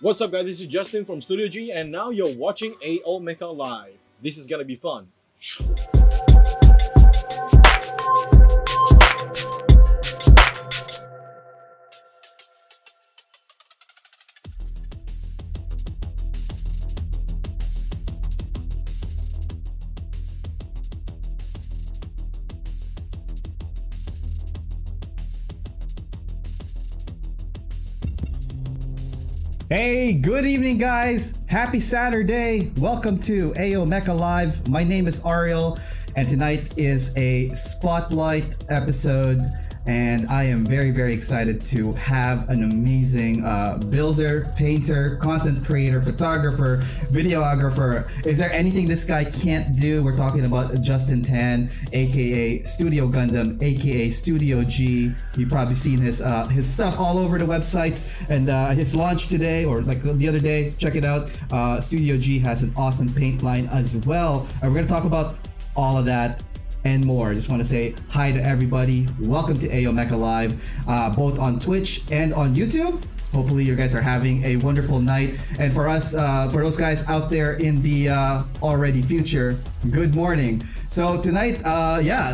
What's up, guys? This is Justin from Studio G, and now you're watching AO Mecha Live. This is gonna be fun. Hey, good evening, guys. Happy Saturday. Welcome to AO Mecha Live. My name is Ariel, and tonight is a spotlight episode, and I am very excited to have an amazing builder, painter, content creator, photographer, videographer. Is there anything this guy can't do? We're talking about Justin Tan, aka Studio Gundam, aka Studio G. You've probably seen his stuff all over the websites, and his launch today, or like the other day, check it out. Studio G has an awesome paint line as well, and we're gonna talk about all of that and more. Just want to say hi to everybody. Welcome to AO Mecha Live, both on Twitch and on YouTube. Hopefully you guys are having a wonderful night. And for us, for those guys out there in the already future, good morning. So tonight,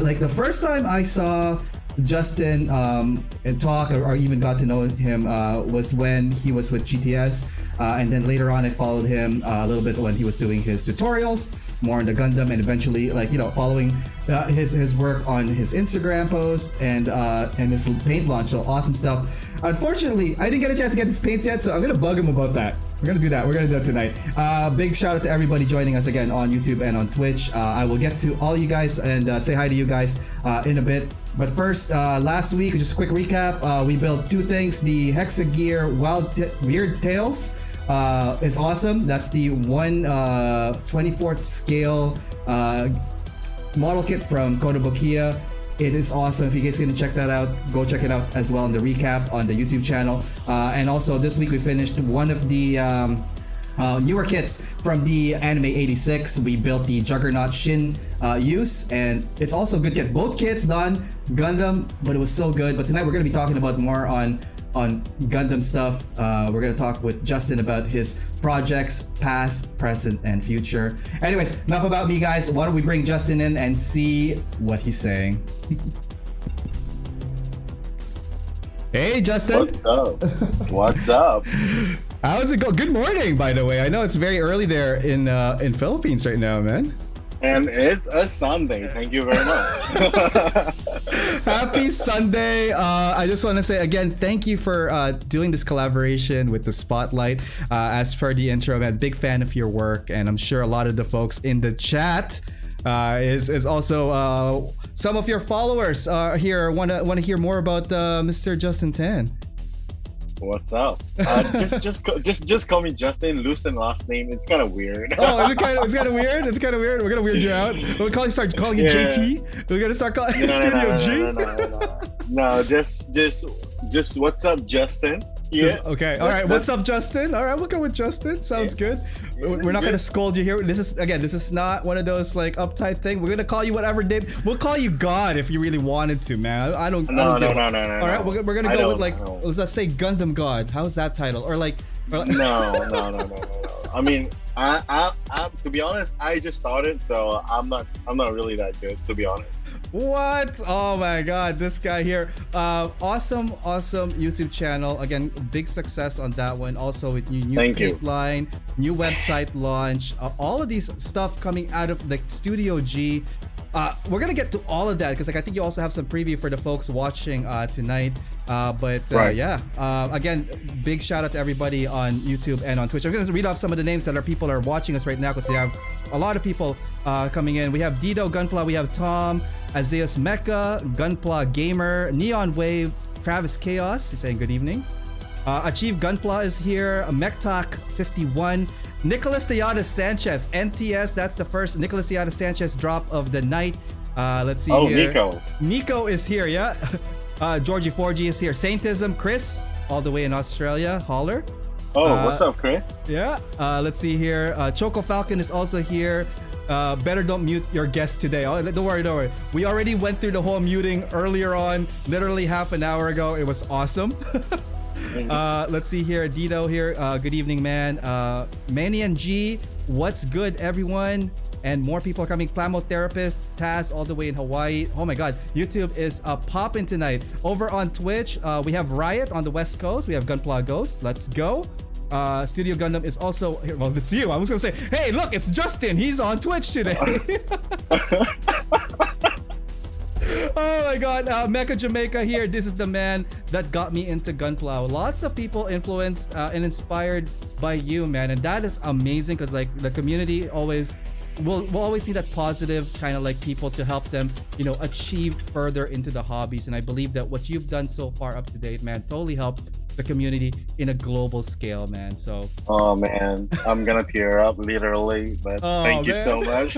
like the first time I saw Justin and talk or even got to know him was when he was with GTS, and then later on I followed him a little bit when he was doing his tutorials, more on the Gundam, and eventually following his work on his Instagram post and his paint launch. So awesome stuff. Unfortunately, I didn't get a chance to get his paints yet, so I'm gonna bug him about that. We're gonna do that tonight. Big shout out to everybody joining us again on YouTube and on Twitch. I will get to all you guys and say hi to you guys in a bit. But first, last week, just a quick recap, we built two things. The Hexagear Weird Tales is awesome. That's the 1/24th scale model kit from Konobukiya. It is awesome. If you guys can check that out, go check it out as well in the recap on the YouTube channel. And also this week we finished one of the newer kits from the Anime 86. We built the Juggernaut Shin use, and it's also a good kit. Both kits done Gundam, but it was so good. But tonight we're going to be talking about more on Gundam stuff. We're going to talk with Justin about his projects, past, present, and future. Anyways, enough about me, guys. Why don't we bring Justin in and see what he's saying? Hey, Justin. What's up? What's up? How's it go? Good morning, by the way. I know it's very early there in Philippines right now, man. And it's a Sunday. Thank you very much. Happy Sunday. I just want to say again, thank you for doing this collaboration with the Spotlight. As per the intro, man, big fan of your work, and I'm sure a lot of the folks in the chat is also some of your followers here want to hear more about Mr. Justin Tan. What's up? Just call me Justin. Loosen last name. It's kind of weird. Oh, it's kind of weird. It's kind of weird. We're gonna weird you out. Start calling you JT. We're gonna start calling Studio G. No, just what's up, Justin? Yeah. Okay. All right. What's up, Justin? All right. We'll go with Justin. Sounds good. We're not gonna scold you here. This is not one of those like uptight thing. We're gonna call you whatever name. We'll call you God if you really wanted to, man. I don't. No. All right. We're gonna go with like let's say Gundam God. How's that title? Or like. No. I mean, I to be honest, I just started, so I'm not really that good, to be honest. What? Oh my God, this guy here. Awesome YouTube channel. Again, big success on that one. Also with new paint line, new website launch, all of these stuff coming out of the Studio G. We're gonna get to all of that because I think you also have some preview for the folks watching tonight. Again, big shout out to everybody on YouTube and on Twitch. I'm gonna read off some of the names that people are watching us right now because we have a lot of people coming in. We have Dido Gunpla, we have Tom, Azeus Mecha, Gunpla Gamer, Neon Wave, Travis Chaos. He's saying good evening. Achieve Gunpla is here. Mechtalk 51. Nicholas Tejada Sanchez, NTS. That's the first Nicholas Tejada Sanchez drop of the night. Let's see here. Nico is here, yeah. Georgie 4G is here. Saintism, Chris, all the way in Australia. Holler. Oh, what's up, Chris? Yeah. Let's see here. Choco Falcon is also here. Better don't mute your guest today. Oh, don't worry. We already went through the whole muting earlier on, literally half an hour ago. It was awesome. Let's see here. Dito here. Good evening, man. Manny and G, what's good, everyone? And more people are coming. Plamotherapist, Taz, all the way in Hawaii. Oh my God, YouTube is popping tonight. Over on Twitch, we have Riot on the West Coast. We have Gunpla Ghost. Let's go. Studio Gundam is also here. Well, it's you. I was gonna say, hey, look, it's Justin. He's on Twitch today. Oh my God, Mecha Jamaica here. This is the man that got me into Gunpla. Lots of people influenced and inspired by you, man, and that is amazing because like the community always we'll always see that positive kind of like people to help them, you know, achieve further into the hobbies. And I believe that what you've done so far up to date, man, totally helps the community in a global scale, man. So oh man, I'm gonna tear up literally, but thank you so much.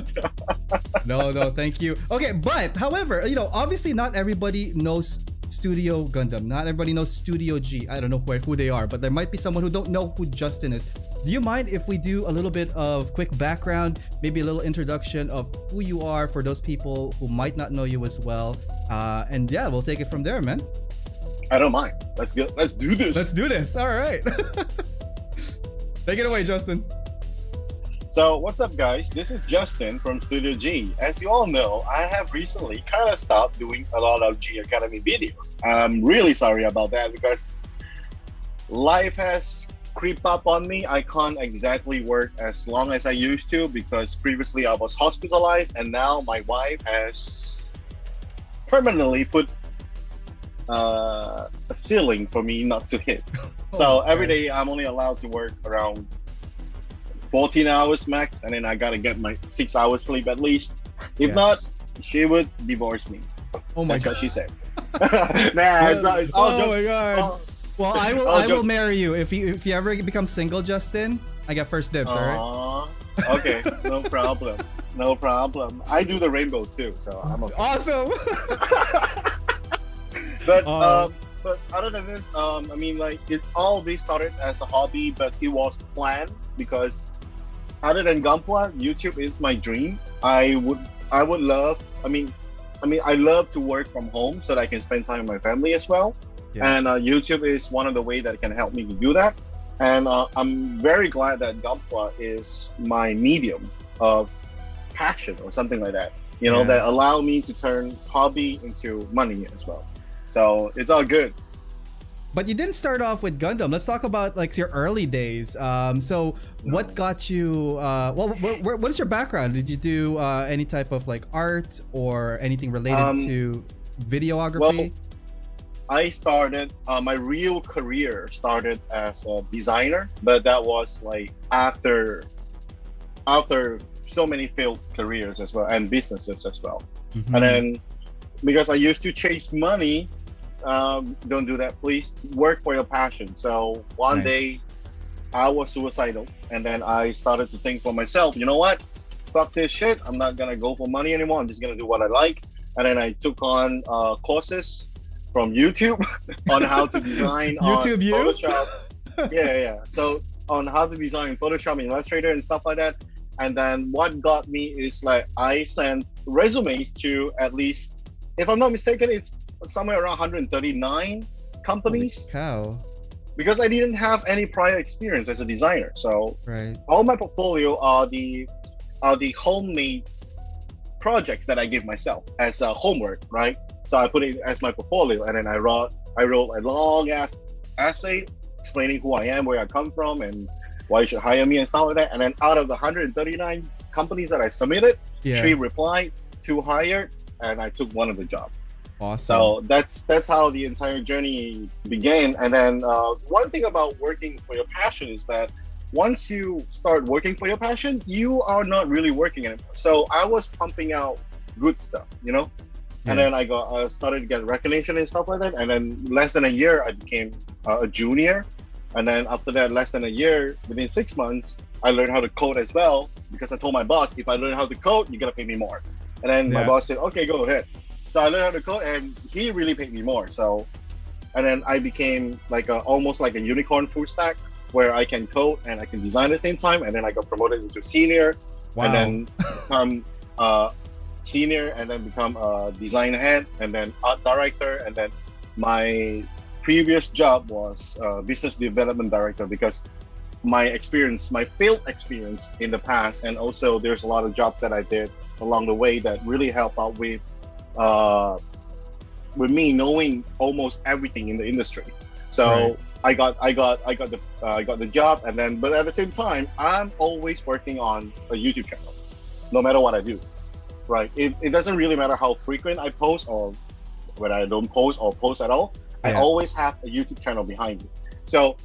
No, thank you. Okay, but however, you know, obviously not everybody knows Studio Gundam. Not everybody knows Studio G. I don't know who they are, but there might be someone who don't know who Justin is. Do you mind if we do a little bit of quick background, maybe a little introduction of who you are for those people who might not know you as well? And yeah, we'll take it from there, man. I don't mind. Let's go. Let's do this. Let's do this. All right. Take it away, Justin. So what's up, guys? This is Justin from Studio G. As you all know, I have recently kind of stopped doing a lot of G Academy videos. I'm really sorry about that because life has creeped up on me. I can't exactly work as long as I used to because previously I was hospitalized and now my wife has permanently put a ceiling for me not to hit. So every day I'm only allowed to work around 14 hours max, and then I gotta get my 6 hours sleep at least. If not, she would divorce me. Oh my That's God. what she said. Nah, oh my God. Well, I will marry you if you ever become single, Justin. I got first dibs. All right. Okay, no problem. No problem. I do the rainbow too, so I'm okay. Awesome. But other than this, I mean, like all this started as a hobby, but it was planned because other than Gunpla, YouTube is my dream. I would love. I mean, I love to work from home so that I can spend time with my family as well. Yeah. And YouTube is one of the ways that can help me to do that. And I'm very glad that Gunpla is my medium of passion or something like that. You know, that allow me to turn hobby into money as well. So it's all good. But you didn't start off with Gundam. Let's talk about like your early days. What got you? What is your background? Did you do any type of like art or anything related to videography? Well, I started my real career started as a designer, but that was like after so many failed careers as well and businesses as well. Mm-hmm. And then because I used to chase money. Don't do that, please. Work for your passion. So one day I was suicidal, and then I started to think for myself, you know what, fuck this shit, I'm not gonna go for money anymore, I'm just gonna do what I like. And then I took on courses from YouTube on how to design YouTube on Photoshop. So on how to design in Photoshop and Illustrator and stuff like that. And then what got me is like I sent resumes to at least, if I'm not mistaken, it's somewhere around 139 companies. Holy cow. Because I didn't have any prior experience as a designer. So all my portfolio are the homemade projects that I give myself as homework, right? So I put it as my portfolio, and then I wrote a long ass essay explaining who I am, where I come from, and why you should hire me and stuff like that. And then out of the 139 companies that I submitted, 3 replied, 2 hired, and I took one of the job. Awesome. So that's how the entire journey began. And then one thing about working for your passion is that once you start working for your passion, you are not really working anymore. So I was pumping out good stuff, you know, and then I got started to get recognition and stuff like that. And then less than a year, I became a junior. And then after that, less than a year, within 6 months, I learned how to code as well, because I told my boss, if I learn how to code, you're gonna pay me more. And then my boss said, okay, go ahead. So I learned how to code, and he really paid me more. So, and then I became like almost like a unicorn full stack, where I can code and I can design at the same time. And then I got promoted into senior, and then become senior, and then become a design head, and then art director, and then my previous job was business development director because my experience, my field experience in the past, and also there's a lot of jobs that I did along the way that really help out with me knowing almost everything in the industry. So Right. I got the job, and then but at the same time, I'm always working on a YouTube channel, no matter what I do. Right? It doesn't really matter how frequent I post or whether I don't post or post at all. I Yeah. always have a YouTube channel behind me. So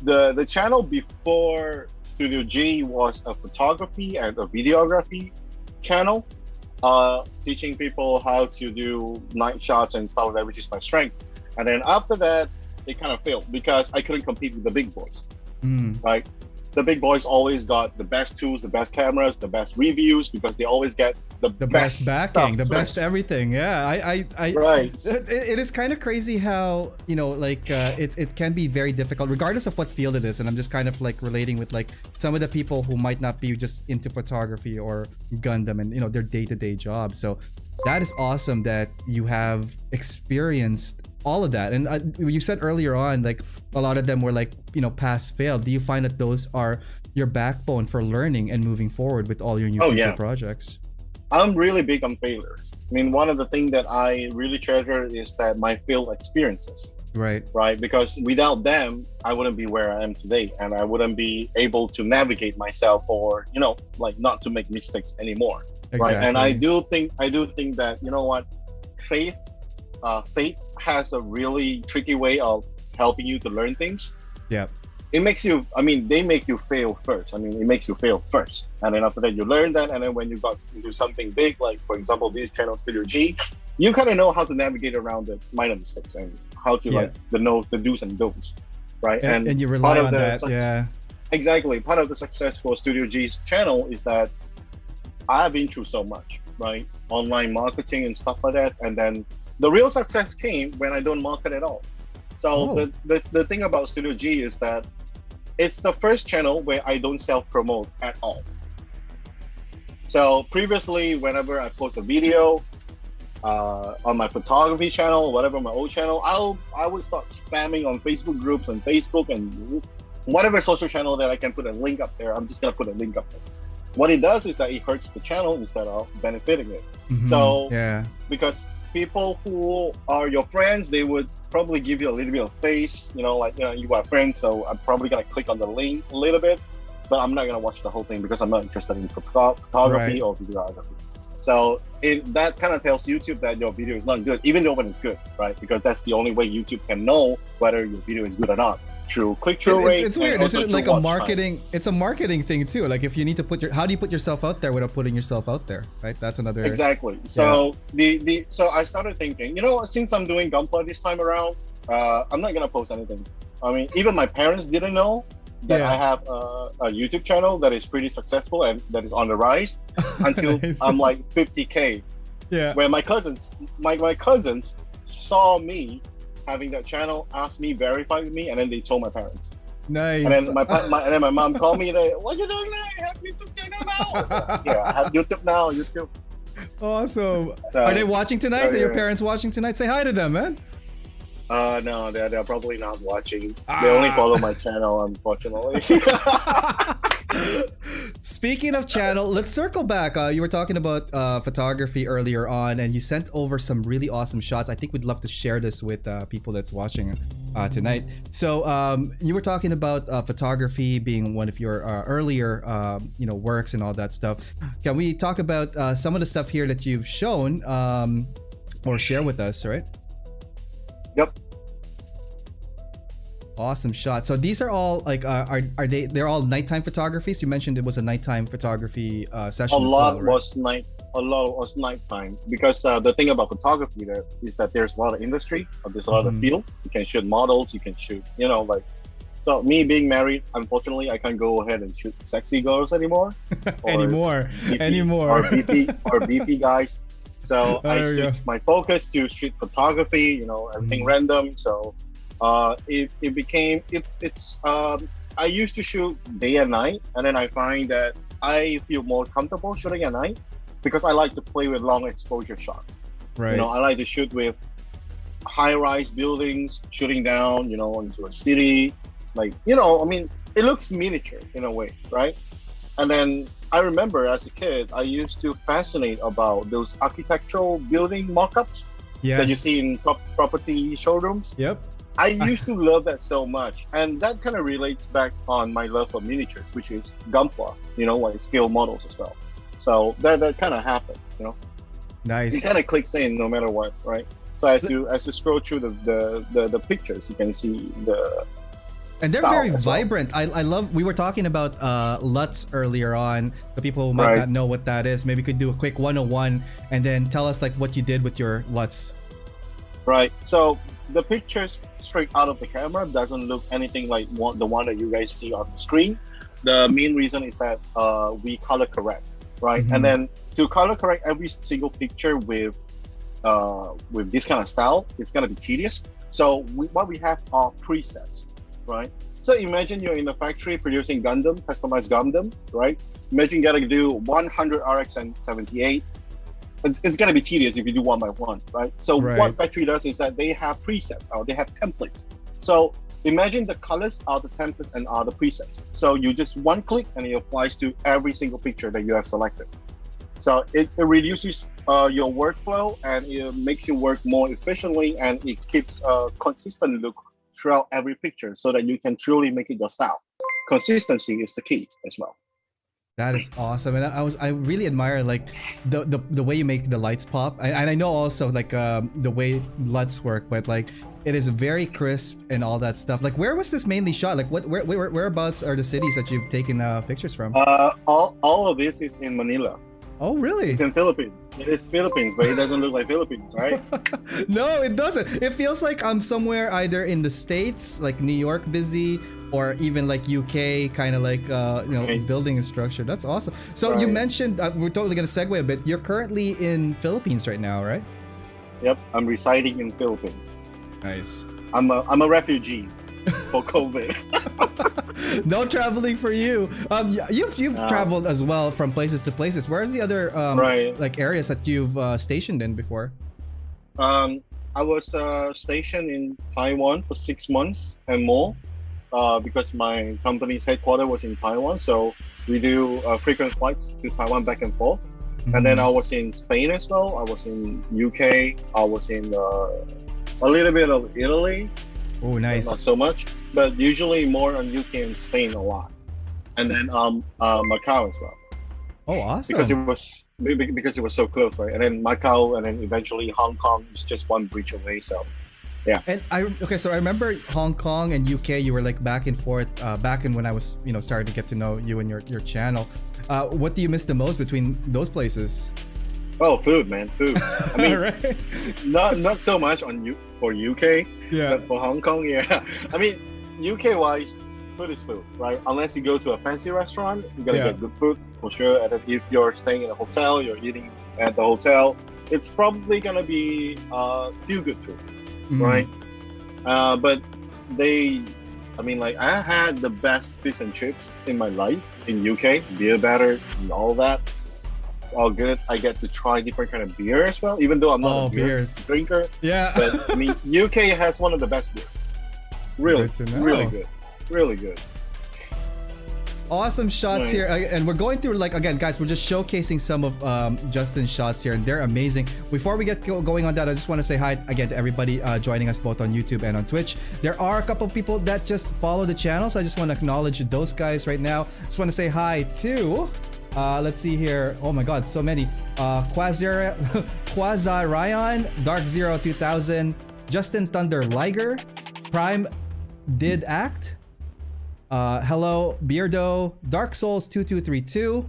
the channel before Studio G was a photography and a videography channel, teaching people how to do night shots and stuff like that, which is my strength. And then after that, it kind of failed because I couldn't compete with the big boys. Mm. Right? The big boys always got the best tools, the best cameras, the best reviews because they always get the Best backing, stuff the best first. everything. Yeah, I Right. it is kind of crazy how, you know, like it can be very difficult regardless of what field it is. And I'm just kind of like relating with like some of the people who might not be just into photography or Gundam and, you know, their day-to-day jobs. So that is awesome that you have experienced all of that. And you said earlier on, like a lot of them were like, you know, pass fail. Do you find that those are your backbone for learning and moving forward with all your new future projects? I'm really big on failures. I mean, one of the things that I really treasure is that my field experiences, Right. right? Because without them, I wouldn't be where I am today, and I wouldn't be able to navigate myself, or you know, like not to make mistakes anymore, right? And I do think that, you know what, faith has a really tricky way of helping you to learn things. Yeah. It makes you, I mean, they make you fail first. I mean, it makes you fail first. And then after that, you learn that. And then when you got into something big, like for example, this channel, Studio G, you kind of know how to navigate around the minor mistakes and how to like the do's and don'ts, right? And you rely on that, yeah. Exactly. Part of the success for Studio G's channel is that I've been through so much, right? Online marketing and stuff like that. And then the real success came when I don't market at all. So the thing about Studio G is that it's the first channel where I don't self-promote at all. So previously, whenever I post a video on my photography channel, whatever, my old channel, I would start spamming on Facebook groups and Facebook and whatever social channel that I can put a link up there. I'm just gonna put a link up there. What it does is that it hurts the channel instead of benefiting it. So because people who are your friends, they would probably give you a little bit of face, you know, like, you know, you are friends, so I'm probably gonna click on the link a little bit, but I'm not gonna watch the whole thing because I'm not interested in photography or videography. So that kind of tells YouTube that your video is not good, even though when it's good, right? Because that's the only way YouTube can know whether your video is good or not. Through click-through rate. It's weird, isn't it? Like a marketing, it's a marketing thing too. Like if you need to put how do you put yourself out there without putting yourself out there, right? That's another. Exactly. So so I started thinking, you know, since I'm doing Gunpla this time around, I'm not gonna post anything. I mean, even my parents didn't know that I have a YouTube channel that is pretty successful and that is on the rise until I'm like 50K. Yeah. Where my cousins saw me having that channel, asked me, verified me, and then they told my parents. Nice. And then my mom called me, like, what you doing now? You have YouTube channel now? I was like, yeah, I have YouTube now, YouTube. Awesome. So, are they watching tonight? Are your parents watching tonight? Say hi to them, man. No, they're probably not watching. They only follow my channel, unfortunately. Speaking of channel, let's circle back. You were talking about photography earlier on, and you sent over some really awesome shots. I think we'd love to share this with people that's watching tonight. So you were talking about photography being one of your earlier, works and all that stuff. Can we talk about some of the stuff here that you've shown or share with us, right? Yep. Awesome shot. So these are all like they're all nighttime photographies? You mentioned it was a nighttime photography session. A lot was nighttime because the thing about photography there is that there's a lot of industry, there's a lot of field. You can shoot models, you can shoot, so me being married, unfortunately I can't go ahead and shoot sexy girls anymore. anymore. Or BP guys. So I switched my focus to street photography, everything random. So it became I used to shoot day and night, and then I find that I feel more comfortable shooting at night because I like to play with long exposure shots. Right. I like to shoot with high-rise buildings shooting down, into a city. It looks miniature in a way, right? And then I remember as a kid, I used to fascinate about those architectural building mock-ups that you see in property showrooms. Yep. I used to love that so much, and that kind of relates back on my love for miniatures, which is Gunpla, like scale models as well. So that kind of happened, Nice. It kind of clicks in no matter what, right? So as you scroll through the pictures, you can see and they're very vibrant. I love. We were talking about LUTs earlier on. The people who might not know what that is, maybe could do a quick 101 and then tell us like what you did with your LUTs. Right. So the pictures straight out of the camera doesn't look anything like the one that you guys see on the screen. The main reason is that we color correct, right? Mm-hmm. And then to color correct every single picture with this kind of style, it's gonna be tedious. So what we have are presets, right? So imagine you're in a factory producing customized Gundam, right? Imagine you gotta do 100 RX and 78. It's gonna be tedious if you do one by one, right? So what factory does is that they have presets or they have templates. So imagine the colors are the templates and are the presets. So you just one click and it applies to every single picture that you have selected. So it reduces your workflow and it makes you work more efficiently, and it keeps a consistent look throughout every picture so that you can truly make it your style. Consistency is the key as well. That is awesome, and I really admire like the way you make the lights pop, and I know also like the way LUTs work, but like it is very crisp and all that stuff. Like, where was this mainly shot? Like, whereabouts are the cities that you've taken pictures from? All of this is in Manila. Oh, really? It's in Philippines. It is Philippines, but it doesn't look like Philippines, right? No, it doesn't. It feels like I'm somewhere either in the States, like New York busy, or even like UK, kind of like, building and structure. That's awesome. So you mentioned, we're totally going to segue a bit. You're currently in Philippines right now, right? Yep, I'm residing in Philippines. Nice. I'm a refugee for COVID. No traveling for you. You've traveled as well from places to places. Where are the other like areas that you've stationed in before? I was stationed in Taiwan for 6 months and more because my company's headquarters was in Taiwan. So we do frequent flights to Taiwan back and forth. Mm-hmm. And then I was in Spain as well. I was in UK. I was in a little bit of Italy. Oh, nice. Not so much, but usually more on UK and Spain a lot. And then Macau as well. Oh, awesome. Because it was so close, right? And then Macau, and then eventually Hong Kong is just one bridge away. So, yeah. And so I remember Hong Kong and UK. You were like back and forth. Back in when I was, starting to get to know you and your channel. What do you miss the most between those places? Oh, food, man, food. I mean, right? not so much for UK, but for Hong Kong, yeah. I mean, UK wise, food is food, right? Unless you go to a fancy restaurant, you're gonna get good food for sure. And if you're staying in a hotel, you're eating at the hotel, it's probably gonna be feel good food, right? But I had the best fish and chips in my life in UK, beer batter and all that. It's all good. I get to try different kind of beer as well, even though I'm not a beer drinker. Yeah. But I mean, UK has one of the best beer. Really good. Awesome shots here, and we're going through again, guys. We're just showcasing some of Justin's shots here, and they're amazing. Before we get going on that, I just want to say hi again to everybody joining us both on YouTube and on Twitch. There are a couple of people that just follow the channel, so I just want to acknowledge those guys right now. Just want to say hi to. Let's see here. Oh my God, so many. Quasi Ryan, Dark Zero 2000, Justin Thunder Liger, Prime Did Act. Hello Beardo, Dark Souls 2232.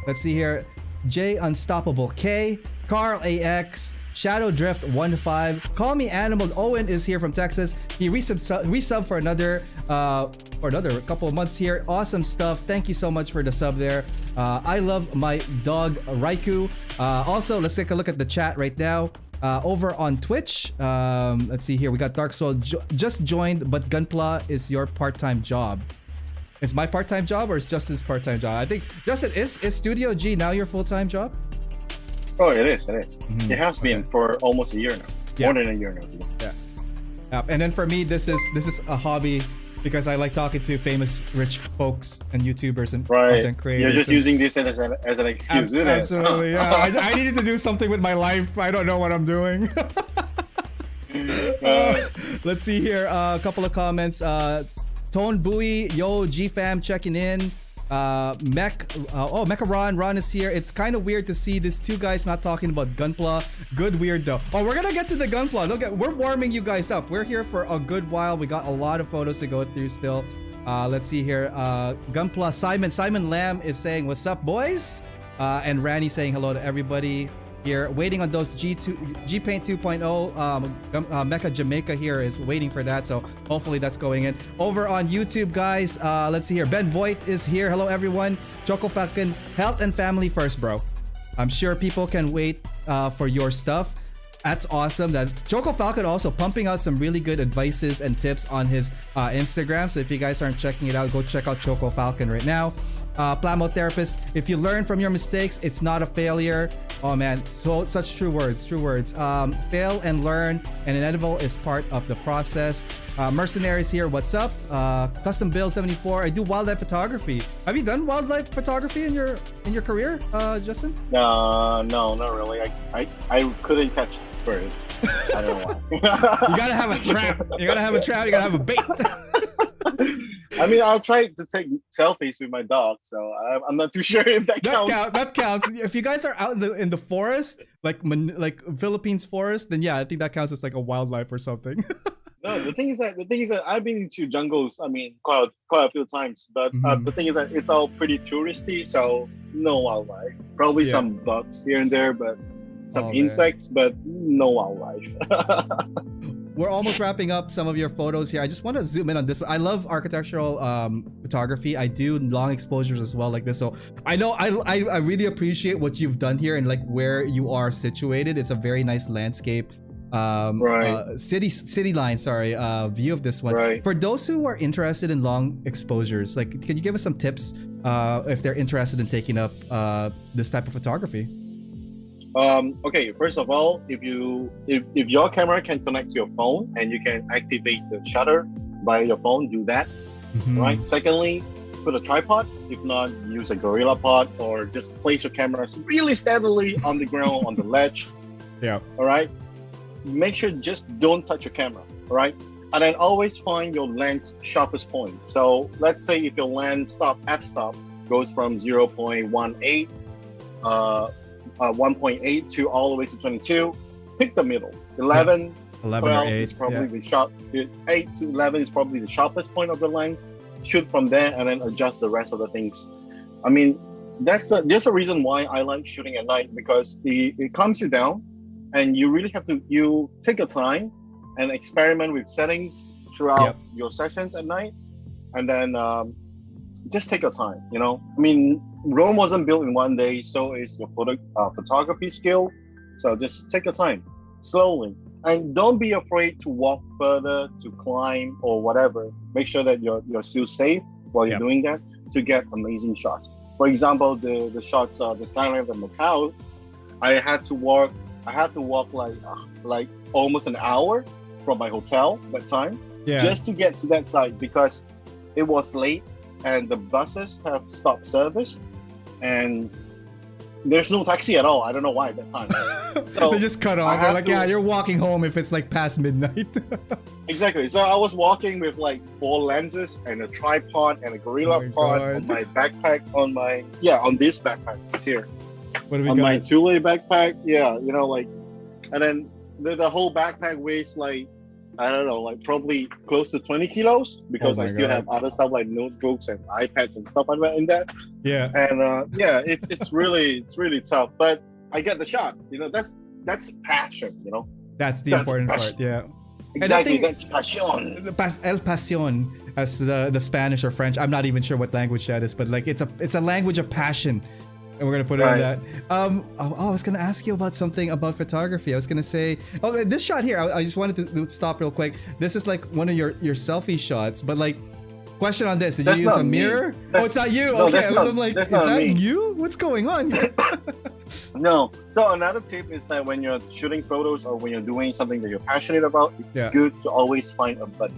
Let's see here. J Unstoppable K, Carl AX, Shadow Drift 15. Call Me Animal. Owen is here from Texas. He resub for another couple of months here. Awesome stuff. Thank you so much for the sub there. I love my dog Raikou. Also, let's take a look at the chat right now. Over on Twitch, let's see here. We got Dark Soul just joined, but Gunpla is your part-time job. It's my part-time job, or is Justin's part-time job? I think Justin is Studio G now your full-time job. Oh, it is. Mm-hmm. It has been for almost a year now. More than a year now. And then for me, this is a hobby because I like talking to famous rich folks and YouTubers and content creators. You're just using this as an excuse, isn't it? Absolutely, yeah. I needed to do something with my life. I don't know what I'm doing. Let's see here. A couple of comments. Tone Bowie, yo, G-Fam checking in. Mecha Ron is here. It's kind of weird to see these two guys not talking about Gunpla. Good weird though. Oh, we're gonna get to the Gunpla. We're warming you guys up. We're here for a good while. We got a lot of photos to go through still. Let's see here. Gunpla Simon Lamb is saying, "What's up, boys?" And Randy saying hello to everybody here. Waiting on those G-Paint 2.0. Mecha Jamaica here is waiting for that, so hopefully that's going in. Over on YouTube, guys, let's see here. Ben Voigt is here. Hello, everyone. Choco Falcon, health and family first, bro. I'm sure people can wait for your stuff. That's awesome. That Choco Falcon also pumping out some really good advices and tips on his Instagram. So if you guys aren't checking it out, go check out Choco Falcon right now. Plamo Therapist, if you learn from your mistakes, it's not a failure. Oh man, so such true words. Fail and learn, and inevitable is part of the process. Mercenaries here, what's up? Custom Build 74, I do wildlife photography. Have you done wildlife photography in your career, Justin? No, not really. I couldn't catch birds. I don't know why. You gotta have a trap. You gotta have a bait. I mean, I'll try to take selfies with my dog, so I'm not too sure if that counts. That counts. If you guys are out in the forest, like Philippines forest, then yeah, I think that counts as like a wildlife or something. No, the thing is that I've been into jungles. I mean, quite a few times, but the thing is that it's all pretty touristy, so no wildlife. Probably some bugs here and there, but some insects, but no wildlife. We're almost wrapping up some of your photos here. I just want to zoom in on this one. I love architectural photography. I do long exposures as well like this. So I know I really appreciate what you've done here and like where you are situated. It's a very nice landscape. City line, view of this one. Right. For those who are interested in long exposures, like can you give us some tips if they're interested in taking up this type of photography? Okay, first of all, if your camera can connect to your phone and you can activate the shutter by your phone, do that. Right. Secondly, put a tripod. If not, use a gorilla pod or just place your cameras really steadily on the ground on the ledge. Yeah. All right. Make sure just don't touch your camera. All right. And then always find your lens sharpest point. So let's say if your lens f-stop goes from 0.18 1.8 to all the way to 22, pick the middle. 11 or 12 8, is probably the sharp. 8 to 11 is probably the sharpest point of the lens. Shoot from there and then adjust the rest of the things. I mean, there's a reason why I like shooting at night, because it calms you down, and you really have to take your time and experiment with settings throughout your sessions at night, and then just take your time. I mean, Rome wasn't built in one day, so is your photography skill. So just take your time, slowly, and don't be afraid to walk further, to climb or whatever. Make sure that you're still safe while you're doing that to get amazing shots. For example, the shots, the skyline of Macau, I had to walk like almost an hour from my hotel that time, just to get to that site, because it was late and the buses have stopped service. And there's no taxi at all. I don't know why at that time. So they just cut off. They're like, you're walking home if it's like past midnight. Exactly. So I was walking with like 4 lenses and a tripod and a gorilla pod on my backpack, on this backpack here. What do we on got? My Thule backpack. Yeah, and then the whole backpack weighs like, I don't know, like probably close to 20 kilos, because I still have other stuff like notebooks and iPads and stuff like that in that. Yeah. And it's really tough, but I get the shot. That's passion. That's the important part. Yeah. Exactly. That's passion. El pasión, as the Spanish or French. I'm not even sure what language that is, but like it's a language of passion. And we're gonna put it on that. I was gonna ask you about something about photography. I was gonna say, this shot here. I just wanted to stop real quick. This is like one of your selfie shots, but like, question on this: did you use a mirror? It's not you. Okay, I'm like, is that you? What's going on here? No. So another tip is that when you're shooting photos or when you're doing something that you're passionate about, it's Yeah. good to always find a buddy.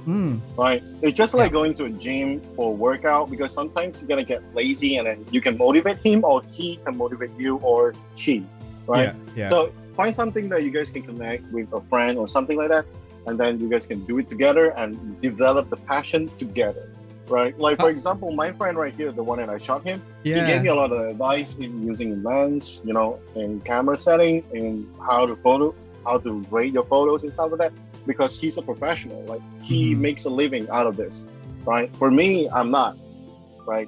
Mm. Right? It's just like Yeah. going to a gym for a workout because sometimes you're gonna get lazy and then you can motivate him or he can motivate you or she, right? Yeah. So find something that you guys can connect with a friend or something like that, and then you guys can do it together and develop the passion together, right? Like for example, my friend right here, the one that I shot him, he gave me a lot of advice in using lens, you know, in camera settings, in how to rate your photos and stuff like that. Because he's a professional, like he makes a living out of this, right? For me, I'm not, right?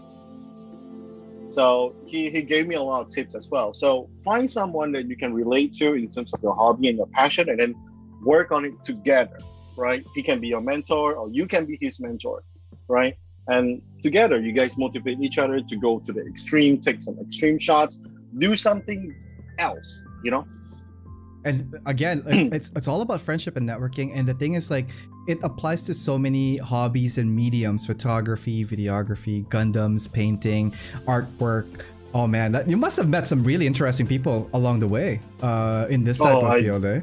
So he gave me a lot of tips as well. So find someone that you can relate to in terms of your hobby and your passion, and then work on it together, right? He can be your mentor or you can be his mentor, right? And together you guys motivate each other to go to the extreme, take some extreme shots, do something else, you know? And again, it's all about friendship and networking. And the thing is, like, it applies to so many hobbies and mediums: photography, videography, Gundams, painting, artwork. Oh man, you must have met some really interesting people along the way in this type of field, eh?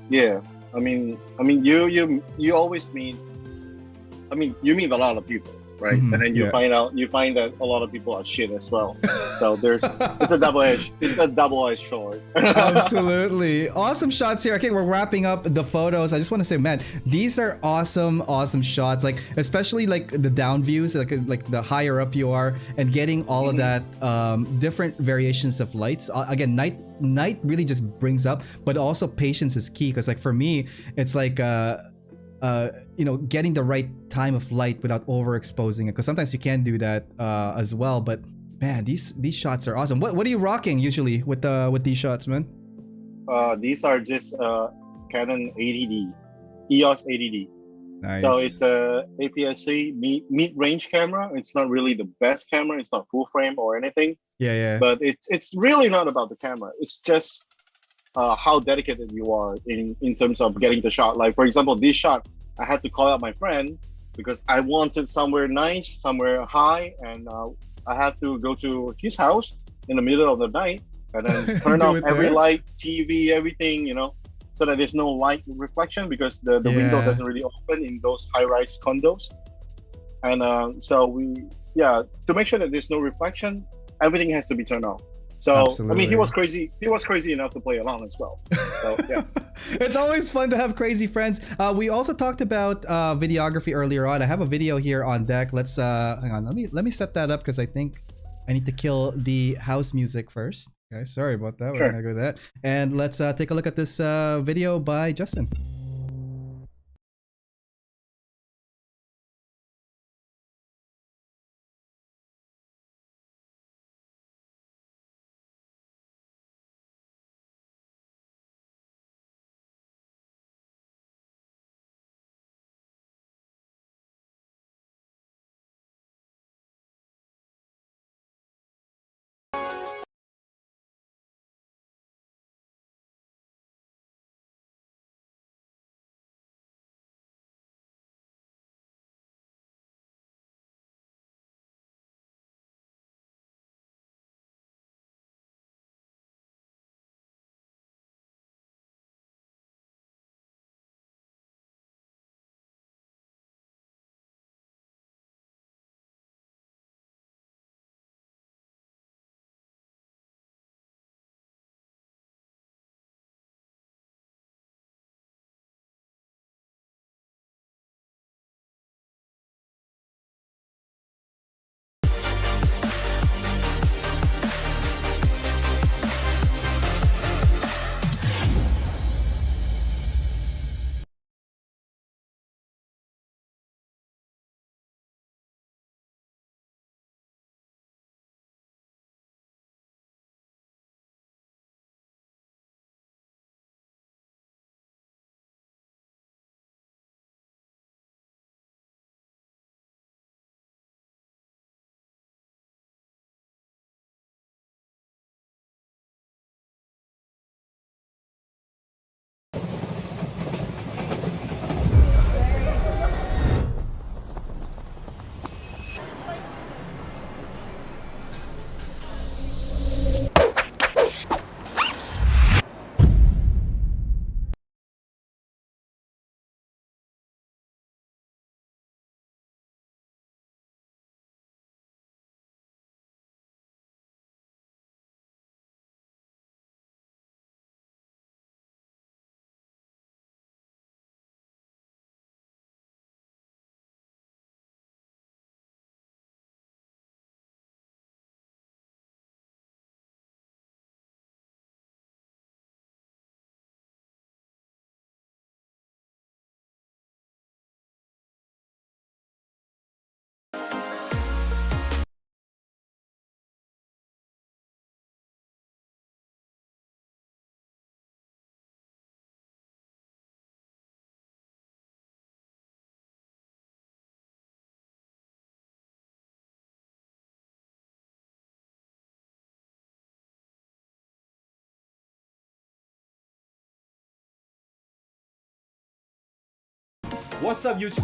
Yeah, I mean, you always meet. I mean, you meet a lot of people, right? And then you find that a lot of people are shit as well. So it's a double-edged sword. Absolutely. Awesome shots here. Okay, we're wrapping up the photos. I just want to say, man, these are awesome shots. Like, especially like the down views, like the higher up you are, and getting all of that different variations of lights. Again, night really just brings up, but also patience is key. Because like for me, it's like you know, getting the right time of light without overexposing it, because sometimes you can do that as well. But man, these shots are awesome. What are you rocking usually with these shots, man? These are just Canon 80D, EOS 80D. Nice. So it's a APS-C mid-range camera. It's not really the best camera. It's not full frame or anything. Yeah. But it's really not about the camera. It's just how dedicated you are in terms of getting the shot. Like for example, this shot, I had to call out my friend because I wanted somewhere nice, somewhere high, and I had to go to his house in the middle of the night and then turn off every light, TV, everything, you know, so that there's no light reflection because the window doesn't really open in those high-rise condos. And so to make sure that there's no reflection, everything has to be turned off. So absolutely. I mean, he was crazy enough to play along as well. So yeah. It's always fun to have crazy friends. We also talked about videography earlier on. I have a video here on deck. Let's hang on. Let me set that up because I think I need to kill the house music first. Okay, sorry about that. Sure. We're gonna go with that. And let's take a look at this video by Justin. What's up, YouTube?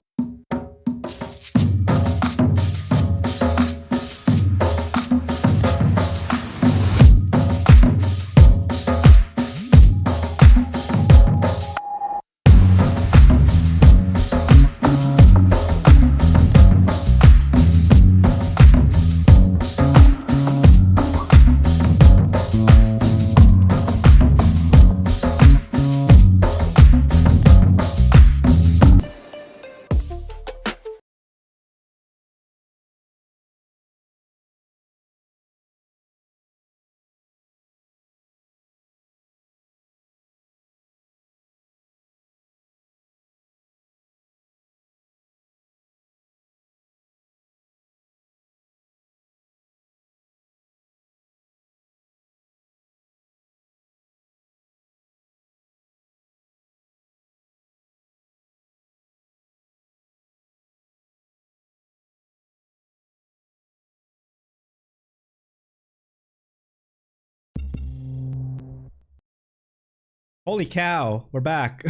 Holy cow, we're back.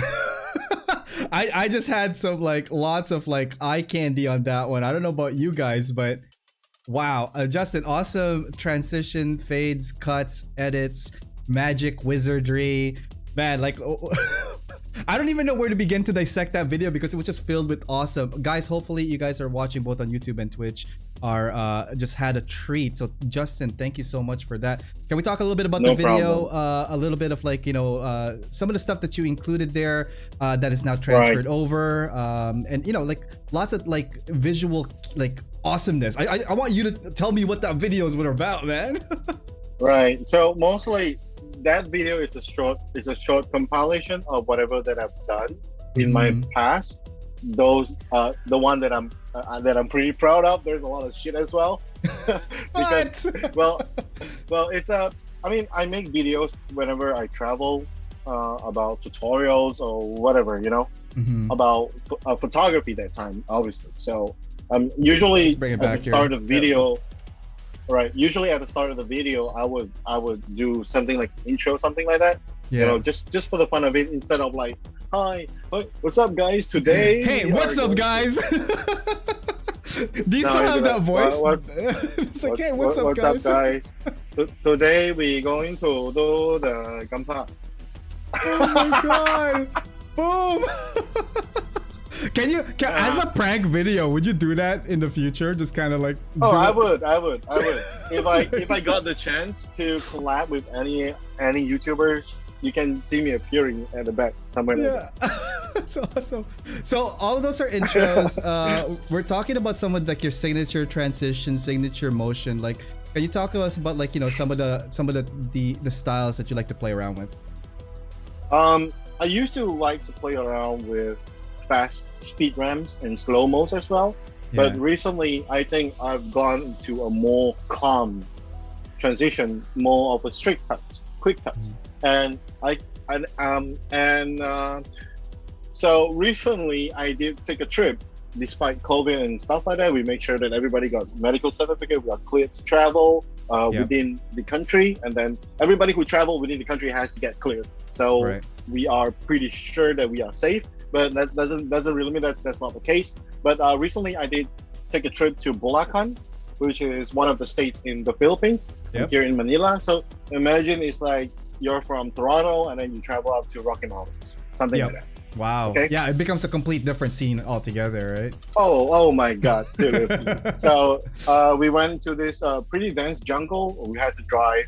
I just had some like lots of like eye candy on that one. I don't know about you guys, but wow, just an awesome transition, fades, cuts, edits, magic, wizardry. Man, like I don't even know where to begin to dissect that video because it was just filled with awesome. Guys, hopefully you guys are watching both on YouTube and Twitch are just had a treat. So Justin, thank you so much for that. Can we talk a little bit about the video? A little bit of like, you know, some of the stuff that you included there that is now transferred over. And you know, like lots of like visual like awesomeness. I want you to tell me what that videos were about, man. Right. So mostly that video is a short compilation of whatever that I've done in my past. Those the one that I'm pretty proud of. There's a lot of shit as well. Because well it's I mean, I make videos whenever I travel about tutorials or whatever, you know, about photography that time, obviously. So usually at the start of the video. Right. Usually at the start of the video, I would do something like intro, something like that. Yeah. You know, just for the fun of it, instead of like, hi, what's up, guys? Today. Hey, what's up, guys? Do you still have that voice? It's like, hey, what's up, guys? Today we going to do the Gundam. Oh my god! Boom! Can as a prank video, would you do that in the future? Just kind of like. Oh, I would. If I got the chance to collab with any YouTubers, you can see me appearing at the back somewhere. Yeah, that's awesome. So all of those are intros. We're talking about some of like your signature transition, signature motion. Like, can you talk to us about like, you know, some of the styles that you like to play around with? I used to like to play around with fast speed ramps and slow mos as well, but recently I think I've gone to a more calm transition, more of a strict cuts, quick cuts, and so recently I did take a trip. Despite COVID and stuff like that, we make sure that everybody got medical certificate, we got cleared to travel within the country, and then everybody who travel within the country has to get cleared. So we are pretty sure that we are safe. But that doesn't really mean that that's not the case. But recently I did take a trip to Bulacan, which is one of the states in the Philippines, here in Manila. So imagine it's like you're from Toronto and then you travel up to Rocky Mountains, something like that. Wow. Okay? Yeah, it becomes a complete different scene altogether, right? Oh my God, seriously. So we went into this pretty dense jungle. We had to drive.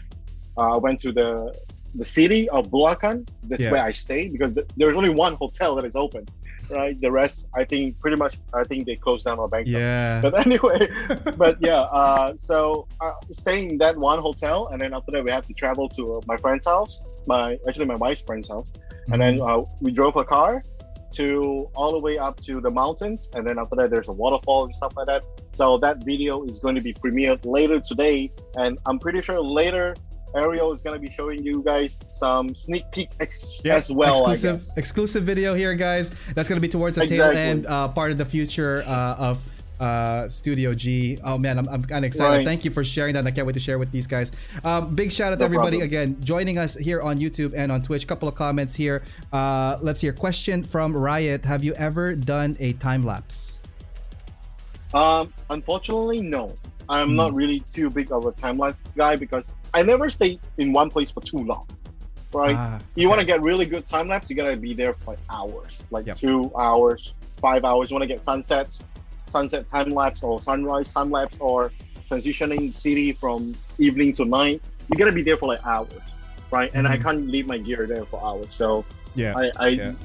Went to the city of Bulacan. That's where I stayed, because there's only one hotel that is open, right? The rest, I think they closed down or bankrupt. Yeah. But anyway, so staying in that one hotel, and then after that we had to travel to my friend's house, my wife's friend's house, and then we drove a car to all the way up to the mountains, and then after that there's a waterfall and stuff like that. So that video is going to be premiered later today, and I'm pretty sure later Ariel is going to be showing you guys some sneak peek as well. Exclusive video here, guys. That's going to be towards the tail end, part of the future of Studio G. Oh man, I'm kind of excited. Right. Thank you for sharing that. I can't wait to share with these guys. Big shout out to No everybody problem. again joining us here on YouTube and on Twitch. Couple of comments here. Let's hear. Question from Riot: have you ever done a time lapse? Unfortunately, no. I'm not really too big of a time lapse guy because I never stay in one place for too long. Right? You want to get really good time lapse, you gotta be there for like hours, like Yep. 2 hours, 5 hours. You want to get sunset time lapse or sunrise time lapse or transitioning city from evening to night. You gotta be there for like hours, right? And I can't leave my gear there for hours. So Yeah. I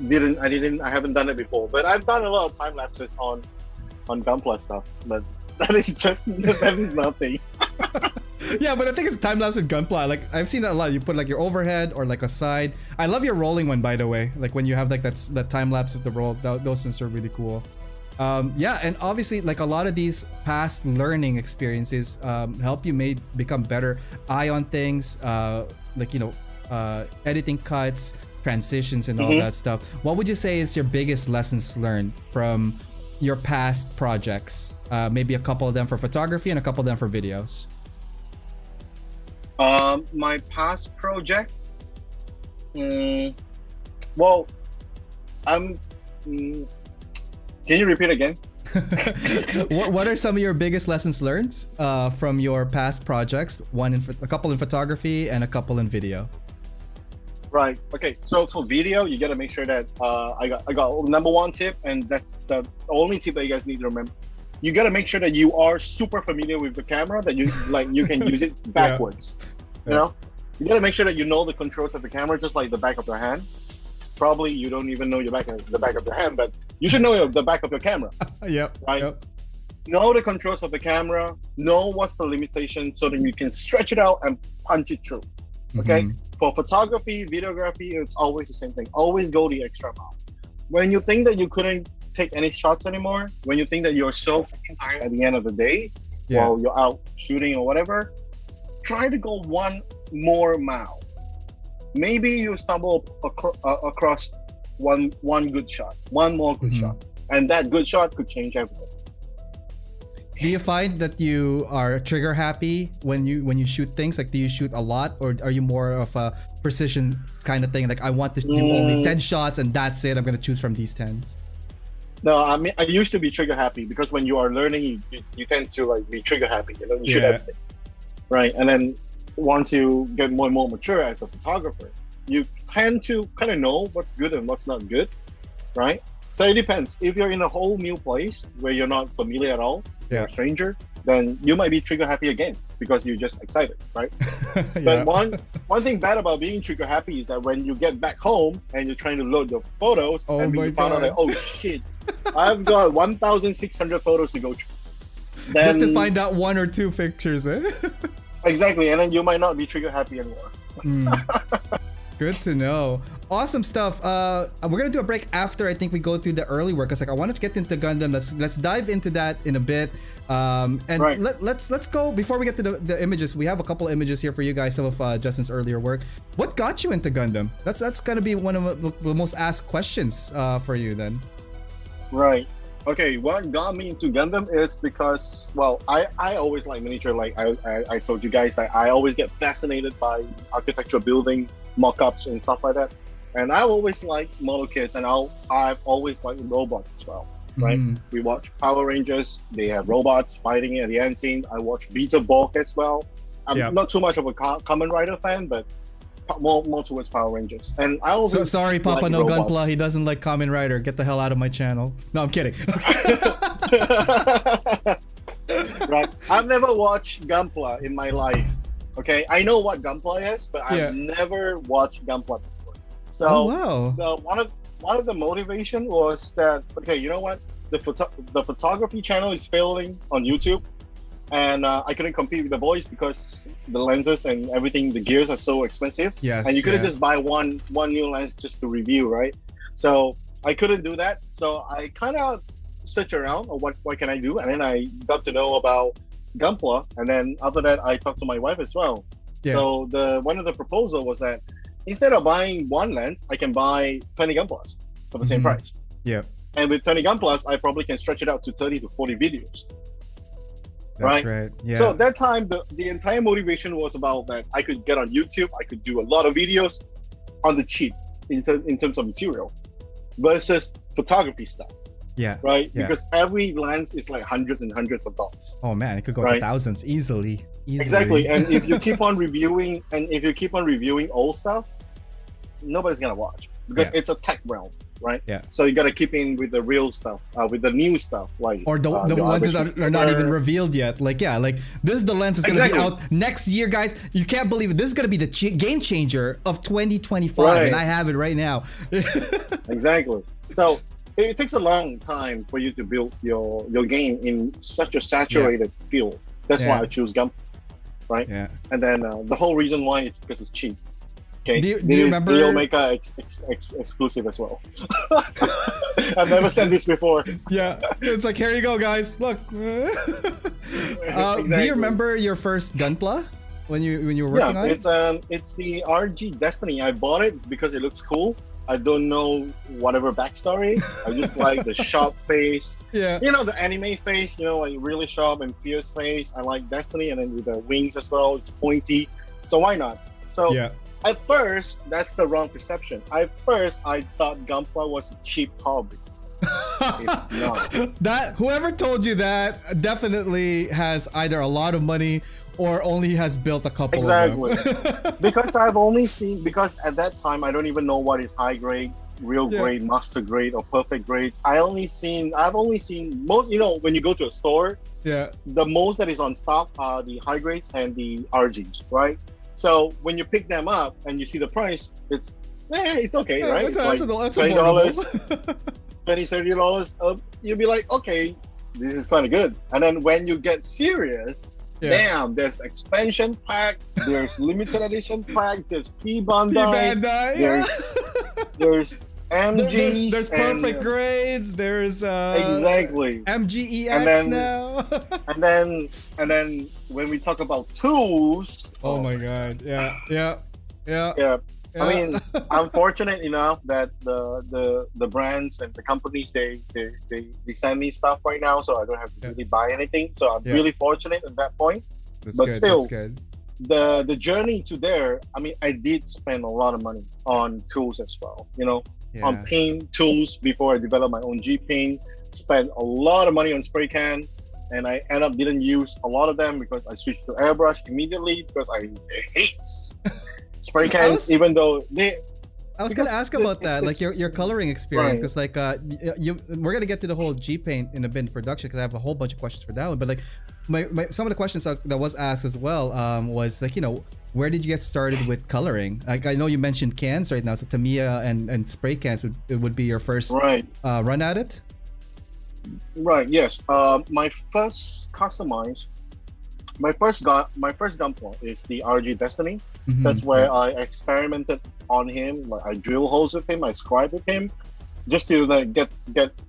haven't done it before, but I've done a lot of time lapses on Gunpla stuff, but that is nothing. Yeah, but I think it's time lapse with Gunpla. Like I've seen that a lot. You put like your overhead or like a side. I love your rolling one, by the way. Like when you have like that time lapse of the roll. Those things are really cool. Yeah, and obviously like a lot of these past learning experiences help you become better eye on things. Like editing cuts, transitions, and all that stuff. What would you say is your biggest lessons learned from your past projects? Maybe a couple of them for photography and a couple of them for videos. My past project. Well, I'm. Can you repeat again? What are some of your biggest lessons learned from your past projects? A couple in photography and a couple in video. Right. Okay. So for video, you gotta make sure that I got number one tip, and that's the only tip that you guys need to remember. You gotta make sure that you are super familiar with the camera, that you can use it backwards. Yeah. You know, you gotta make sure that you know the controls of the camera just like the back of your hand. Probably you don't even know the back of your hand, but you should know the back of your camera. Yep. Right. Yep. Know the controls of the camera. Know what's the limitation, so that you can stretch it out and punch it through. Okay. For photography, videography, it's always the same thing. Always go the extra mile. When you think that you couldn't take any shots anymore, when you think that you're so freaking tired at the end of the day, while you're out shooting or whatever, try to go one more mile. Maybe you stumble across one good shot, one more good shot, and that good shot could change everything. Do you find that you are trigger happy when you shoot things? Like, do you shoot a lot, or are you more of a precision kind of thing? Like, I want to do only 10 shots and that's it. I'm gonna choose from these 10s. No, I mean, I used to be trigger happy because when you are learning, you tend to like be trigger happy. You know, you shoot everything, right? And then once you get more and more mature as a photographer, you tend to kind of know what's good and what's not good, right? So it depends. If you're in a whole new place where you're not familiar at all, you're a stranger, then you might be trigger happy again because you're just excited, right? But one thing bad about being trigger happy is that when you get back home and you're trying to load your photos, and you found out that, oh shit, I've got 1,600 photos to go through. Then, just to find out one or two pictures, eh? Exactly, and then you might not be trigger happy anymore. Good to know. Awesome stuff. We're gonna do a break after I think we go through the early work. Cause like I wanted to get into Gundam. Let's dive into that in a bit. Let's go before we get to the images. We have a couple images here for you guys. Some of Justin's earlier work. What got you into Gundam? That's gonna be one of the most asked questions for you then. Right. Okay, what got me into Gundam is because, well, I always like miniature. Like I told you guys that I always get fascinated by architecture, building, mock-ups and stuff like that. And I always like model kits, and I've always liked robots as well, right? We watch Power Rangers, they have robots fighting at the end scene. I watch Beta Borg as well. I'm not too much of a Kamen Rider fan, but more towards Power Rangers. And I always so sorry, Papa like No robots. Gunpla, he doesn't like Kamen Rider. Get the hell out of my channel. No, I'm kidding. Right. I've never watched Gunpla in my life. Okay, I know what Gunpla is, but I've never watched Gunpla before. So one of the motivation was that, okay, you know what? The photography channel is failing on YouTube, and I couldn't compete with the boys because the lenses and everything, the gears are so expensive. Yes, and you couldn't just buy one new lens just to review, right? So I couldn't do that. So I kind of searched around, or what can I do? And then I got to know about Gunpla, and then after that I talked to my wife as well. So one of the proposal was that instead of buying one lens, I can buy 20 Gunplas for the same price. And with 20 Gunplas, I probably can stretch it out to 30 to 40 videos. That's right. Yeah. So at that time, the entire motivation was about that I could get on YouTube, I could do a lot of videos on the cheap in terms of material versus photography stuff. Yeah. Right? Yeah. Because every lens is like hundreds and hundreds of dollars. Oh man, it could go to thousands easily. Exactly. And if you keep on reviewing old stuff, nobody's gonna watch because it's a tech realm, right? Yeah. So you gotta keep in with the real stuff, with the new stuff, like or the ones that are not even revealed yet. Like like this is the lens that's gonna be out next year, guys. You can't believe it. This is gonna be the game changer of 2025, and I have it right now. Exactly. So it takes a long time for you to build your game in such a saturated field. That's why I choose Gundam, right? Yeah. And then the whole reason why it's because it's cheap. Okay. Do you remember? AO Mecha exclusive as well. I've never said this before. Yeah, it's like, here you go, guys. Look. Exactly. Do you remember your first Gunpla when you were working on it? It's the RG Destiny. I bought it because it looks cool. I don't know whatever backstory. I just like the sharp face. Yeah. You know, the anime face, you know, like really sharp and fierce face. I like Destiny, and then with the wings as well, it's pointy. So why not? So at first, that's the wrong perception. I thought Gunpla was a cheap hobby. It's not. That whoever told you that definitely has either a lot of money or only has built a couple of them. Because because at that time I don't even know what is high grade, real grade, master grade, or perfect grades. I've only seen most, you know, when you go to a store, the most that is on stock are the high grades and the RGs, right? So when you pick them up and you see the price, it's okay, right? It's like $20, $30, you'll be like, okay, this is kind of good. And then when you get serious, damn, there's expansion pack, there's limited edition pack, there's P-Bandai, there's MGs, there's perfect grades, there's exactly MGEX now. and then when we talk about tools, oh my god, yeah. I mean, I'm fortunate enough that the brands and the companies they send me stuff right now, so I don't have to really buy anything. So I'm really fortunate at that point. But still, the journey to there, I mean, I did spend a lot of money on tools as well. You know, on paint tools before I developed my own G paint. Spent a lot of money on spray can, and I end up didn't use a lot of them because I switched to airbrush immediately because I hate spray cans, even though I was gonna ask about that, like your coloring experience, because like we're gonna get to the whole G paint in a bit in production, because I have a whole bunch of questions for that one. But like some of the questions that was asked as well was like, you know, where did you get started with coloring? Like I know you mentioned cans right now, so Tamiya and spray cans would be your first run at it. Right. Yes. My first customized. My first Gunpla is the RG Destiny. That's where I experimented on him. Like I drill holes with him, I scribe with him, just to like get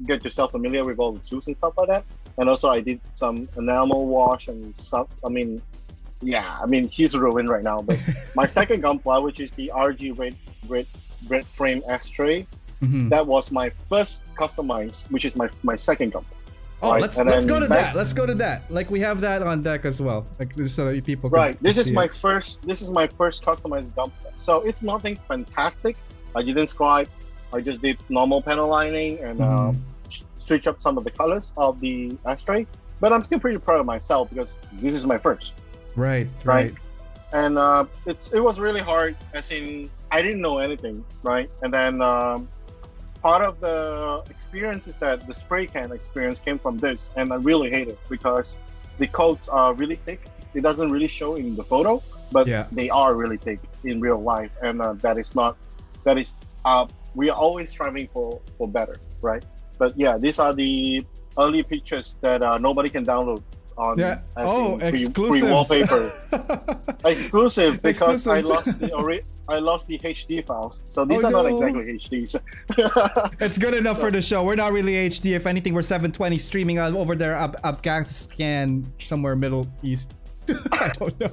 yourself familiar with all the tools and stuff like that. And also I did some enamel wash and stuff. I mean, he's ruined right now. But my second Gunpla, which is the RG red frame S03, that was my first customized, which is my second Gunpla. Oh, let's go to that. Let's go to that. Like we have that on deck as well. Like so people can This is my first customized Gunpla. So it's nothing fantastic. I didn't scribe. I just did normal panel lining and switch up some of the colors of the S03. But I'm still pretty proud of myself because this is my first. Right. And it was really hard, as in I didn't know anything, right? And then part of the experience is that the spray can experience came from this, and I really hate it because the coats are really thick. It doesn't really show in the photo, but they are really thick in real life, and we are always striving for better, right? But yeah, these are the early pictures that nobody can download on free wallpaper. Exclusive because I lost the HD files, so these are not exactly HDs. It's good enough for the show. We're not really HD. If anything, we're 720 streaming over there Afghanistan, somewhere Middle East. I don't know.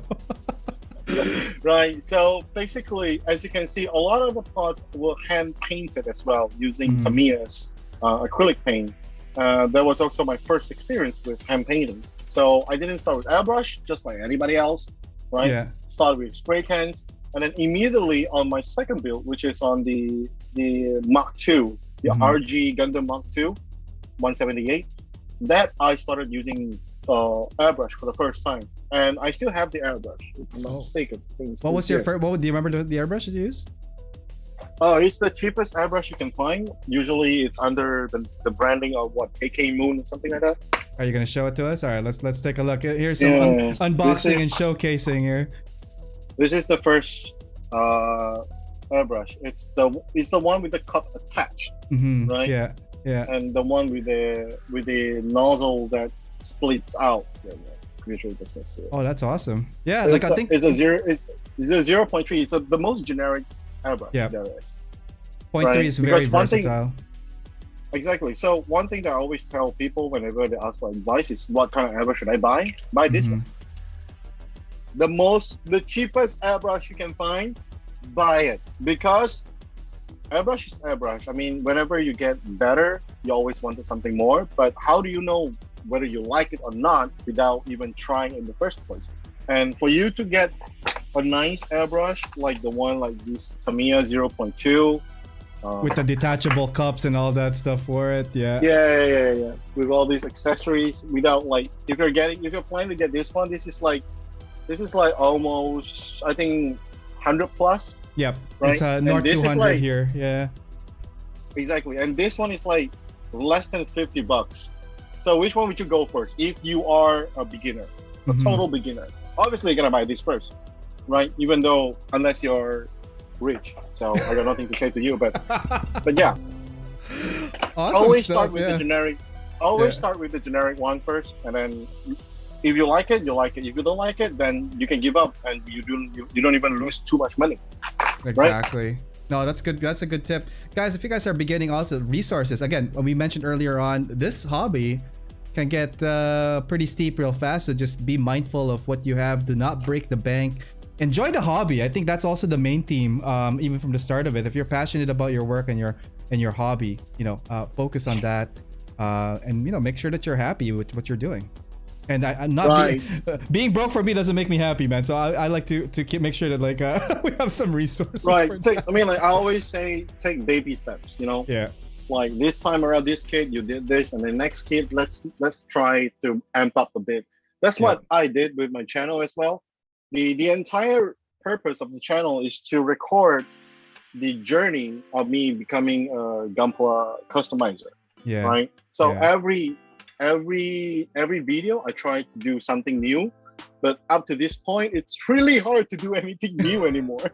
Right. So basically, as you can see, a lot of the parts were hand painted as well using Tamiya's acrylic paint. That was also my first experience with hand painting. So I didn't start with airbrush, just like anybody else, right? Yeah. Started with spray cans, and then immediately on my second build, which is on the Mark II, the RG Gundam Mark II, 178, that I started using airbrush for the first time, and I still have the airbrush. If I'm not mistaken. What was your first? What do you remember the airbrush you used? It's the cheapest airbrush you can find. Usually, it's under the branding of what KK Moon or something like that. Are you gonna show it to us? All right, let's take a look. Here's some unboxing and showcasing here. This is the first airbrush. It's the one with the cup attached, right? Yeah, yeah. And the one with the nozzle that splits out. Usually that's not it. Oh, that's awesome. Yeah, I think it's a 0.3. It's the most generic airbrush. Yeah. There is. 0.3 is very versatile. Exactly. So one thing that I always tell people whenever they ask for advice is, what kind of airbrush should I buy? Buy this one. The cheapest airbrush you can find, buy it, because airbrush is airbrush. I mean, whenever you get better, you always wanted something more. But how do you know whether you like it or not without even trying in the first place? And for you to get a nice airbrush like the one like this Tamiya 0.2 with the detachable cups and all that stuff for it, yeah, with all these accessories, without like, if you're planning to get this one, this is like almost, I think, 100 plus. Yep, right? It's North 200 like, here, yeah. Exactly, and this one is like less than $50. So which one would you go first if you are a beginner, a total beginner? Obviously, you're gonna buy this first, right? Even though, unless you're rich, so I got nothing to say to you, but yeah. Awesome always stuff, start with the generic. Always start with the generic one first, and then if you like it, you like it. If you don't like it, then you can give up, and you don't even lose too much money. Exactly. Right? No, that's good. That's a good tip, guys. If you guys are beginning, also resources. Again, when we mentioned earlier on, this hobby can get pretty steep real fast. So just be mindful of what you have. Do not break the bank. Enjoy the hobby. I think that's also the main theme, even from the start of it. If you're passionate about your work and your hobby, focus on that, and make sure that you're happy with what you're doing. And I'm not being broke for me doesn't make me happy, man. So I like to make sure that we have some resources. Right. I always say, take baby steps. Yeah. Like this time around, this kid, you did this, and the next kid, let's try to amp up a bit. That's what I did with my channel as well. The entire purpose of the channel is to record the journey of me becoming a Gunpla customizer. Yeah. Right. So every video I try to do something new, but up to this point it's really hard to do anything new anymore.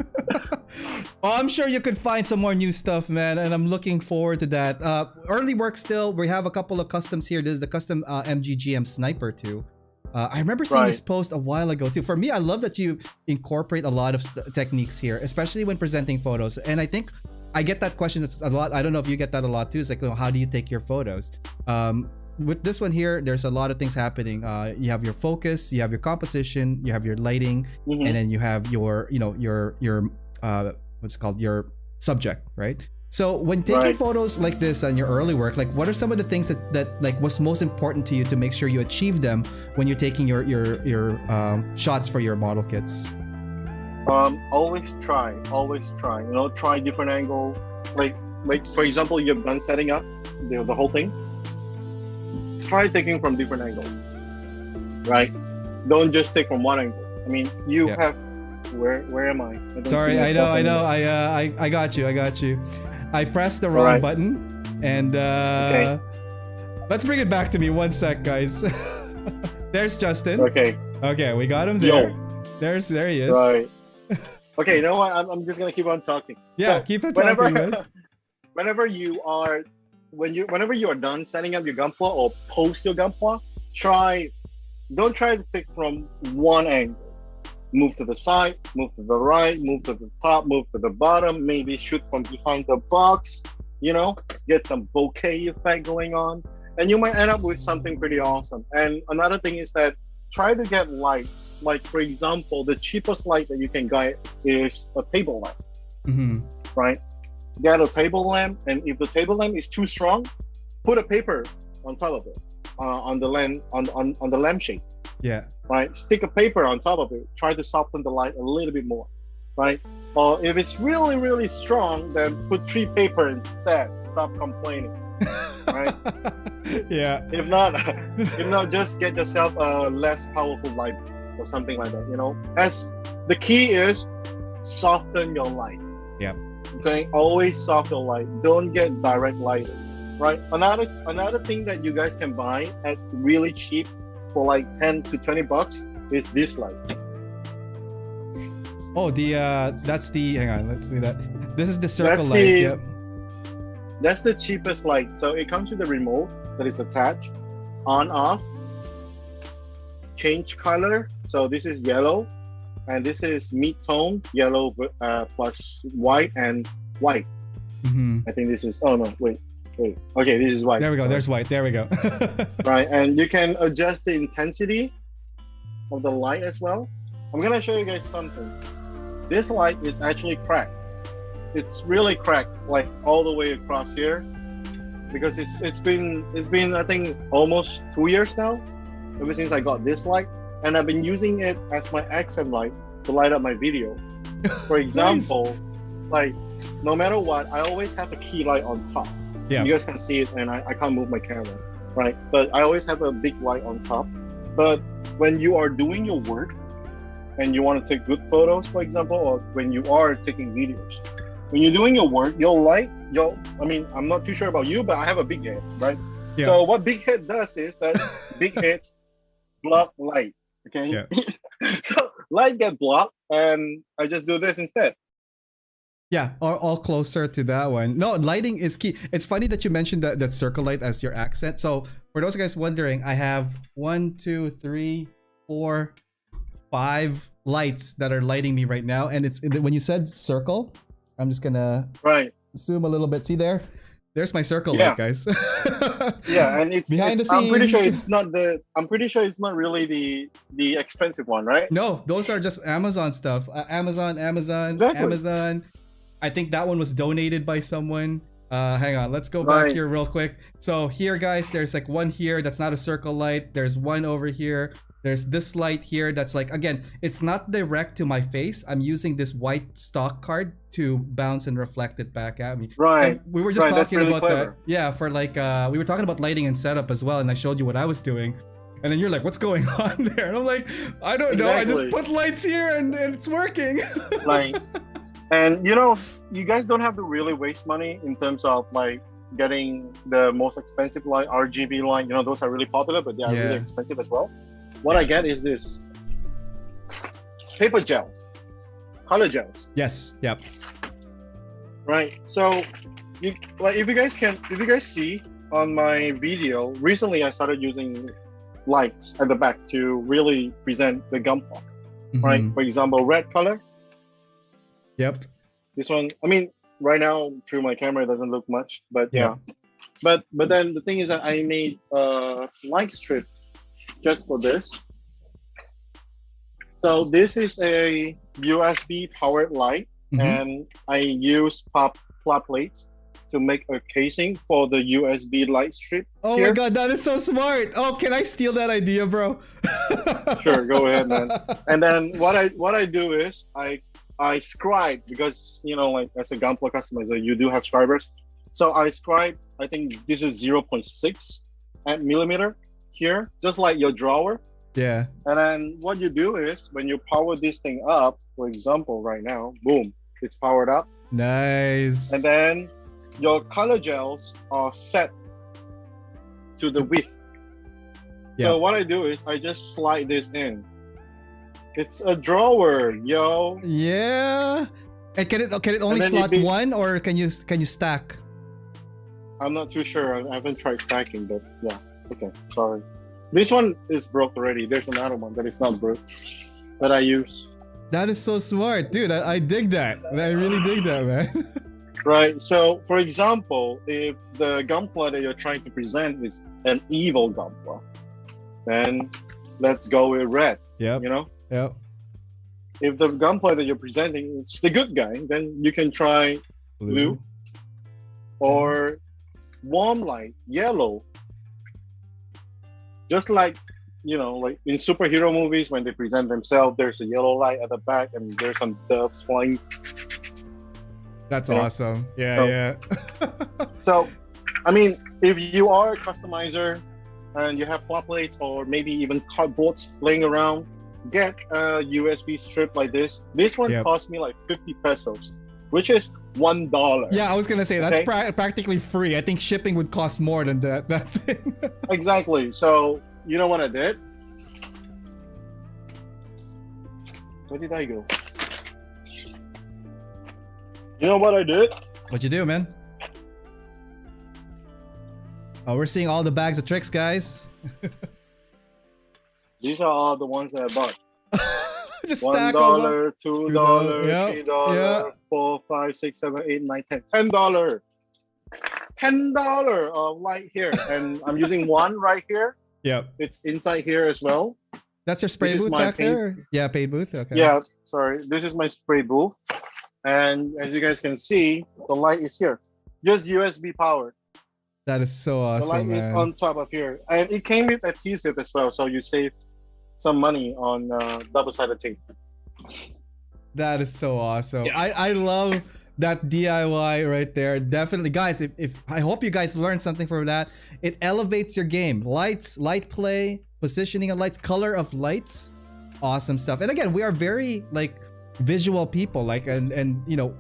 Well, I'm sure you could find some more new stuff, man, and I'm looking forward to that. Early work still. We have a couple of customs here. This is the custom MGGM sniper too. I remember seeing this post a while ago too. For me, I love that you incorporate a lot of techniques here, especially when presenting photos. And I think I get that question a lot. I don't know if you get that a lot too. It's like, how do you take your photos? With this one here, there's a lot of things happening. You have your focus, you have your composition, you have your lighting, and then you have your what's it called, your subject, right? So when taking photos like this on your early work, like what are some of the things that like was most important to you to make sure you achieve them when you're taking your shots for your model kits? Always try. Try different angle. Like for example, you're done setting up the whole thing. Try taking from different angles, right? Don't just take from one angle. I mean, you have. Where am I? Sorry, I know. I got you. I pressed the wrong button, and let's bring it back to me. 1 sec, guys. There's Justin. Okay, we got him there. There he is. Right. Okay, you know what? I'm just gonna keep on talking. Yeah, so keep on talking. Whenever you are done setting up your Gunpla or post your Gunpla, don't try to take from one angle. Move to the side, move to the right, move to the top, move to the bottom, maybe shoot from behind the box, get some bokeh effect going on, and you might end up with something pretty awesome. And another thing is that try to get lights. Like for example, the cheapest light that you can get is a table lamp, right? Get a table lamp, and if the table lamp is too strong, put a paper on top of it, on the lampshade. Yeah. Right, stick a paper on top of it. Try to soften the light a little bit more. Right, or if it's really really strong, then put 3 paper instead. Stop complaining. Right. Yeah. If not, just get yourself a less powerful light or something like that. You know, as the key is soften your light. Yeah. Okay, always soften your light. Don't get direct lighting. Right. Another thing that you guys can buy at really cheap for like 10 to 20 bucks is this light. Oh, that's the. Hang on, let's see that. This is the circle That's light. the- Yep. That's the cheapest light. So it comes with a remote that is attached, on off, change color. So this is yellow, and this is mid-tone yellow plus white and white. Mm-hmm. I think this is. Oh no, wait. Okay, this is white. There we go. Sorry. There's white. There we go. Right, and you can adjust the intensity of the light as well. I'm gonna show you guys something. This light is actually cracked. It's really cracked, like all the way across here, because it's been I think almost 2 years now, ever since I got this light, and I've been using it as my accent light to light up my video. For example, like no matter what, I always have a key light on top. Yeah. You guys can see it, and I can't move my camera, right? But I always have a big light on top. But when you are doing your work and you want to take good photos, for example, or when you are taking videos, when you're doing your work, I'm not too sure about you, but I have a big head, right? Yeah. So what big head does is that big heads block light, okay? Yeah. So light get blocked, and I just do this instead. Yeah, or all closer to that one. No, lighting is key. It's funny that you mentioned that circle light as your accent. So for those guys wondering, I have 1, 2, 3, 4, 5 lights that are lighting me right now. And it's when you said circle, I'm just gonna zoom a little bit. See there? There's my circle light, guys. Yeah, and it's behind the scenes. I'm pretty sure it's not really the expensive one, right? No, those are just Amazon stuff. Amazon. Exactly. I think that one was donated by someone. Hang on, let's go back here real quick. So here, guys, there's like one here that's not a circle light. There's one over here. There's this light here that's like, again, it's not direct to my face. I'm using this white stock card to bounce and reflect it back at me. Right. And we were just talking really about clever. that. Yeah, for like, we were talking about lighting and setup as well, and I showed you what I was doing. And then you're like, what's going on there? And I'm like, I don't know. I just put lights here and it's working. Like, and you guys don't have to really waste money in terms of like getting the most expensive light, RGB light. Those are really popular, but they are really expensive as well. What I get is this paper gels, color gels. Yes. Yep. Right. So, if you guys see on my video, recently I started using lights at the back to really present the gunpla. Right. For example, red color. Yep. This one. I mean, right now through my camera it doesn't look much, but yeah. But then the thing is that I made a light strip just for this. So this is a USB powered light, and I use flat plates to make a casing for the USB light strip. Oh here. My god, that is so smart. Oh, can I steal that idea, bro? Sure, go ahead, man. And then what I do is I scribe, because like as a Gunpla customizer you do have scribers. So I scribe, I think this is 0.6 millimeter here, just like your drawer. Yeah. And then what you do is when you power this thing up, for example, right now, boom, it's powered up. Nice. And then your color gels are set to the width. Yeah. So what I do is I just slide this in. It's a drawer, yo. Yeah. And can it only slot one, or can you stack? I'm not too sure. I haven't tried stacking, but yeah. Okay, sorry. This one is broke already. There's another one that is not broke that I use. That is so smart, dude. I dig that. I really dig that, man. Right. So, for example, if the gunpla that you're trying to present is an evil gunpla, then let's go with red. Yeah. Yep. If the gunpla that you're presenting is the good guy, then you can try blue or warm light, yellow, just like like in superhero movies when they present themselves, there's a yellow light at the back and there's some doves flying. That's You know? awesome. Yeah, So- yeah. So, I mean, if you are a customizer and you have flat plates or maybe even cardboards laying around, get a USB strip like this. This one Yep. cost me like 50 pesos, which is $1. Yeah, I was gonna say that's Okay. practically free. I think shipping would cost more than that thing. Exactly. So, you know what I did? Where did I go? You know what I did? What'd you do, man? Oh, we're seeing all the bags of tricks, guys. These are all the ones that I bought. Just $1, stack them up. $2, Yeah, $3, yeah. 4, 5, 6, 7, 8, 9, 10. $10. $10 of light here. And I'm using one right here. Yep. It's inside here as well. That's your spray This is booth my back paint- there? Yeah, paid booth. Okay. Yeah, sorry. This is my spray booth. And as you guys can see, the light is here. Just USB powered. That is so The awesome, light is man. on top of here. And it came with adhesive as well, so you save some money on double-sided tape. That is so awesome. Yeah. I love that DIY right there. Definitely, guys. If I hope you guys learned something from that. It elevates your game. Lights, light play, positioning of lights, color of lights. Awesome stuff. And again, we are very like visual people, like and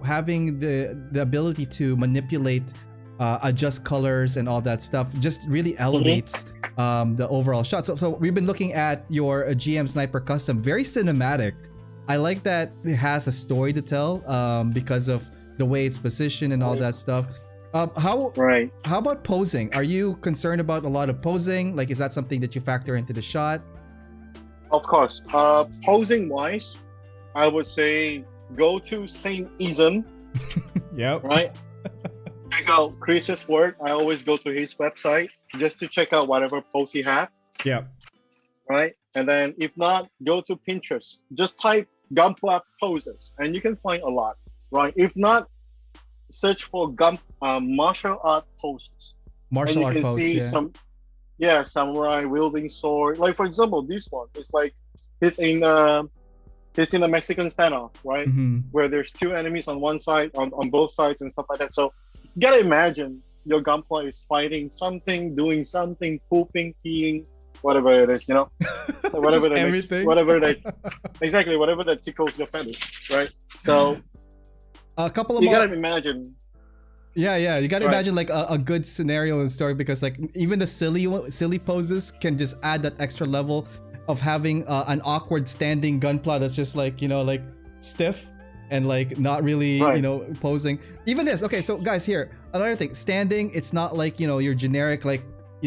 having the ability to manipulate, adjust colors and all that stuff just really elevates the overall shot. So we've been looking at your GM Sniper Custom, very cinematic. I like that it has a story to tell because of the way it's positioned and all that stuff. How Right. about posing? Are you concerned about a lot of posing? Like, is that something that you factor into the shot? Of course. Posing-wise, I would say go to St. Eason, Yep. right? Check out Chris's work. I always go to his website just to check out whatever post he has, Yep. right? And then if not, go to Pinterest. Just type Gunpla poses and you can find a lot, right? If not, search for martial art poses. Martial art And you can pose. see Yeah. samurai wielding sword. Like for example, this one, it's like it's in a Mexican standoff, right? Mhm. Where there's two enemies on one side, on both sides and stuff like that. So you gotta imagine your gunpla is fighting something, doing something, pooping, peeing, whatever it is, whatever Just that everything. whatever that tickles your fetish, right? So A couple of you more. gotta imagine. Yeah, you gotta Right. imagine like a good scenario and story, because like even the silly poses can just add that extra level of having an awkward standing gunpla that's just like like stiff and like not really Right. posing. Even this. Okay, so guys, here another thing. Standing, it's not like your generic like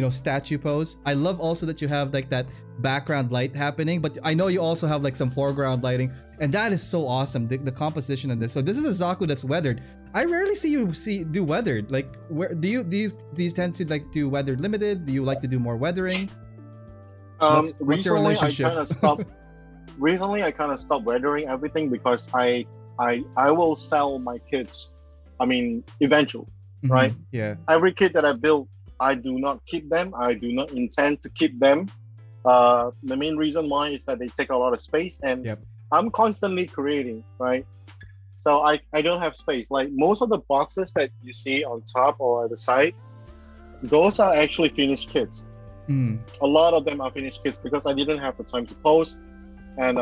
statue pose. I love also that you have like that background light happening, but I know you also have like some foreground lighting, and that is so awesome. The composition of this. So this is a Zaku that's weathered. I rarely see you do weathered. Like, where do you tend to like do weathered limited? Do you like to do more weathering? What's your Recently, relationship? Recently, I kind of stopped weathering everything because I will sell my kits. I mean, eventually, right? Mhm. Yeah. Every kit that I build, I do not keep them. I do not intend to keep them. The main reason why is that they take a lot of space, and Yep. I'm constantly creating, right? So I don't have space. Like most of the boxes that you see on top or at the side, those are actually finished kits. Mm. A lot of them are finished kits because I didn't have the time to post, and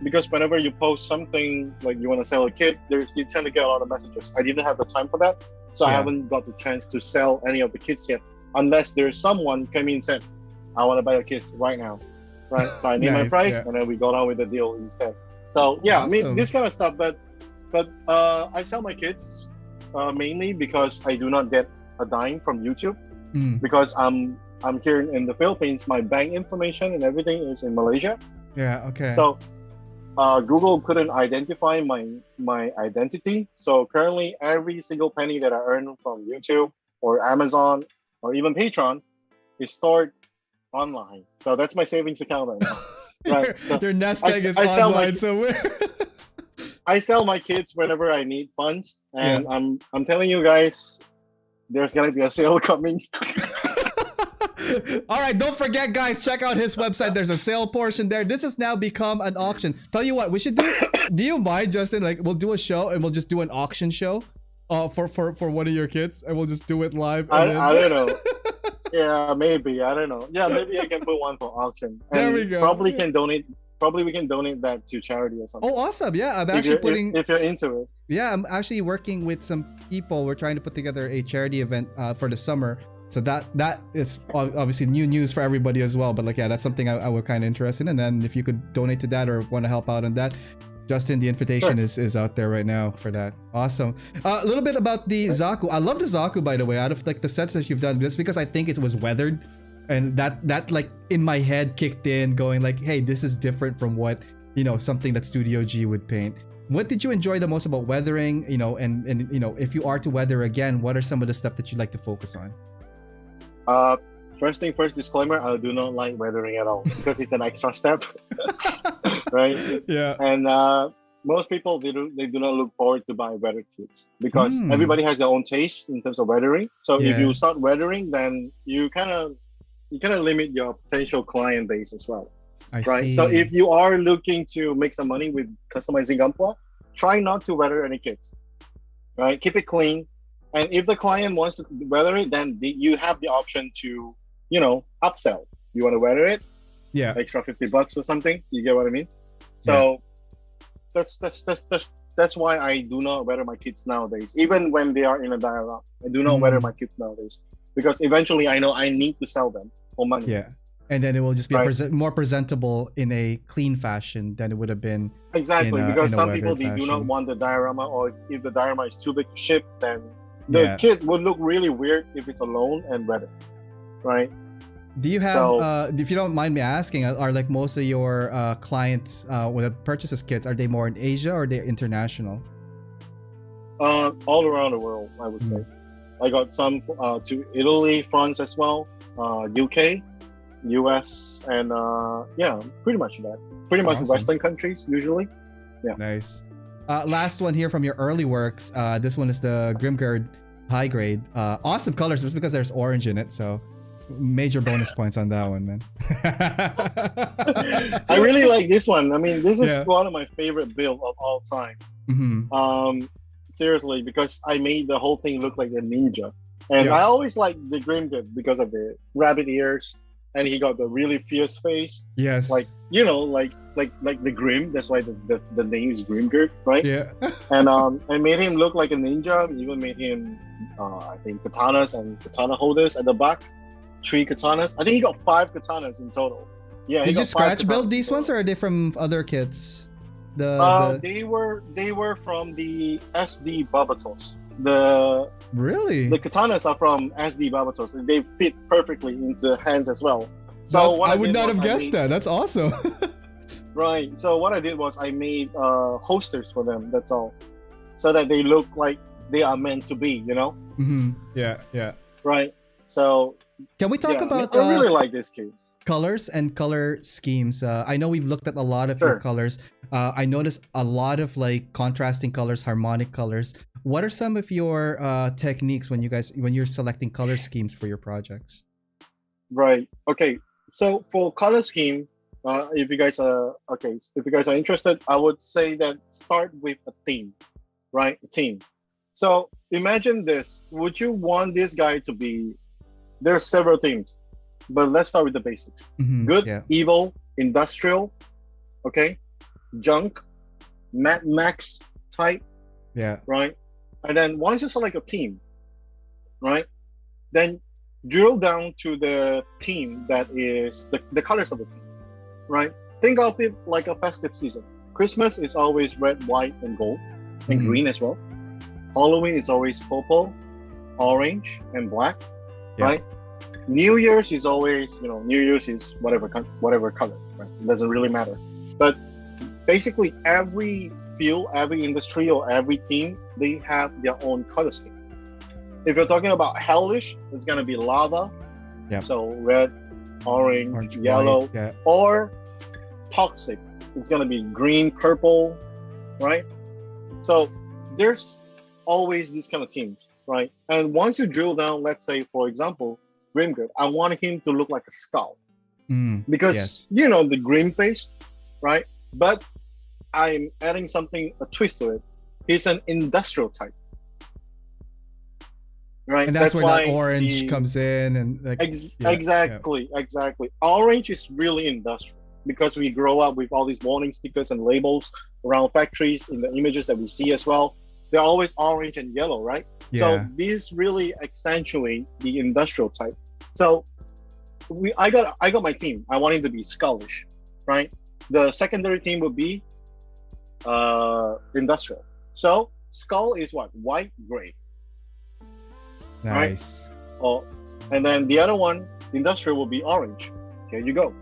because whenever you post something like you want to sell a kit, you tend to get a lot of messages. I didn't have the time for that, so I Yeah. haven't got the chance to sell any of the kits yet, unless there's someone came in and said, "I want to buy a kit right now," right? So I need my Nice, price, yeah. and then we got on with the deal instead. So yeah, I Awesome. mean this kind of stuff, but I sell my kits mainly because I do not get a dime from YouTube Mm. because I'm here in the Philippines. My bank information and everything is in Malaysia. Yeah. Okay. So Google couldn't identify my identity. So currently, every single penny that I earn from YouTube or Amazon or even Patreon is stored online. So that's my savings account right now. Right. So Your nest I egg is I sell my- online somewhere. I sell my kits whenever I need funds, and I'm telling you guys, there's gonna be a sale coming. All right, don't forget, guys, check out his website. There's a sale portion there. This has now become an auction. Tell you what, we should do. Do you mind, Justin? Like, we'll do a show and we'll just do an auction show, for one of your kids, and we'll just do it live. I don't know. Yeah, maybe. I don't know. Yeah, maybe I can put one for auction. And There we go. Probably can donate. Probably we can donate that to charity or something. Oh, awesome! Yeah, I'm if actually you're, putting. if you're into it. Yeah, I'm actually working with some people. We're trying to put together a charity event for the summer. So that is obviously new news for everybody as well. But like, yeah, that's something I was kind of interested in. And then if you could donate to that or want to help out on that, Justin, the invitation is out there right now for that. Awesome. A little bit about the Zaku. I love the Zaku, by the way. Out of like the sets that you've done, just because I think it was weathered, and that like in my head kicked in, going like, hey, this is different from what, you know, something that Studio G would paint. What did you enjoy the most about weathering? You know, and you know, if you are to weather again, what are some of the stuff that you'd like to focus on? First thing first, disclaimer, I do not like weathering at all because it's an extra step. Right? Yeah. And most people, they do not look forward to buy weathered kits because everybody has their own taste in terms of weathering. So if you start weathering, then you kind of limit your potential client base as well. I see. So if you are looking to make some money with customizing Gunpla, try not to weather any kits. Right? Keep it clean. And if the client wants to weather it, then you have the option to, you know, upsell. You want to weather it? Yeah. Extra $50 or something. You get what I mean? So that's why I do not weather my kits nowadays. Even when they are in a diorama, I do not weather my kits nowadays because eventually I know I need to sell them for money. Yeah. And then it will just be more presentable in a clean fashion than it would have been. Exactly, because some people, they fashion. do not want the diorama, or if the diorama is too big to ship, then the kit would look really weird if it's alone and weathered, right? Do you have, if you don't mind me asking, are like most of your clients with purchases kits, are they more in Asia or are they international? All around the world, I would say. I got some to Italy, France as well, UK, US, and pretty much that. Pretty much Western countries usually. Yeah. Nice. Last one here from your early works. This one is the Grimgard high grade. Awesome colors, just because there's orange in it, so major bonus points on that one, man. I really like this one. I mean, this is one of my favorite builds of all time. Seriously, because I made the whole thing look like a ninja. And I always like the Grimgard because of the rabbit ears, and he got the really fierce face. Yes. Like, you know, like the Grim. That's why the name is Grimgard, right? Yeah. And I made him look like a ninja. Even made him, I think, katanas and katana holders at the back. 3 katanas. I think he got 5 katanas in total. Yeah. Did you scratch build these ones, or are they from other kits? They were from the SD Barbatos. The katanas are from SD Barbatos, and they fit perfectly into hands as well. So I would not have guessed that. That's awesome. Right. So what I did was I made holsters for them. That's all, so that they look like they are meant to be. You know. Yeah. Yeah. Right. So can we talk about? I really like this kit. Colors and color schemes. I know we've looked at a lot of your colors. I noticed a lot of like contrasting colors, harmonic colors. What are some of your techniques when you're selecting color schemes for your projects? Right. Okay. So for color scheme, if you guys are interested, I would say that start with a theme, right? A theme. So imagine this. Would you want this guy to be? There's several themes, but let's start with the basics. Good, evil, industrial, okay, junk, Mad Max type, right? And then once you select a theme, right, then drill down to the theme that is the colors of the theme, right? Think of it like a festive season. Christmas is always red, white, and gold, and green as well. Halloween is always purple, orange, and black, right? New Year's is always, New Year's is whatever color, right? It doesn't really matter. But basically, every field, every industry, or every team, they have their own color scheme. If you're talking about hellish, it's gonna be lava. So red, orange, yellow, white, or toxic, it's gonna be green, purple, right? So there's always these kind of teams. right? And once you drill down, let's say, for example, Grimgird, I want him to look like a skull. Because, the grim face, right? But I'm adding a twist to it. He's an industrial type. Right? And that's where that orange comes in. And exactly. Orange is really industrial because we grow up with all these warning stickers and labels around factories in the images that we see as well. They're always orange and yellow, right? Yeah. So these really accentuate the industrial type. So I got my team. I want him to be skullish, right? The secondary team would be industrial. So skull is what? White, gray. Nice. Right? Oh, and then the other one, industrial, will be orange. Here you go.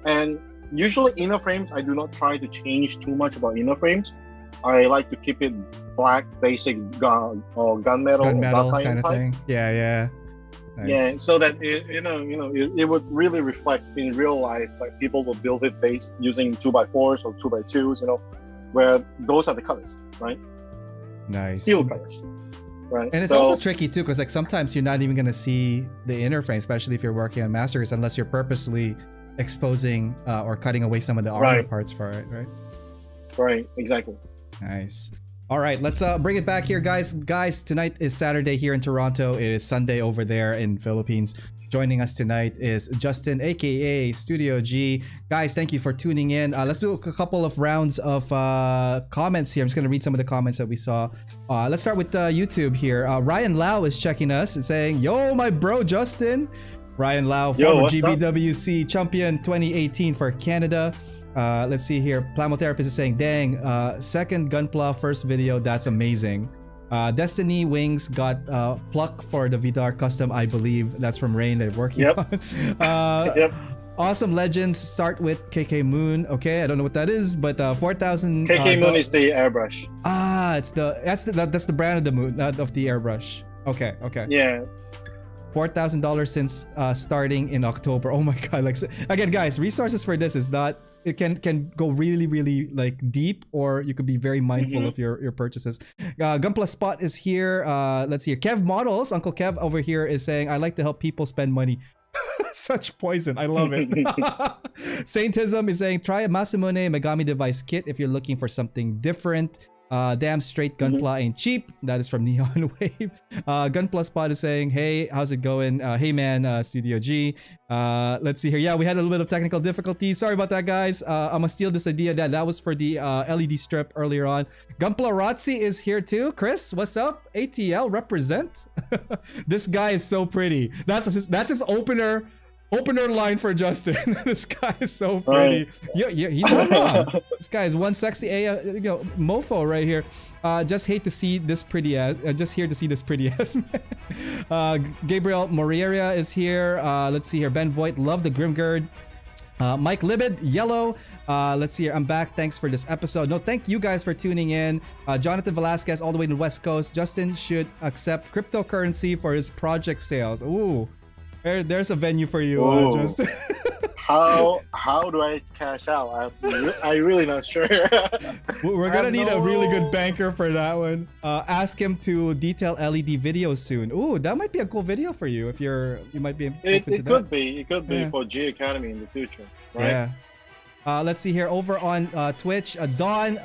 And usually inner frames, I do not try to change too much about inner frames. I like to keep it black, basic gunmetal kind of thing. Yeah. Nice. Yeah, so that it would really reflect in real life. Like people will build it based using 2x4s or 2x2s, where those are the colors, right? Nice. Steel colors, right? And it's also tricky too, because like sometimes you're not even gonna see the inner frame, especially if you're working on masters, unless you're purposely exposing or cutting away some of the armor parts for it, right? Right. Exactly. Nice. All right, let's bring it back here, guys. Guys, tonight is Saturday here in Toronto. It is Sunday over there in Philippines. Joining us tonight is Justin, aka Studio G. Guys, thank you for tuning in. Let's do a couple of rounds of comments here. I'm just gonna read some of the comments that we saw. Let's start with YouTube here. Ryan Lau is checking us and saying, "Yo, my bro, Justin." Ryan Lau, former GBWC champion 2018 for Canada. Let's see here. Plamotherapist is saying, "Dang, second Gunpla, first video. That's amazing." Destiny Wings got pluck for the Vidar custom, I believe. That's from Rain they're working on. Awesome Legends start with KK Moon. Okay, I don't know what that is, but 4,000. KK Moon is the airbrush. That's the brand of the moon, of the airbrush. Okay. Yeah. $4,000 since starting in October. Oh my god! Like again, guys, resources for this is not. It can go really, really like deep, or you could be very mindful of your purchases. Gunpla Spot is here. Let's see here. Kev Models, Uncle Kev over here is saying, "I like to help people spend money." Such poison. I love it. Saintism is saying, "Try a Masamune Megami device kit if you're looking for something different." Damn straight Gunpla ain't cheap. That is from Neon Wave. Gunpla Spot is saying, "Hey, how's it going? Hey man, Studio G." Let's see here. Yeah, we had a little bit of technical difficulties. Sorry about that, guys. I'm gonna steal this idea. That was for the LED strip earlier on. Gunpla Rotzi is here too. Chris, what's up? ATL represent. This guy is so pretty. That's his opener line for Justin. This guy is so pretty. He's not wrong. This guy is one sexy mofo right here. Just hate to see this pretty ass. Just here to see this pretty ass man. Gabriel Moriera is here. Let's see here. Ben Voigt, love the Grimgird. Mike Libid, yellow. Let's see here. I'm back. Thanks for this episode. No, thank you guys for tuning in. Jonathan Velasquez, all the way to the West Coast. Justin should accept cryptocurrency for his project sales. Ooh. There's a venue for you, Justin. How do I cash out? I'm really not sure. We're gonna need a really good banker for that one. Ask him to detail LED videos soon. Ooh, that might be a cool video for you if you might be. It could be for G Academy in the future, right? Yeah. Let's see here. Over on Twitch, Don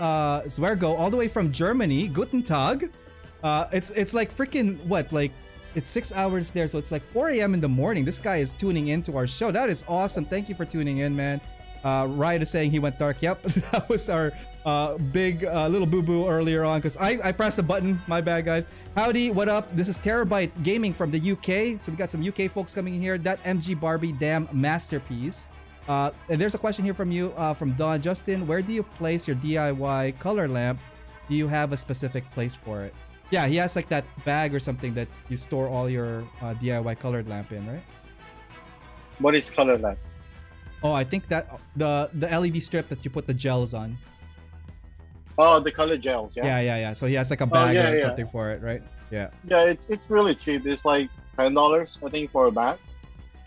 Zwergo, all the way from Germany. Guten Tag. It's like freaking what, like. It's 6 hours there, so it's like 4 a.m. in the morning. This guy is tuning into our show. That is awesome. Thank you for tuning in, man. Riot is saying he went dark. Yep, that was our big little boo-boo earlier on because I pressed a button. My bad, guys. Howdy, what up? This is Terabyte Gaming from the UK. So we got some UK folks coming in here. That MG Barbie damn masterpiece. And there's a question here from you, from Don. Justin, where do you place your DIY color lamp? Do you have a specific place for it? Yeah, he has like that bag or something that you store all your DIY colored lamp in, right? What is colored lamp? Oh, I think that the LED strip that you put the gels on. Oh, the colored gels, yeah. Yeah. So he has like a bag or something for it, right? Yeah. Yeah, it's really cheap. It's like $10, I think, for a bag.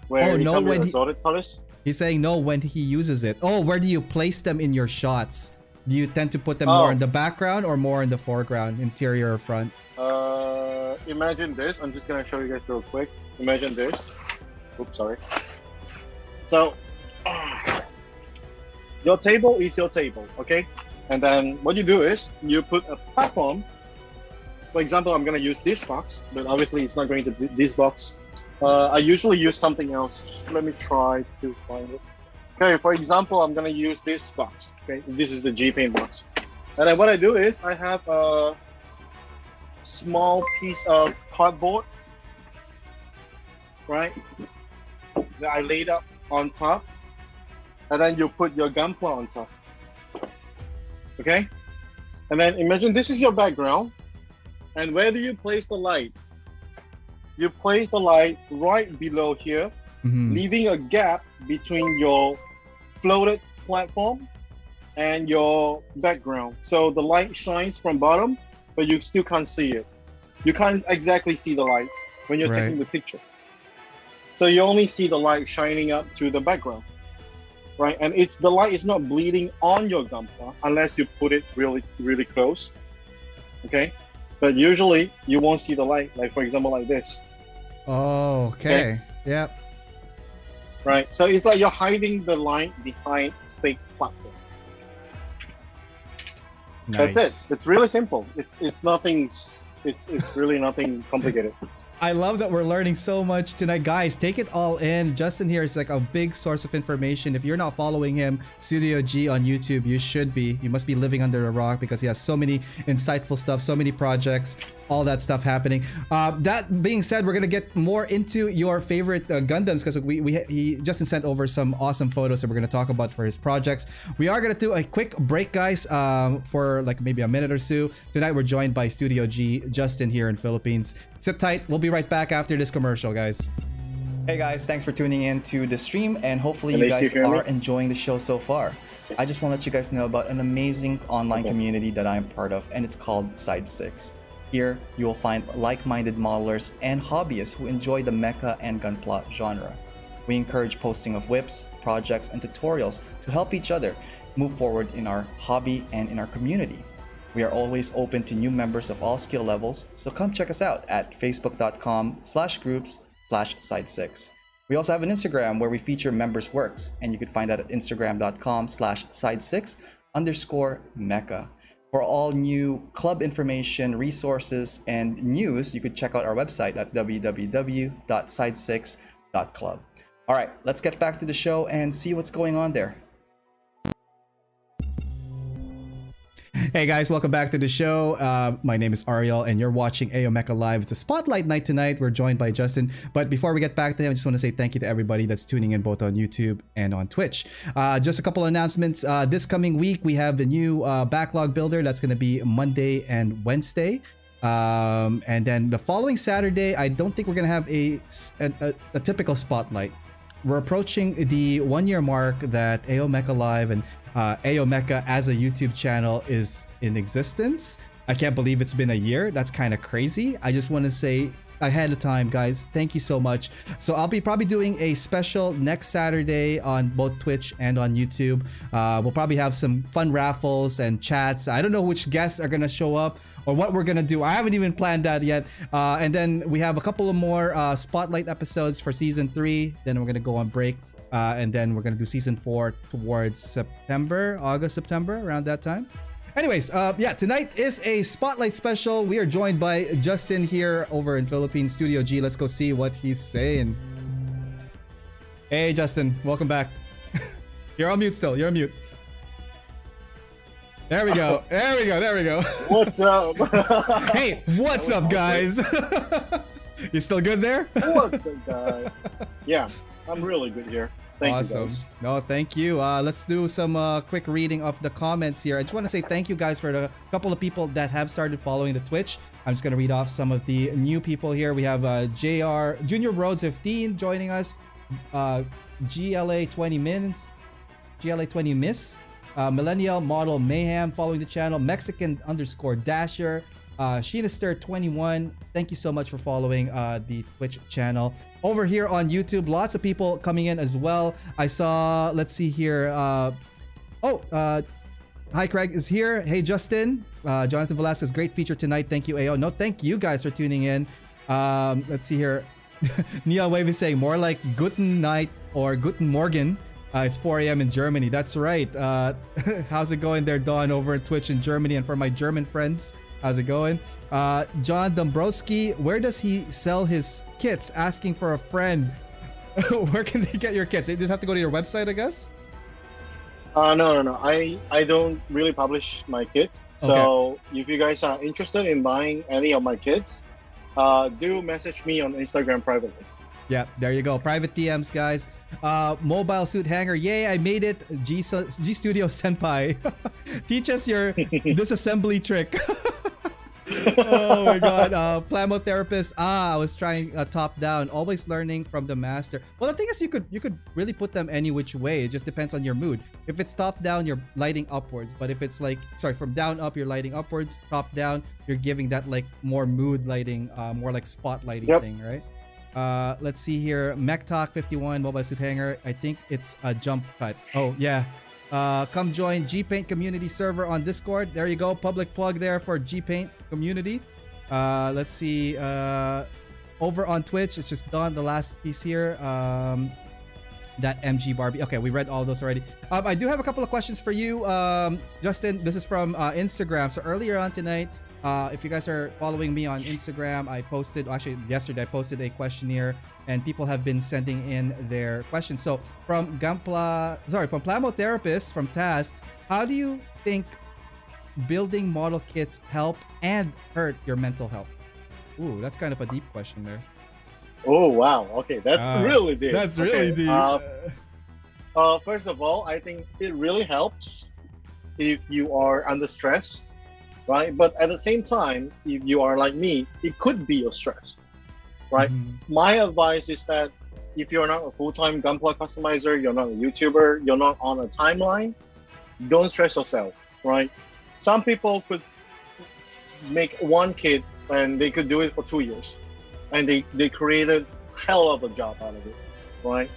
Where he comes with assorted colors. He's saying no when he uses it. Oh, where do you place them in your shots? Do you tend to put them more in the background or more in the foreground, interior or front? imagine this. I'm just gonna show you guys real quick. Imagine this. Oops, sorry. So, your table is your table, okay? And then what you do is you put a platform. For example, I'm gonna use this box, but obviously it's not going to be this box. I usually use something else. Let me try to find it. Okay, for example, I'm gonna use this box. Okay, this is the G-Paint box. And then what I do is I have a small piece of cardboard, right? That I laid up on top, and then you put your Gunpla on top. Okay, and then imagine this is your background, and where do you place the light? You place the light right below here, leaving a gap between your floated platform and your background. So the light shines from bottom, but you still can't see it. You can't exactly see the light when you're taking the picture. So you only see the light shining up to the background, right? And it's the light is not bleeding on your Gunpla unless you put it really, really close, okay? But usually you won't see the light, like for example, like this. Oh, okay. Yep. Right. So it's like you're hiding the light behind fake platform. Nice. That's it. It's really simple. It's nothing. It's really nothing complicated. I love that we're learning so much tonight. Guys, take it all in. Justin here is like a big source of information. If you're not following him, Studio G on YouTube, you should be. You must be living under a rock because he has so many insightful stuff, so many projects, all that stuff happening. That being said, we're going to get more into your favorite Gundams because Justin sent over some awesome photos that we're going to talk about for his projects. We are going to do a quick break, guys, for like maybe a minute or two. Tonight, we're joined by Studio G, Justin here in Philippines. Sit tight. We'll be right back after this commercial, guys. Hey guys, thanks for tuning in to the stream, and hopefully you guys are enjoying the show so far. I just want to let you guys know about an amazing online community that I'm part of, and it's called Side 6. Here, you will find like-minded modelers and hobbyists who enjoy the mecha and gunpla genre. We encourage posting of whips, projects, and tutorials to help each other move forward in our hobby and in our community. We are always open to new members of all skill levels, so come check us out at facebook.com/groups/side6. We also have an Instagram where we feature members' works, and you can find that at instagram.com/side6_mecha. For all new club information, resources, and news, you could check out our website at www.side6.club. All right, let's get back to the show and see what's going on there. Hey guys, welcome back to the show. My name is Ariel and you're watching AO Mecha Live. It's a spotlight night tonight. We're joined by Justin. But before we get back to him, I just want to say thank you to everybody that's tuning in both on YouTube and on Twitch. Just a couple of announcements. This coming week, we have the new backlog builder. That's going to be Monday and Wednesday. And then the following Saturday, I don't think we're going to have a typical spotlight. We're approaching the 1 year mark that AO Mecha Live and AO Mecha as a YouTube channel is in existence. I can't believe it's been a year. That's kind of crazy. I just want to say ahead of time, guys, thank you so much. So I'll be probably doing a special next Saturday on both Twitch and on YouTube. We'll probably have some fun raffles and chats. I don't know which guests are gonna show up or what we're gonna do. I haven't even planned that yet. And then we have a couple of more spotlight episodes for season 3. Then we're gonna go on break. And then we're gonna do season 4 towards September, August, September, around that time. Anyways, yeah, tonight is a spotlight special. We are joined by Justin here over in Philippines, Studio G. Let's go see what he's saying. Hey, Justin, welcome back. You're on mute still. You're on mute. There we go. There we go. There we go. What's up? Hey, what's up, guys? You still good there? What's up, guys? Yeah, I'm really good here. Thank you, guys. No, thank you. Let's do some quick reading of the comments here. I just want to say thank you guys for the couple of people that have started following the Twitch. I'm just going to read off some of the new people here. We have JR Junior Roads 15 joining us, GLA 20 Mins, GLA 20 Miss, Millennial Model Mayhem following the channel, Mexican _ Dasher, Sheenister 21. Thank you so much for following the Twitch channel. Over here on YouTube, lots of people coming in as well. I saw, let's see here. Hi, Craig is here. Hey, Justin. Jonathan Velasquez, great feature tonight. Thank you, AO. No, thank you guys for tuning in. Let's see here. Neon Wave is saying more like Guten Night or Guten Morgen. It's 4 a.m. in Germany. That's right. How's it going there, Dawn, over at Twitch in Germany? And for my German friends, how's it going? John Dombrowski, where does he sell his kits? Asking for a friend. Where can they get your kits? They just have to go to your website, I guess? No. I don't really publish my kits. So if you guys are interested in buying any of my kits, do message me on Instagram privately. Yeah, there you go. Private DMs, guys. Mobile suit hanger. Yay, I made it. G Studio Senpai. Teach us your disassembly trick. Oh my god. Plamo therapist. I was trying top down. Always learning from the master. Well, the thing is, you could really put them any which way. It just depends on your mood. If it's top down, you're lighting upwards. But if it's like, sorry, from down up, you're lighting upwards. Top down, you're giving that like more mood lighting, more like spotlighting thing, right? Let's see here. Mech Talk 51 mobile suit hanger. I think it's a jump cut. Oh yeah. Come join G-Paint community server on Discord. There you go. Public plug there for G-Paint community. Let's see. Over on Twitch, it's just done. The last piece here. That MG Barbie. Okay, we read all those already. I do have a couple of questions for you, Justin. This is from Instagram. So earlier on tonight, if you guys are following me on Instagram, I posted, actually yesterday, I posted a questionnaire and people have been sending in their questions. So from Plamo Therapist, from Taz, how do you think building model kits help and hurt your mental health? Ooh, that's kind of a deep question there. Oh, wow. Okay, that's really deep. That's really deep. First of all, I think it really helps if you are under stress, right? But at the same time, if you are like me, it could be your stress, right? My advice is that if you're not a full-time Gunpla customizer, you're not a YouTuber, you're not on a timeline, don't stress yourself, right? Some people could make one kit and they could do it for 2 years, and they created hell of a job out of it, right?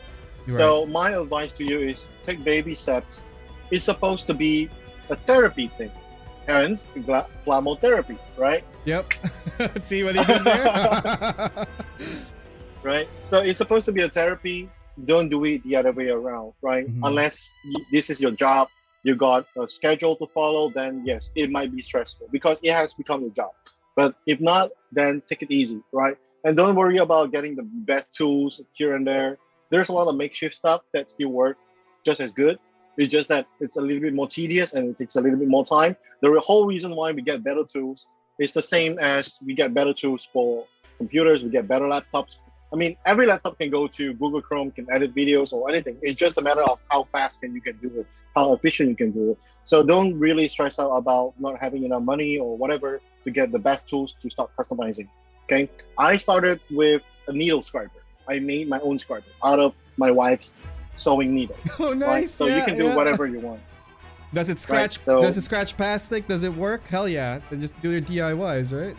So my advice to you is take baby steps. It's supposed to be a therapy thing, hence Plamo therapy, right? Yep. See what he did there? Right? So it's supposed to be a therapy. Don't do it the other way around, right? Unless this is your job, you got a schedule to follow, then yes, it might be stressful because it has become your job. But if not, then take it easy, right? And don't worry about getting the best tools here and there. There's a lot of makeshift stuff that still work just as good. It's just that it's a little bit more tedious and it takes a little bit more time. The whole reason why we get better tools is the same as we get better tools for computers, we get better laptops. I mean, every laptop can go to Google Chrome, can edit videos or anything. It's just a matter of how fast you can do it, how efficient you can do it. So don't really stress out about not having enough money or whatever to get the best tools to start customizing. Okay, I started with a needle scriber. I made my own scriber out of my wife's sewing needle. Oh, nice! Right? So you can do whatever you want. Does it scratch? Right? So, does it scratch plastic? Does it work? Hell yeah! Then just do your DIYs, right?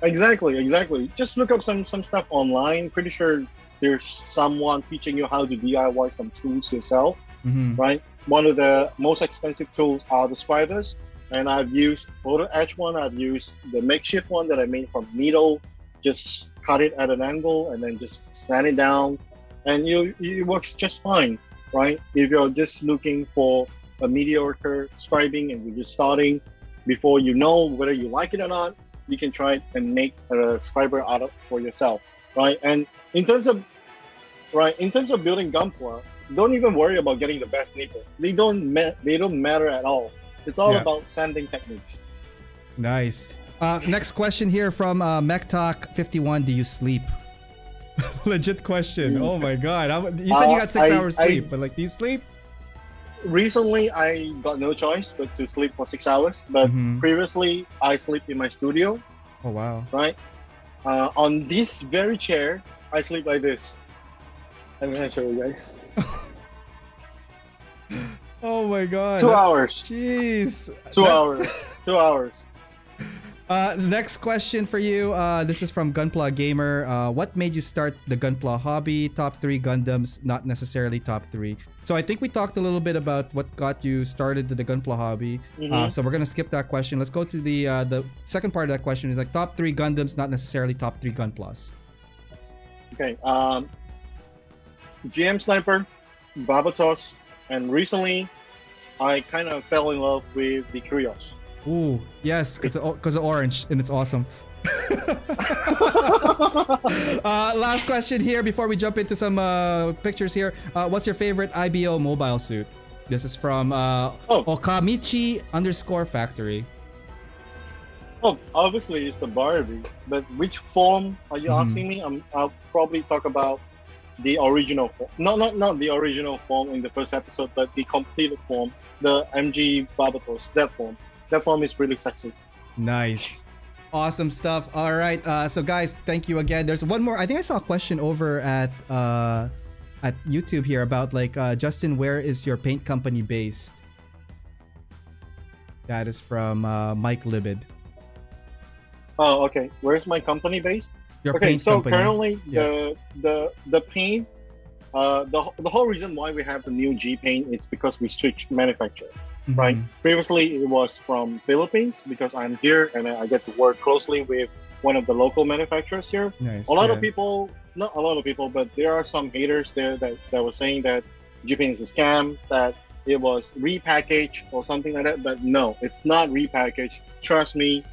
Exactly. Just look up some stuff online. Pretty sure there's someone teaching you how to DIY some tools yourself. Right? One of the most expensive tools are the scribers. And I've used photo etch one. I've used the makeshift one that I made from needle. Just cut it at an angle and then just sand it down, and it works just fine, right? If you're just looking for a mediocre scribing and you're just starting, before you know whether you like it or not, you can try it and make a scriber out of for yourself, right? And in terms of building Gunpla, don't even worry about getting the best nipple. They don't matter at all. It's all about sanding techniques. Nice. Next question here from Mech Talk 51. Do you sleep? Legit question. Oh my god. You said you got 6 hours sleep, but like, do you sleep? Recently, I got no choice but to sleep for 6 hours. But previously, I sleep in my studio. Oh wow. Right? On this very chair, I sleep like this. I'm gonna show you guys. Oh my god. 2 hours. Jeez. 2 hours. 2 hours. Next question for you. This is from Gunpla Gamer. What made you start the Gunpla hobby? Top 3 Gundams, not necessarily top 3. So I think we talked a little bit about what got you started to the Gunpla hobby. So we're gonna skip that question. Let's go to the second part of that question. Is like top 3 Gundams, not necessarily top 3 Gunplas. Okay. GM Sniper, Barbatos, and recently I kind of fell in love with the Curios. Ooh, yes, because of orange, and it's awesome. Last question here before we jump into some pictures here. What's your favorite IBO mobile suit? This is from Okamichi_factory. Oh, obviously it's the Barbie, but which form are you asking me? I'll probably talk about the original form. Not the original form in the first episode, but the completed form, the MG Barbatos, that form. That form is really sexy. Nice. Awesome stuff. All right. So guys, thank you again. There's one more. I think I saw a question over at YouTube here about like Justin, where is your paint company based? That is from Mike Libid. Oh, okay. Where's my company based? Your okay, paint so company. currently Yeah. the paint, the whole reason why we have the new G paint is because we switched manufacturer. Right. Previously, it was from Philippines because I'm here and I get to work closely with one of the local manufacturers here. Nice. A lot of people, not a lot of people, but there are some haters there that were saying that Japan is a scam, that it was repackaged or something like that. But no, it's not repackaged. Trust me,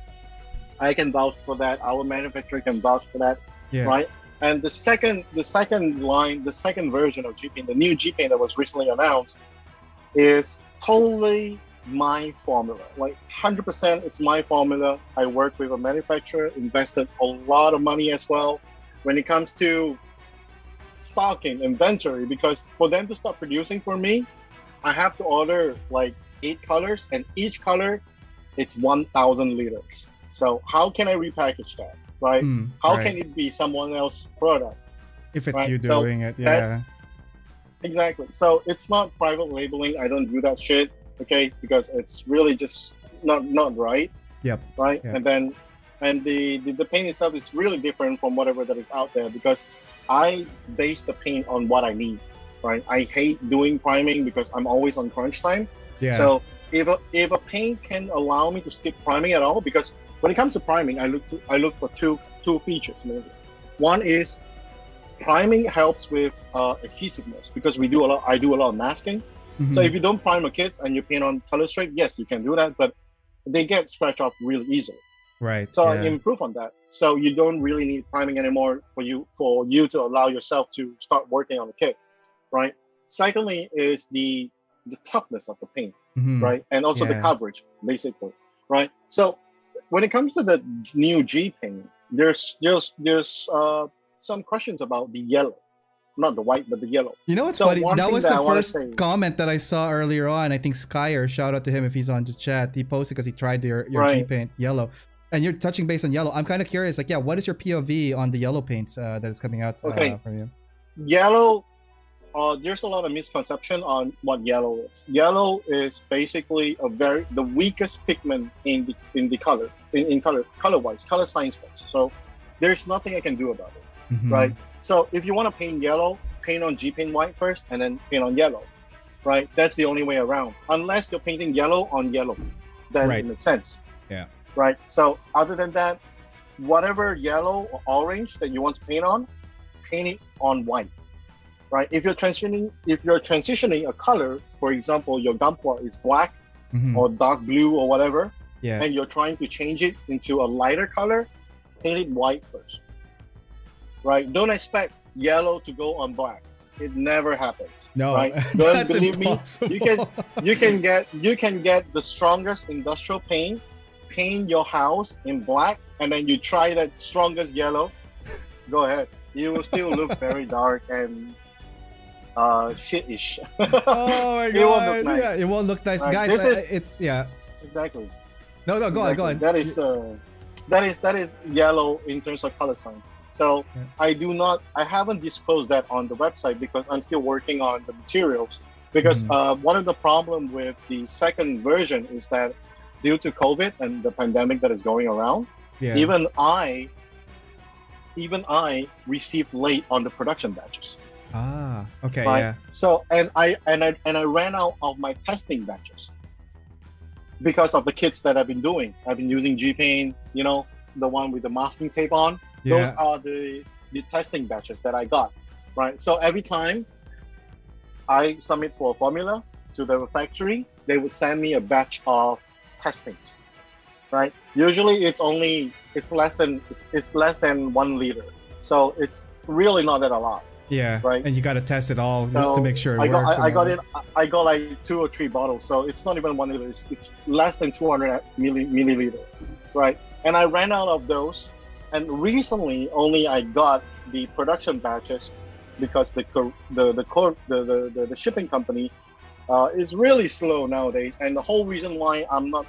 I can vouch for that. Our manufacturer can vouch for that. Yeah. Right. And the second line, the second version of G-Paint, the new G-Paint that was recently announced, is totally my formula. Like 100%, it's my formula. I work with a manufacturer, invested a lot of money as well when it comes to stocking, inventory, because for them to start producing for me, I have to order like 8 colors, and each color, it's 1,000 liters. So how can I repackage that, right? How can it be someone else's product? If it's right? you doing it, yeah. Exactly. So it's not private labeling. I don't do that shit, okay? Because it's really just not right. Yep. Right. Yep. And then, the paint itself is really different from whatever that is out there because I base the paint on what I need. Right. I hate doing priming because I'm always on crunch time. Yeah. So if a paint can allow me to skip priming at all, because when it comes to priming, I look for two features mainly. One is priming helps with adhesiveness because I do a lot of masking. So if you don't prime a kit and you paint on color straight, yes, you can do that, but they get scratched off really easily. Right. So I improve on that. So you don't really need priming anymore for you to allow yourself to start working on the kit, right? Secondly is the toughness of the paint, right? And also the coverage, basically, right? So when it comes to the new G paint, there's some questions about the yellow, not the white, but the yellow. You know what's So funny? one That thing was that the I wanna first say- comment that I saw earlier on. I think Skyer, shout out to him if he's on the chat. He posted because he tried your Right. G paint yellow. And you're touching base on yellow. I'm kind of curious, like, what is your POV on the yellow paints that is coming out Okay. from you? Yellow, there's a lot of misconception on what yellow is. Yellow is basically the weakest pigment in the color, in color-wise, color science-wise. So there's nothing I can do about it, right? So if you want to paint yellow, paint on G-Paint white first and then paint on yellow, right? That's the only way around. Unless you're painting yellow on yellow, then Right. it makes sense. Yeah. Right. So other than that, whatever yellow or orange that you want to paint it on white. Right. If you're transitioning a color, for example, your Gunpla is black or dark blue or whatever, and you're trying to change it into a lighter color, paint it white first. Right. Don't expect yellow to go on black. It never happens. No, right? Don't that's believe impossible. me. You can get the strongest industrial paint your house in black, and then you try that strongest yellow. Go ahead. You will still look very dark and shit-ish. Oh my god! It won't look nice. Yeah, it won't look nice, Right, guys. this is- It's Exactly. No, go on. That is yellow in terms of color science. So I haven't disclosed that on the website because I'm still working on the materials. Because one of the problem with the second version is that due to COVID and the pandemic that is going around, Yeah. even I received late on the production batches. Ah, okay, Right. yeah. So I ran out of my testing batches because of the kits that I've been doing. I've been using G-Paint, you know, the one with the masking tape on. Yeah. Those are the testing batches that I got. Right. So every time I submit for a formula to the factory, they would send me a batch of testings. Right. Usually it's less than 1 liter. So it's really not that a lot. Yeah. Right. And you got to test it all So to make sure it I works. I got like 2 or 3 bottles, so it's not even 1 liter. It's less than 200 milliliter, right? And I ran out of those, and recently only I got the production batches because the shipping company is really slow nowadays. And the whole reason why I'm not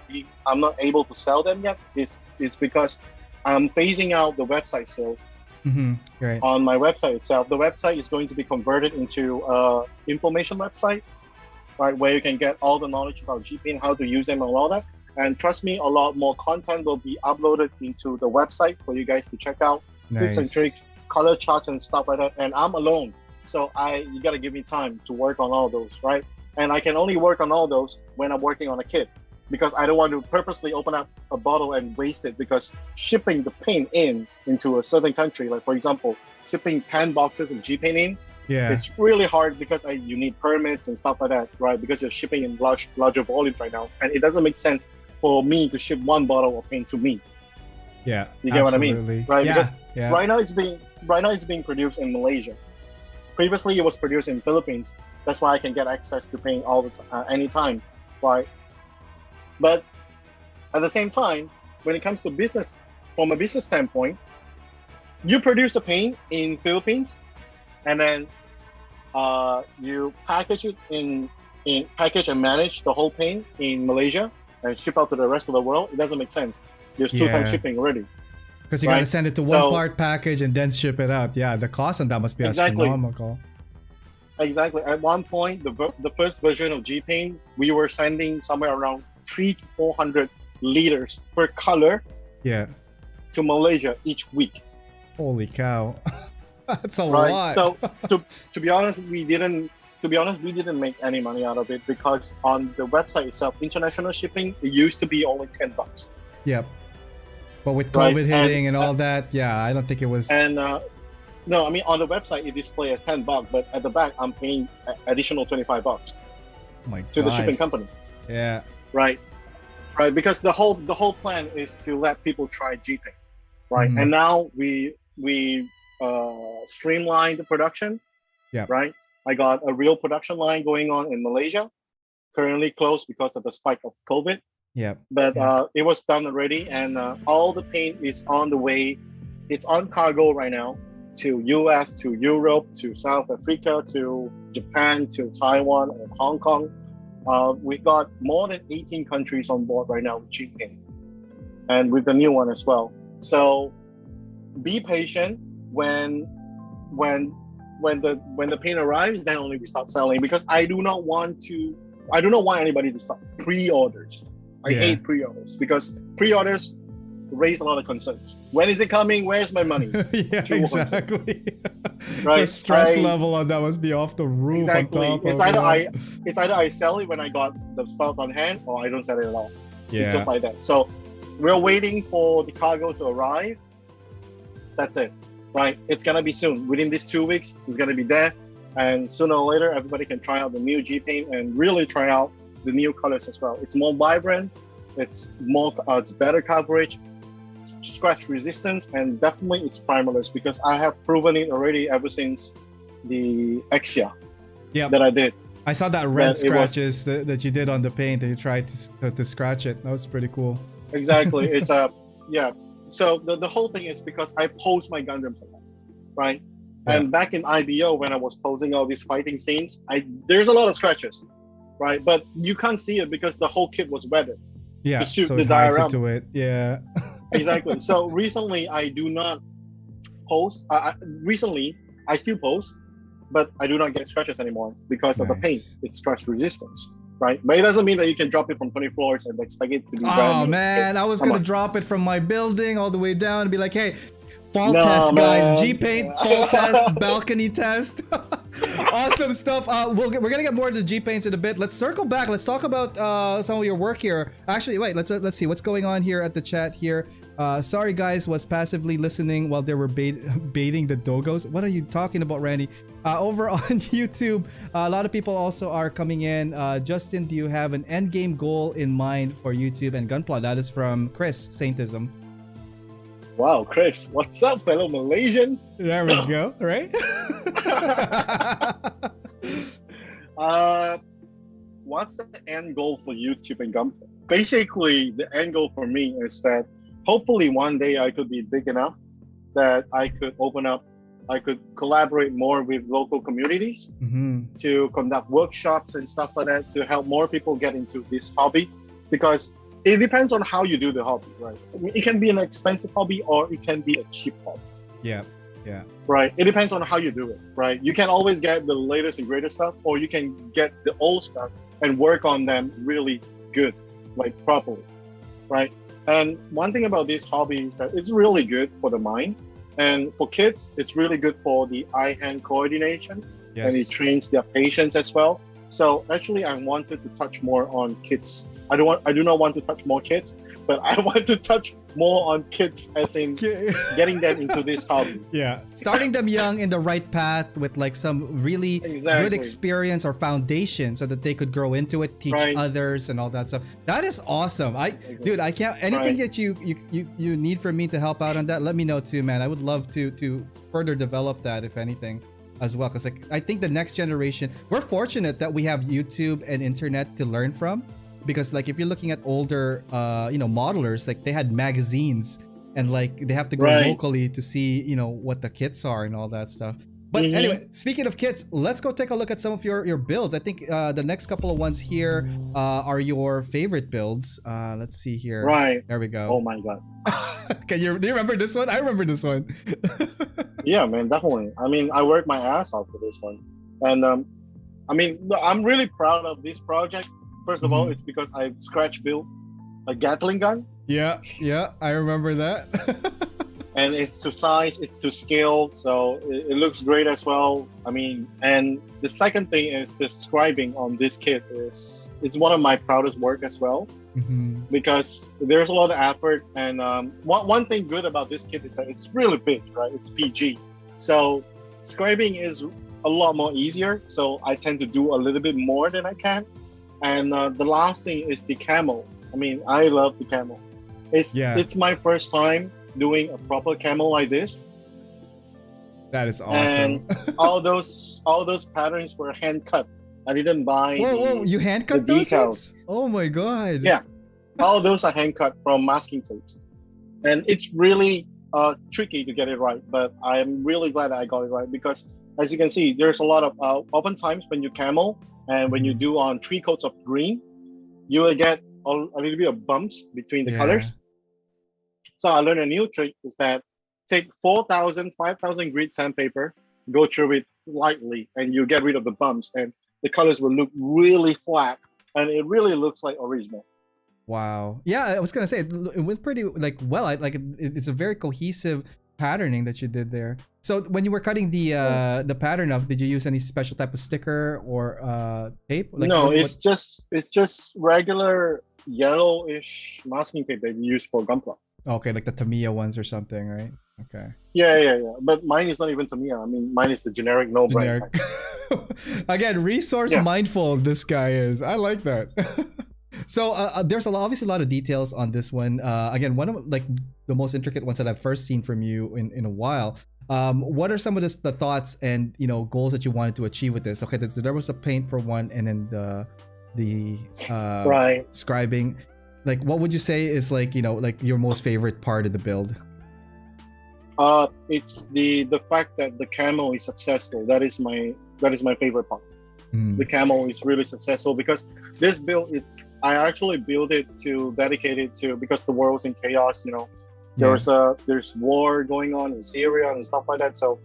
able to sell them yet is because I'm phasing out the website sales. Mm-hmm. Right. On my website itself. The website is going to be converted into an information website, right, where you can get all the knowledge about G-Paint, how to use them and all that. And trust me, a lot more content will be uploaded into the website for you guys to check out. Tips and tricks, color charts and stuff like that. And I'm alone, so you got to give me time to work on all those, right? And I can only work on all those when I'm working on a kit, because I don't want to purposely open up a bottle and waste it, because shipping the paint into a certain country, like for example, shipping 10 boxes of G-Paint in, it's really hard because you need permits and stuff like that, right? Because you're shipping in larger volumes right now, and it doesn't make sense for me to ship 1 bottle of paint to me. Yeah, you get absolutely. what I mean, right? Yeah, because yeah. right now it's being produced in Malaysia. Previously, it was produced in Philippines. That's why I can get access to paint all the anytime, right? But at the same time, when it comes to business, from a business standpoint, you produce the paint in Philippines, and then you package it in package and manage the whole paint in Malaysia and ship out to the rest of the world. It doesn't make sense. There's 2 times shipping already. Because you got to send it to one part package and then ship it out. Yeah, the cost on that must be astronomical. Exactly. At one point, the first version of G-Paint, we were sending somewhere around 300 to 400 liters per color to Malaysia each week. Holy cow. That's a lot. So to be honest, we didn't make any money out of it, because on the website itself, international shipping, it used to be only $10. Yep. But with COVID hitting and all that, I don't think it was. And no, I mean, on the website it displays as $10, but at the back I'm paying additional $25 to the shipping company. Yeah. Right. Because the whole plan is to let people try G-Paint, right? Mm-hmm. And now we streamlined the production. Yeah. Right. I got a real production line going on in Malaysia, currently closed because of the spike of COVID. Yeah. But it was done already, and all the paint is on the way. It's on cargo right now to US, to Europe, to South Africa, to Japan, to Taiwan, and Hong Kong. We've got more than 18 countries on board right now with G-Paint, and with the new one as well. So be patient. When the paint arrives, then only we start selling, because I do not want anybody to start pre-orders. I hate pre-orders, because pre-orders raise a lot of concerns. When is it coming? Where's my money? Yeah, exactly. Right. The stress level on that must be off the roof. Exactly. On top it's either I sell it when I got the stock on hand, or I don't sell it at all. Yeah. It's just like that. So we're waiting for the cargo to arrive. That's it. Right. It's gonna be soon. Within these 2 weeks, it's gonna be there, and sooner or later, everybody can try out the new G-Paint and really try out the new colors as well. It's more vibrant. It's better coverage, scratch resistance, and definitely it's primerless, because I have proven it already ever since the Exia that I did. I saw that red scratches that you did on the paint, that you tried to scratch it. That was pretty cool. Exactly. It's So the whole thing is because I post my Gundams a lot, right? Yeah. And back in IBO, when I was posting all these fighting scenes, there's a lot of scratches, right? But you can't see it because the whole kit was weathered. Yeah, to suit so the it hides diorama. into it. Yeah. Exactly. So recently, I do not post. Recently, I still post, but I do not get scratches anymore because of the paint. It's scratch resistance, right? But it doesn't mean that you can drop it from 20 floors and expect it to be brand Oh new. man, I was Come gonna on. drop it from my building all the way down and be like, hey, fall No, test, guys. man. G-Paint, fall test, balcony test. Awesome stuff. We're gonna get more into G-Paints in a bit. Let's circle back. Let's talk about some of your work here. Actually, wait, let's see what's going on here at the chat here. Sorry guys, was passively listening while they were baiting the dogos. What are you talking about, Randy? Over on YouTube, a lot of people also are coming in. Justin, do you have an end game goal in mind for YouTube and Gunpla? That is from Chris Saintism. Wow, Chris, what's up, fellow Malaysian? There we go, right? What's the end goal for YouTube and Gundam? Basically, the end goal for me is that hopefully one day I could be big enough that I could collaborate more with local communities to conduct workshops and stuff like that to help more people get into this hobby, because it depends on how you do the hobby, right? I mean, it can be an expensive hobby or it can be a cheap hobby. Yeah. Right. It depends on how you do it, right? You can always get the latest and greatest stuff, or you can get the old stuff and work on them really good, like properly, right? And one thing about this hobby is that it's really good for the mind, and for kids, it's really good for the eye-hand coordination, and it trains their patience as well. So actually, I wanted to touch more on kids. I do not want to touch more kids, but I want to touch more on kids, as in getting them into this hobby. Yeah, starting them young in the right path with like some really good experience or foundation, so that they could grow into it, teach others, and all that stuff. That is awesome. Dude, I can't. Anything that you need from me to help out on that, let me know too, man. I would love to further develop that, if anything, as well, because like I think the next generation, we're fortunate that we have YouTube and internet to learn from. Because like if you're looking at older modelers, like they had magazines and like they have to go locally to see what the kits are and all that stuff. But anyway, speaking of kits, let's go take a look at some of your builds. I think the next couple of ones here are your favorite builds. Let's see here. Right. There we go. Oh my god. Do you remember this one? I remember this one. Yeah, man, definitely. I mean, I worked my ass off for this one, and I mean, I'm really proud of this project. First of all, it's because I scratch built a Gatling gun. Yeah, I remember that. And it's to size, it's to scale, so it looks great as well. I mean, and the second thing is the scribing on this kit it's one of my proudest work as well, because there's a lot of effort. And one thing good about this kit is that it's really big, right? It's PG, so scribing is a lot more easier. So I tend to do a little bit more than I can. And the last thing is the camo. I mean, I love the camo. It's my first time doing a proper camo like this. That is awesome. And all those patterns were hand cut. I didn't buy. Whoa! You hand cut the those decals. ones? Oh my god! Yeah, all those are hand cut from masking tapes, and it's really tricky to get it right. But I'm really glad I got it right, because as you can see, there's a lot of oftentimes when you camo. And when you do on 3 coats of green, you will get a little bit of bumps between the colors. So I learned a new trick is that take 4,000, 5,000 grit sandpaper, go through it lightly, and you get rid of the bumps, and the colors will look really flat, and it really looks like original. Wow. Yeah, I was gonna say it went pretty well. It's a very cohesive patterning that you did there. So when you were cutting the pattern up, did you use any special type of sticker or tape? No, it's just regular yellowish masking tape that you use for Gunpla. Okay, like the Tamiya ones or something, right? Okay. Yeah. But mine is not even Tamiya. I mean, mine is the generic brand. Again, resource mindful. This guy is. I like that. So there's obviously a lot of details on this one. Again, one of like the most intricate ones that I've first seen from you in a while. What are some of the thoughts and goals that you wanted to achieve with this? Okay, so there was a paint for one, and then the scribing. Like, what would you say is like like your most favorite part of the build? It's the fact that the camo is successful. That is my favorite part. The camo is really successful, because this build, I actually built it to dedicate it to, because the world's in chaos. There's war going on in Syria and stuff like that. So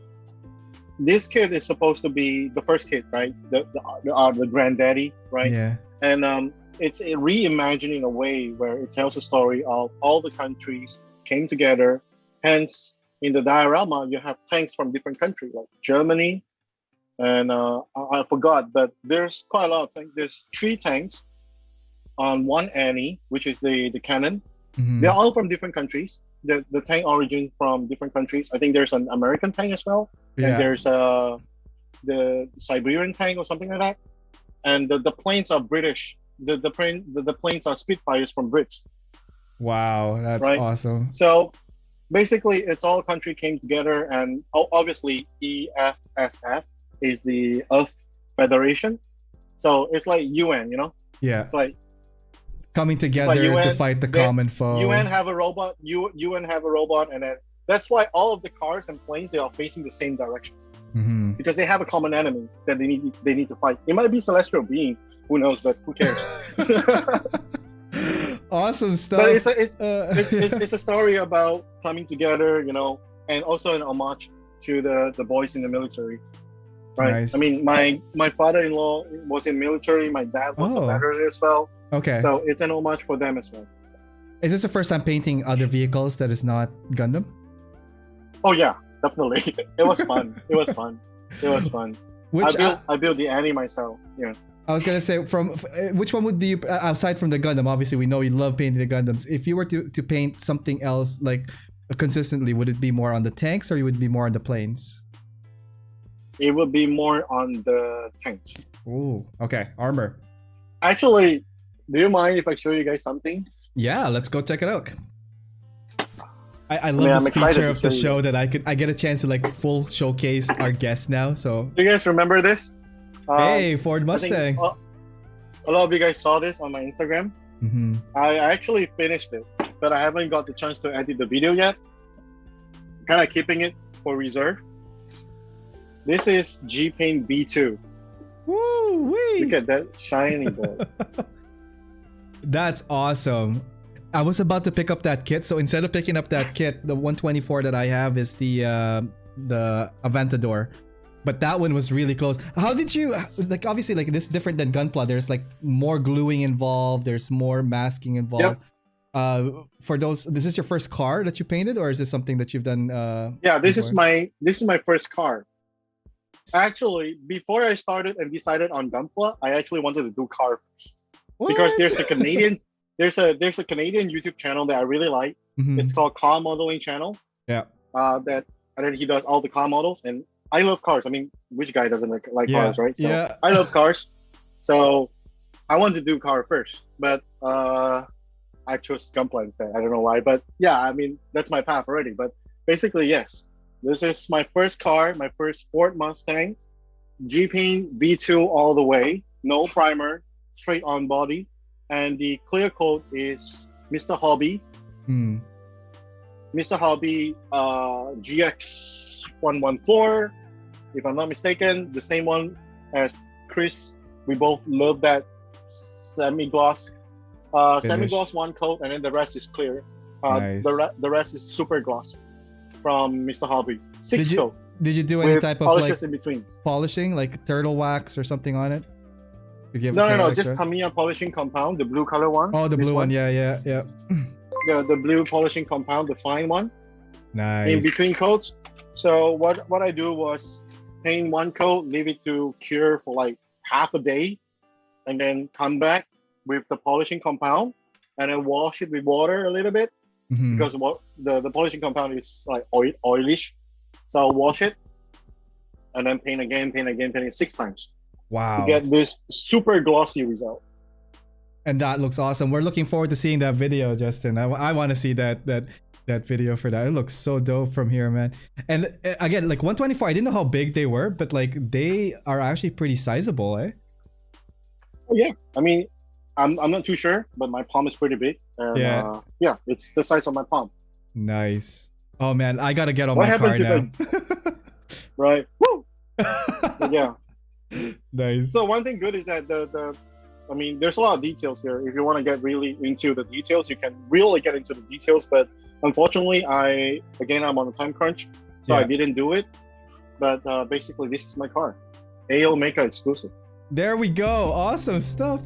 this kit is supposed to be the first kit, right? The granddaddy, right? Yeah. and it's a reimagining a way where it tells a story of all the countries came together. Hence, in the diorama, you have tanks from different countries, like Germany, and I forgot, but there's quite a lot of tanks. There's 3 tanks on one Annie, which is the cannon. Mhm. They're all from different countries. The tank origin from different countries. I think there's an American tank as well, and Yeah. there's the Siberian tank or something like that. And the planes are British. The planes are Spitfires from Brits, Wow, that's right? awesome. So basically, it's all country came together, and obviously EFSF is the Earth Federation. So it's like UN, you know. Yeah. It's like Coming together to UN, fight the they- common foe. UN have a robot. UN have a robot, and then that's why all of the cars and planes, they are facing the same direction, Mhm. because they have a common enemy that they need to fight. It might be celestial being, who knows, but who cares? Awesome stuff. But it's Uh, it's a story about coming together, you know, and also an homage to the boys in the military, right? Nice. I mean, my father-in-law was in military. My dad was a Oh. veteran as well, okay. so it's an homage for them as well. Is this the first time painting other vehicles that is not Gundam? Oh yeah, definitely. It was fun. It was fun. It was fun. Which I built the Annie myself. Yeah. I was gonna say, which one would you, aside from the Gundam? Obviously, we know you love painting the Gundams. If you were to paint something else like consistently, would it be more on the tanks or you would be more on the planes? It would be more on the tanks. Ooh, okay, armor. Actually, do you mind if I show you guys something? Yeah, let's go check it out. I love mean, I'm this excited feature to of the show you. show that I get a chance to like full showcase our guests now. So Do you guys remember this? hey, Ford I think, Mustang. a lot of you guys saw this on my Instagram. Hmm. I actually finished it, but I haven't got the chance to edit the video yet. Kind of keeping it for reserve. This is G-Paint B2. Woo wee! Look at that shiny boy. That's awesome. I was about to pick up that kit, so instead of picking up that kit, the 124 that I have is the Aventador. But that one was really close. How did you, like, obviously, like, this is different than Gunpla. There's like more gluing involved. There's more masking involved. For those, this is your first car that you painted, or is this something that you've done? Yeah, this is before? my first car. Actually, before I started and decided on Gunpla, I actually wanted to do car first. Because What? there's a Canadian YouTube channel that I really like. Mhm. It's called Car Modeling Channel. Yeah. And then he does all the car models, and I love cars. I mean, which guy doesn't like Yeah, cars, right? So yeah. I love cars. So I wanted to do car first, but I chose Gunpla instead. I don't know why, but yeah, I mean that's my path already. But basically, yes, this is my first car, my first Ford Mustang, G-Paint V2 all the way, no primer, straight on body, and the clear coat is Mr. Hobby. Hmm. Mr. Hobby GX114, if I'm not mistaken, the same one as Chris. We both love that semi-gloss one coat, and then the rest is clear. Nice. The rest is super gloss from Mr. Hobby. Six coat Did you do any with type of like polishes in between. polishing, like turtle wax or something on it? To give No, extra? just Tamiya polishing compound, the blue color one. Oh, the This blue one. Yeah. The blue polishing compound, the fine one. Nice. In between coats. So what I do was paint one coat, leave it to cure for like half a day, and then come back with the polishing compound, and then wash it with water a little bit, Mhm. because the polishing compound is like oilish. So I'll wash it, and then paint again 6 times Wow. to get this super glossy result. And that looks awesome. We're looking forward to seeing that video, Justin. I want to see that video for that. It looks so dope from here, man. And again, like 124, I didn't know how big they were, but like they are actually pretty sizable, eh? Oh yeah, I mean, I'm not too sure, but my palm is pretty big. And, Yeah. it's the size of my palm. Nice. Oh man, I gotta get on What my car happens now. Right? Woo! But yeah. Nice. So one thing good is that I mean, there's a lot of details here. If you want to get really into the details, you can really get into the details. But unfortunately, I'm on a time crunch, so Yeah. I didn't do it. But basically, this is my car, AO Maker exclusive. There we go. Awesome stuff.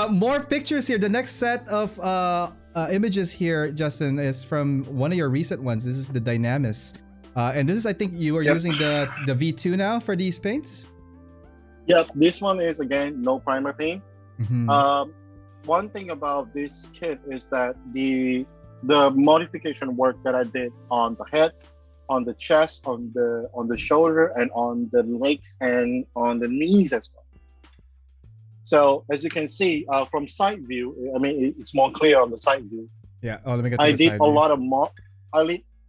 More pictures here. The next set of images here, Justin, is from one of your recent ones. This is the Dynamis. And this is, I think you are using the V2 now for these paints? Yep, this one is, again, no primer paint. Mm-hmm. One thing about this kit is that the modification work that I did on the head, on the chest, on the shoulder, and on the legs and on the knees as well. So as you can see from side view, I mean it's more clear on the side view. Yeah. Oh, let me get to I the did side a view. lot of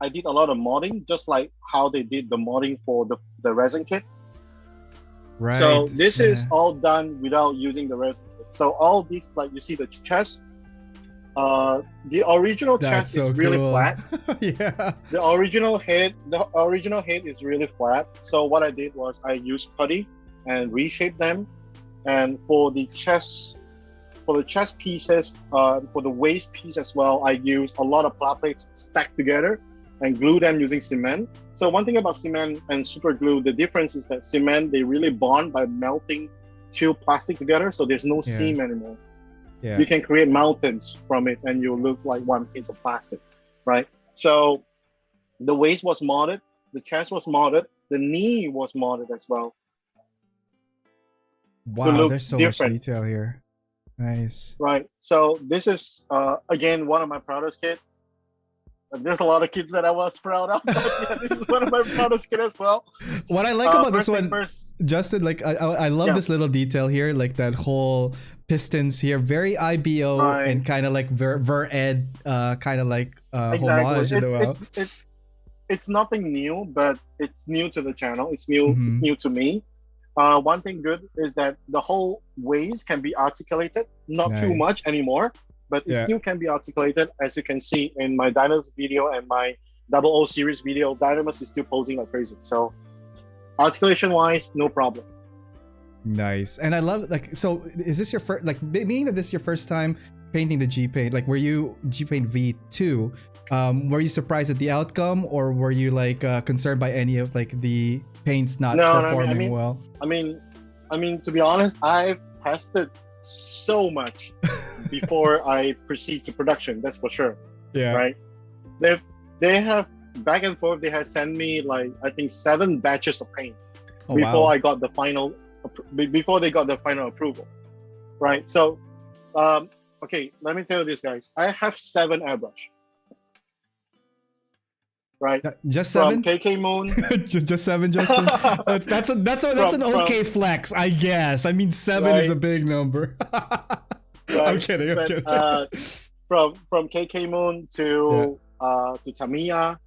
I did a lot of modding, just like how they did the modding for the resin kit. Right. So this is all done without using the resin kit. So all these, like you see the chest, the original That's chest is so really cool. flat. Yeah. The original head is really flat. So what I did was I used putty and reshaped them. And for the chest pieces, for the waist piece as well, I used a lot of flat plates stacked together and glue them using cement. So one thing about cement and super glue, the difference is that cement, they really bond by melting two plastic together, so there's no seam anymore. Yeah. You can create mountains from it and you look like one piece of plastic, right? So the waist was modded, the chest was modded, the knee was modded as well. Wow, there's so different. much detail here. Nice. Right. So this is again one of my proudest kits. There's a lot of kids that I was proud of, but yeah, this is one of my proudest kits as well. What I like about this First one, thing first, Justin, like I love this little detail here, like that whole pistons here, very IBO and kind of like ver-ed, kind of like homage as well. It's nothing new, but it's new to the channel. It's new, Mm-hmm. new to me. One thing good is that the whole waist can be articulated, not too much anymore, but it still can be articulated. As you can see in my Dynamis video and my 00 series video, Dynamis is still posing like crazy. So articulation wise, no problem. Nice. And I love, like, so is this your first, like, being that this is your first time painting the G-Paint, like, were you G-Paint V2, were you surprised at the outcome, or were you like concerned by any of like the paints not performing well? I mean, to be honest, I've tested so much before I proceed to production. That's for sure. Yeah. Right. They have back and forth. They have sent me like I think 7 batches of paint before I got the final. Before they got the final approval. Right. So, okay. Let me tell you this, guys. I have 7 airbrush. Right. Just 7? From KK Moon. just 7, Justin. That's an okay flex, I guess. I mean, 7 is a big number. I'm kidding. From KK Moon to Tamiya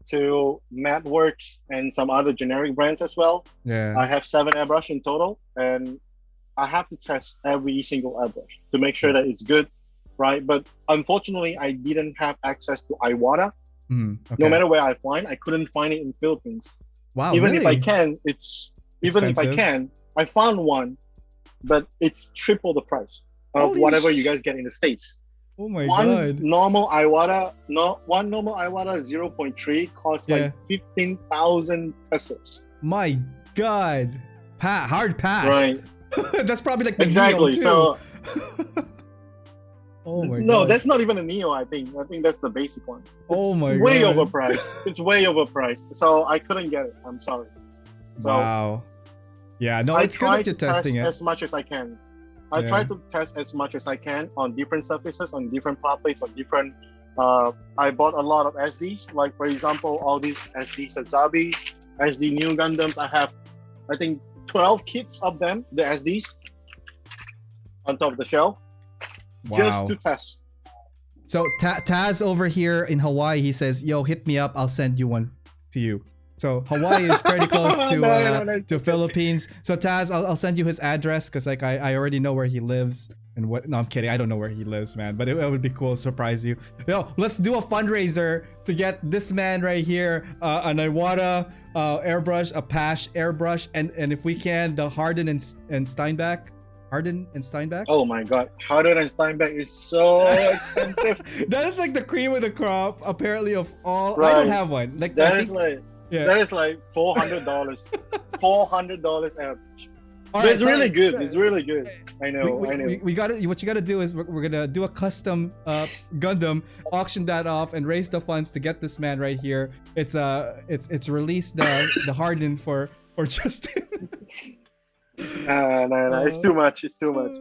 to Madworks and some other generic brands as well. Yeah. I have 7 airbrush in total, and I have to test every single airbrush to make sure that it's good, right? But unfortunately, I didn't have access to Iwata. No matter where I find, I couldn't find it in Philippines. Wow! Even if I can, I found one, but it's triple the price of whatever you guys get in the States. Oh my god! One normal Iwata 0.3 costs like 15,000 pesos. My god! Hard pass. Right. That's probably like the exactly. Neo too. So. Oh my no, god. That's not even a Neo, I think. I think that's the basic one. Oh my god. Way overpriced. It's way overpriced. So I couldn't get it. I'm sorry. So wow. Yeah, no, it's good that you're testing it. As much as I can. I try to test as much as I can on different surfaces, on different flat plates, on different I bought a lot of SDs, like for example, all these SD Sazabi, SD New Gundams. I have I think 12 kits of them, the SDs, on top of the shelf. Wow. Just to test. So Taz over here in Hawaii, he says, "Yo, hit me up. I'll send you one to you." So Hawaii is pretty close to Philippines. So Taz, I'll send you his address because like I already know where he lives and what. No, I'm kidding. I don't know where he lives, man. But it would be cool to surprise you. Yo, let's do a fundraiser to get this man right here an Iwata airbrush, a Pash airbrush, and if we can, the Harden and Steinbeck. Harden and Steinbeck? Oh my god, Harden and Steinbeck is so expensive. That is like the cream of the crop, apparently, of all. Right. I don't have one. Like that is like $400. $400 average. All But it's so- really good. It's really good. I know. we, I know. we got to what you got to do is we're gonna do a custom Gundam, auction that off, and raise the funds to get this man right here. It's released the harden for Justin. No. It's too much. It's too much.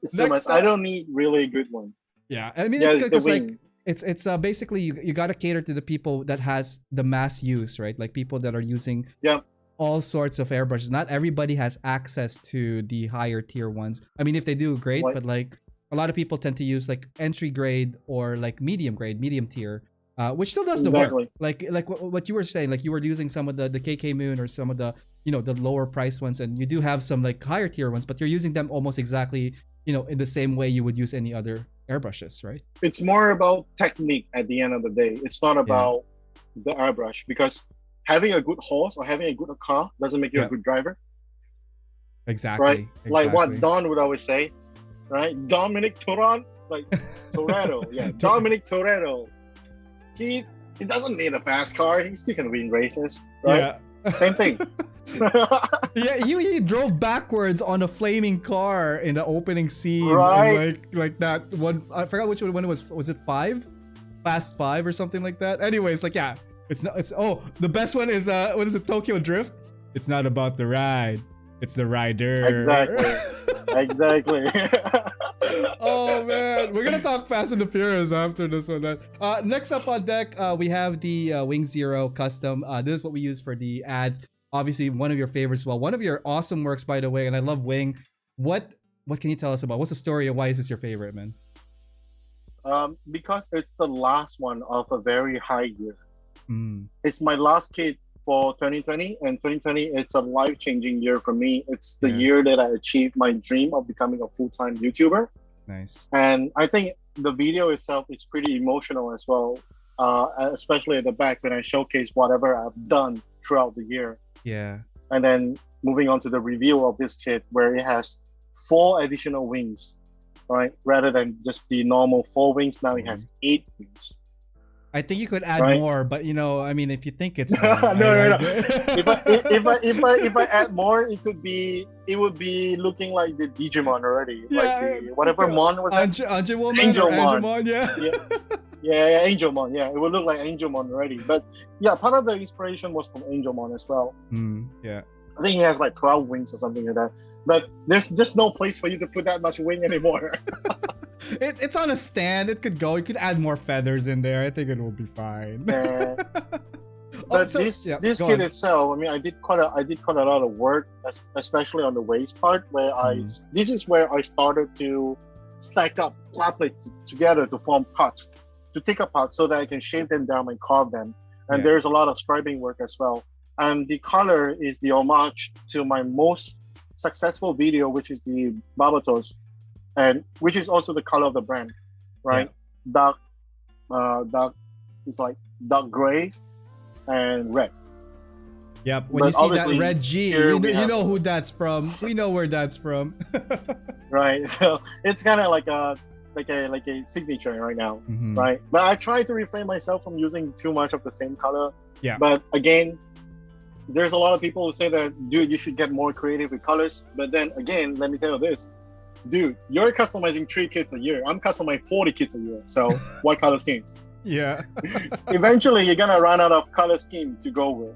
It's too much. I don't need really good one. Yeah, I mean Yeah, it's it's good the because like wing. it's basically you got to cater to the people that has the mass use, right? Like people that are using Yeah. all sorts of airbrushes. Not everybody has access to the higher tier ones. I mean, if they do, great. What? But like a lot of people tend to use like entry grade or like medium tier, which still does the work. Exactly. Like what you were saying, like you were using some of the KK Moon or some of the the lower price ones, and you do have some like higher tier ones, but you're using them almost exactly in the same way you would use any other airbrushes, right? It's more about technique at the end of the day. It's not about the airbrush, because having a good horse or having a good car doesn't make you a good driver, Exactly. right? Like what Don would always say, right? Dominic Toretto, Dominic Toretto. He doesn't need a fast car. He still can win races, right? Yeah. Same thing. Yeah, he drove backwards on a flaming car in the opening scene. Right. And like that one, I forgot which one it was. Was it 5? Fast 5 or something like that? Anyways, like yeah, the best one is what is it? Tokyo Drift. It's not about the ride, it's the rider. Exactly. Oh man, we're gonna talk Fast and the Furious after this one. Then. Next up on deck, we have the Wing Zero custom. This is what we use for the ads. Obviously, one of your favorites. Well, one of your awesome works, by the way. And I love Wing. What can you tell us about? What's the story and why is this your favorite, man? Because it's the last one of a very high year. It's my last kit for 2020, and 2020 it's a life-changing year for me. It's the year that I achieved my dream of becoming a full-time YouTuber. Nice. And I think the video itself is pretty emotional as well, especially at the back when I showcase whatever I've done throughout the year. Yeah. And then moving on to the review of this kit, where it has 4 additional wings, right? Rather than just the normal 4 wings, now it has 8 wings. I think you could add more, but I mean, if you think it's no. If I add more, it would be looking like the Digimon already. Yeah, like the, whatever Mon was that? Angelmon, yeah. Yeah, Angelmon. Yeah, it would look like Angelmon already. But yeah, part of the inspiration was from Angelmon as well. Yeah. I think he has like 12 wings or something like that. But there's just no place for you to put that much wing anymore. It's on a stand. It could go. You could add more feathers in there. I think it will be fine. But this kit itself, I mean, I did quite a lot of work, especially on the waist part, where this is where I started to stack up flat plates together to form parts, to take apart so that I can shape them down and carve them. And there's a lot of scribing work as well. And the color is the homage to my most successful video, which is the Barbatos, and which is also the color of the brand, right? Dark, it's like dark gray and red. Yep. When you see that red G, you know who that's from. We know where that's from. Right. So it's kind of like a signature right now, right? But I try to refrain myself from using too much of the same color. Yeah. But again, there's a lot of people who say that, dude, you should get more creative with colors. But then again, let me tell you this, dude, you're customizing 3 kits a year. I'm customizing 40 kits a year. So what color schemes? Yeah. Eventually, you're gonna run out of color scheme to go with,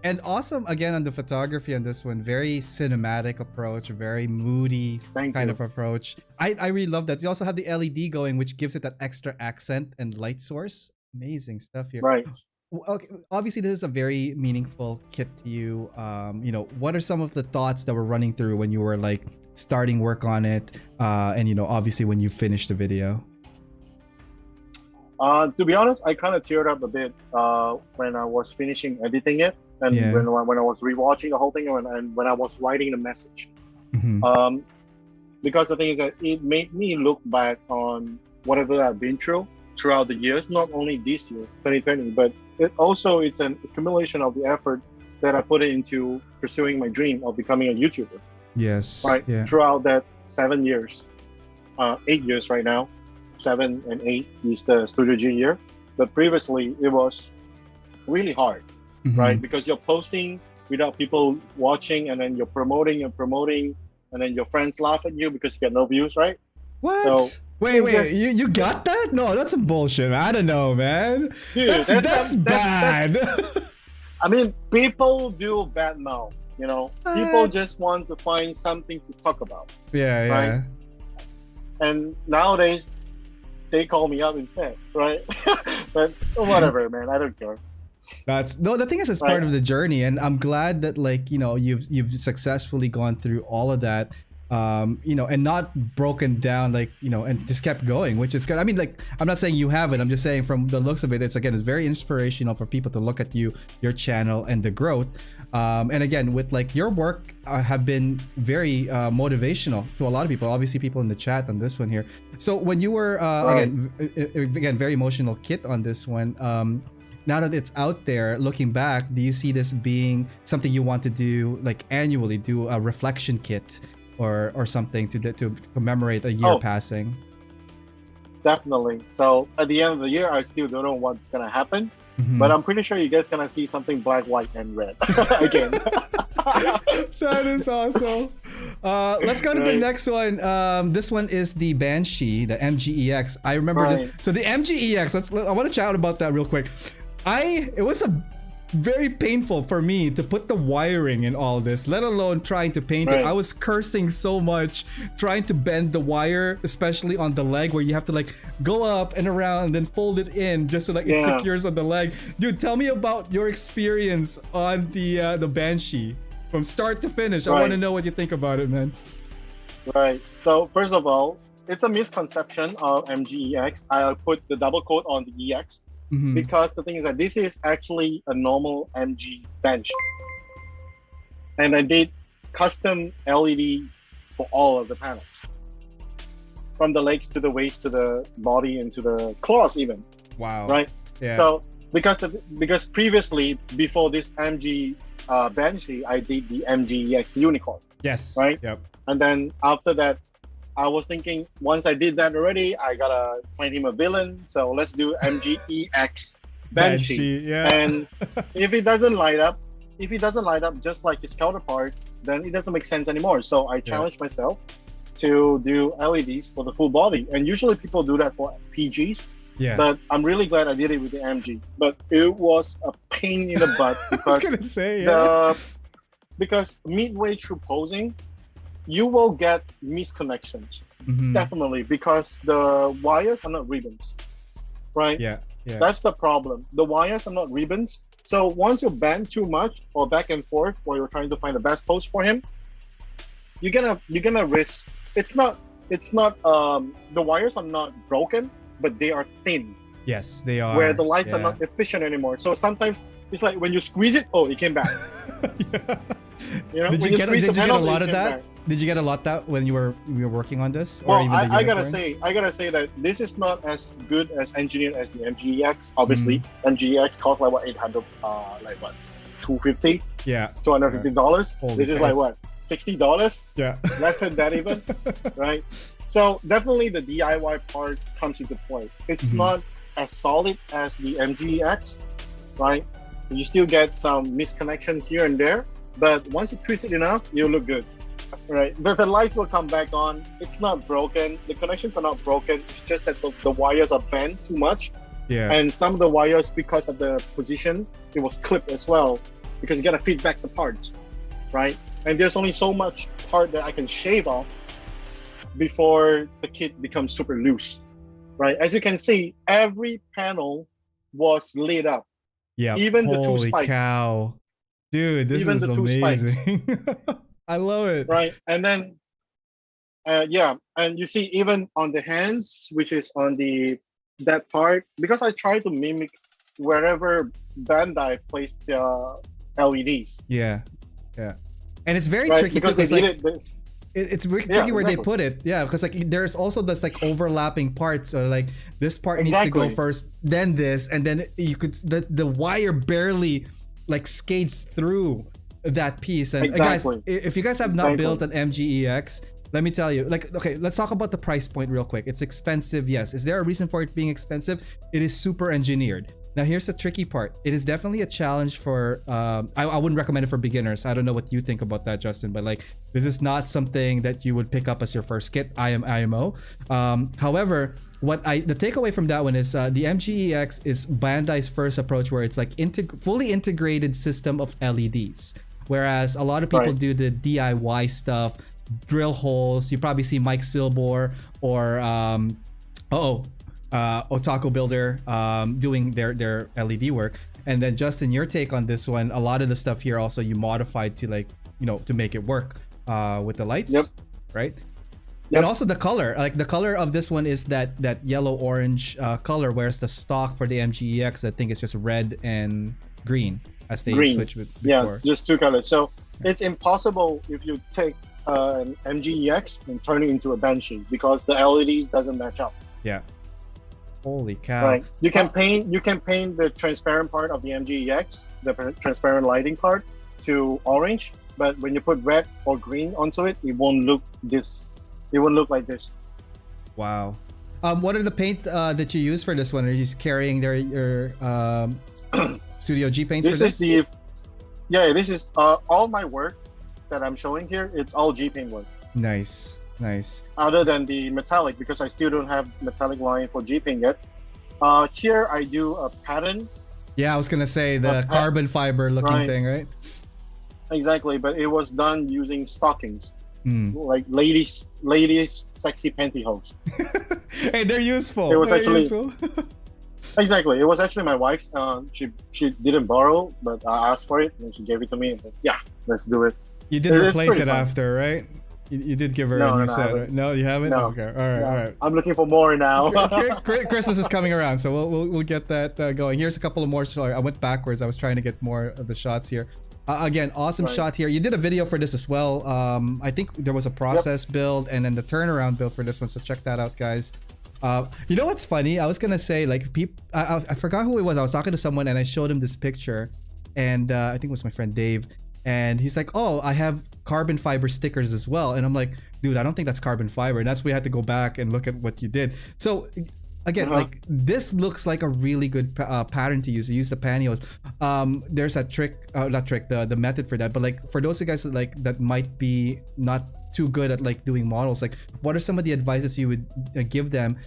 And awesome again on the photography on this one. Very cinematic approach, very moody kind of approach. I really love that. You also have the LED going, which gives it that extra accent and light source. Amazing stuff here. Right. Okay, obviously this is a very meaningful kit to you. What are some of the thoughts that were running through when you were like starting work on it, and obviously when you finished the video? To be honest, I kind of teared up a bit when I was finishing editing it, and when I was rewatching the whole thing, and when I was writing the message. Because the thing is that it made me look back on whatever I've been throughout the years, not only this year, 2020, but it's an accumulation of the effort that I put into pursuing my dream of becoming a YouTuber. Yes. Right. Yeah. Throughout that 7 years, 8 years right now, 7 and 8 is the Studio G year. But previously it was really hard, right? Because you're posting without people watching, and then you're promoting, and then your friends laugh at you because you get no views, right? What? So, wait, you got that? No, that's some bullshit, man. I don't know, man. Dude, That's bad. I mean, people do bad mouth, you know. People What? just want to find something to talk about. Yeah. Right. And nowadays, they call me up instead, right? But whatever, man. I don't care. That's no. The thing is, it's part of the journey, and I'm glad that like you've successfully gone through all of that, and not broken down like and just kept going, which is good. I mean, like I'm not saying you haven't. I'm just saying from the looks of it, it's very inspirational for people to look at your channel, and the growth. And again, with like your work have been very motivational to a lot of people. Obviously, people in the chat on this one here. So when you were again very emotional Kit on this one. Now that it's out there, looking back, do you see this being something you want to do like annually? Do a reflection kit or something to commemorate a year passing? Definitely. So at the end of the year, I still don't know what's gonna happen, but I'm pretty sure you guys gonna see something black, white, and red again. That is awesome. Let's go to the next one. This one is the Banshee, the MGEX. I remember this. So the MGEX. I want to chat about that real quick. It was very painful for me to put the wiring in all this, let alone trying to paint it. I was cursing so much trying to bend the wire, especially on the leg where you have to like go up and around and then fold it in just so like it secures on the leg. Dude, tell me about your experience on the Banshee from start to finish. I want to know what you think about it, man. Right. So first of all, it's a misconception of MGEX. I put the double quote on the EX. Because the thing is that this is actually a normal MG bench, and I did custom LED for all of the panels, from the legs to the waist to the body and to the claws even. Wow. Right. Yeah. So because previously before this MG Banshee, I did the MGEX Unicorn. Yes. Right. Yep. And then after that, I was thinking, once I did that already, I gotta find him a villain. So let's do MGEX Banshee. Yeah. And if it doesn't light up just like his counterpart, then it doesn't make sense anymore. So I challenged myself to do LEDs for the full body. And usually people do that for PGs. Yeah. But I'm really glad I did it with the MG. But it was a pain in the butt because I was gonna say, because midway through posing, you will get misconnections, definitely, because the wires are not ribbons, right? Yeah. That's the problem. The wires are not ribbons. So once you bend too much or back and forth, or you're trying to find the best pose for him, you're gonna risk. It's not. The wires are not broken, but they are thin. Yes, they are. Where the lights are not efficient anymore. So sometimes it's like when you squeeze it, it came back. Did you get a lot of that? Did you get a lot that when you were working on this? Well, I gotta say that this is not as good as engineered as the MGEX. Obviously, MGEX costs like what, 800, like what, 250? Yeah, $250. This is like what, $60? Yeah, less than that even, right? So definitely the DIY part comes into play. It's not as solid as the MGEX, right? You still get some misconnections here and there, but once you twist it enough, you'll look good. Right, the lights will come back on. It's not broken. The connections are not broken. It's just that the wires are bent too much. Yeah. And some of the wires, because of the position, it was clipped as well. Because you gotta feed back the parts, right? And there's only so much part that I can shave off before the kit becomes super loose, right? As you can see, every panel was lit up. Yeah. Even the two spikes. Holy cow, dude! This is amazing. I love it. Right, and then, and you see even on the hands, which is on that part, because I try to mimic wherever Bandai placed the LEDs. Yeah, and it's very tricky because like, it's tricky where they put it. Yeah, because like there's also this like overlapping parts, or like this part needs to go first, then this, and then you could the wire barely like skates through that piece. And guys, if you guys have not built an MGEX, let me tell you, like, okay, let's talk about the price point real quick. It's expensive, yes. Is there a reason for it being expensive? It is super engineered. Now here's the tricky part. It is definitely a challenge for I wouldn't recommend it for beginners. I don't know what you think about that, Justin, but like this is not something that you would pick up as your first kit, IMO. However, the takeaway from that one is the MGEX is Bandai's first approach where it's like fully integrated system of LEDs. Whereas a lot of people do the DIY stuff, drill holes. You probably see Mike Silbor or Otaku Builder doing their LED work. And then Justin, your take on this one, a lot of the stuff here also you modified to like, to make it work with the lights, right? Yep. And also the color, like the color of this one is that yellow orange color, whereas the stock for the MGEX, I think it's just red and green as they switch with before. Yeah, just two colors. So it's impossible if you take an MGEX and turn it into a Banshee because the LEDs doesn't match up. Yeah. Holy cow! Right. You can paint the transparent part of the MGEX, the transparent lighting part, to orange. But when you put red or green onto it, it won't look this. It won't look like this. Wow. What are the paint that you use for this one? Are you just carrying your Studio G paints for this? This is all my work that I'm showing here. It's all G paint work. Nice. Other than the metallic, because I still don't have metallic line for G paint yet. Here I do a pattern. Yeah, I was gonna say the carbon fiber looking thing, right? Exactly, but it was done using stockings. Like ladies sexy pantyhose. Hey, they're useful. It was useful. Exactly, it was actually my wife's. She didn't borrow, but I asked for it and she gave it to me. And yeah, let's do it. You did replace it after, right? You did give her a new set, right? No, you haven't. No. Okay, all right. I'm looking for more now. Christmas is coming around, so we'll get that going. Here's a couple of more. I went backwards. I was trying to get more of the shots here. Again, awesome shot here. You did a video for this as well. I think there was a process build and then the turnaround build for this one. So check that out, guys. You know what's funny? I was gonna say like I forgot who it was. I was talking to someone and I showed him this picture, and I think it was my friend Dave, and he's like, "Oh, I have carbon fiber stickers as well," and I'm like, "Dude, I don't think that's carbon fiber," and that's why we had to go back and look at what you did. So. Again, like this looks like a really good pattern to use. You use the pantyhose. There's a trick, not trick, the method for that. But like for those guys that might be not too good at like doing models, like what are some of the advices you would give them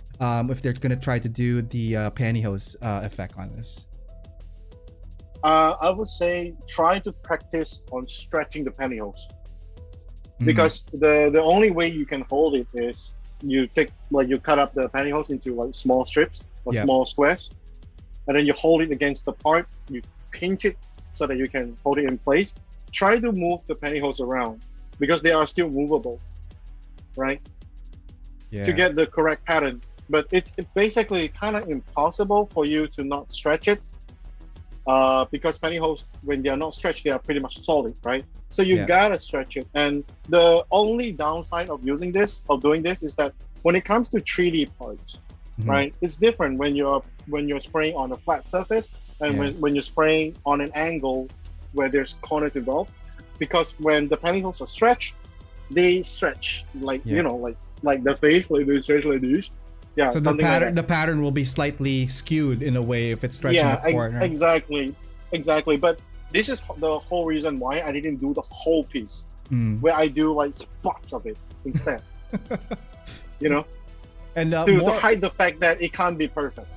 if they're gonna try to do the pantyhose effect on this? I would say try to practice on stretching the pantyhose because the only way you can hold it is you cut up the pantyhose into like small strips or small squares, and then you hold it against the part, you pinch it so that you can hold it in place. Try to move the pantyhose around because they are still movable, right? To get the correct pattern. But it's basically kind of impossible for you to not stretch it because pantyhose, when they are not stretched, they are pretty much solid, right? So you gotta stretch it. And the only downside of doing this is that when it comes to 3D parts, right, it's different when you're spraying on a flat surface and when you're spraying on an angle where there's corners involved. Because when the pantyhose are stretched, they stretch like like the face, like they stretch like this. Yeah. So the pattern will be slightly skewed in a way if it's stretching the corner. Exactly. But this is the whole reason why I didn't do the whole piece, where I do like spots of it instead. And to hide the fact that it can't be perfect.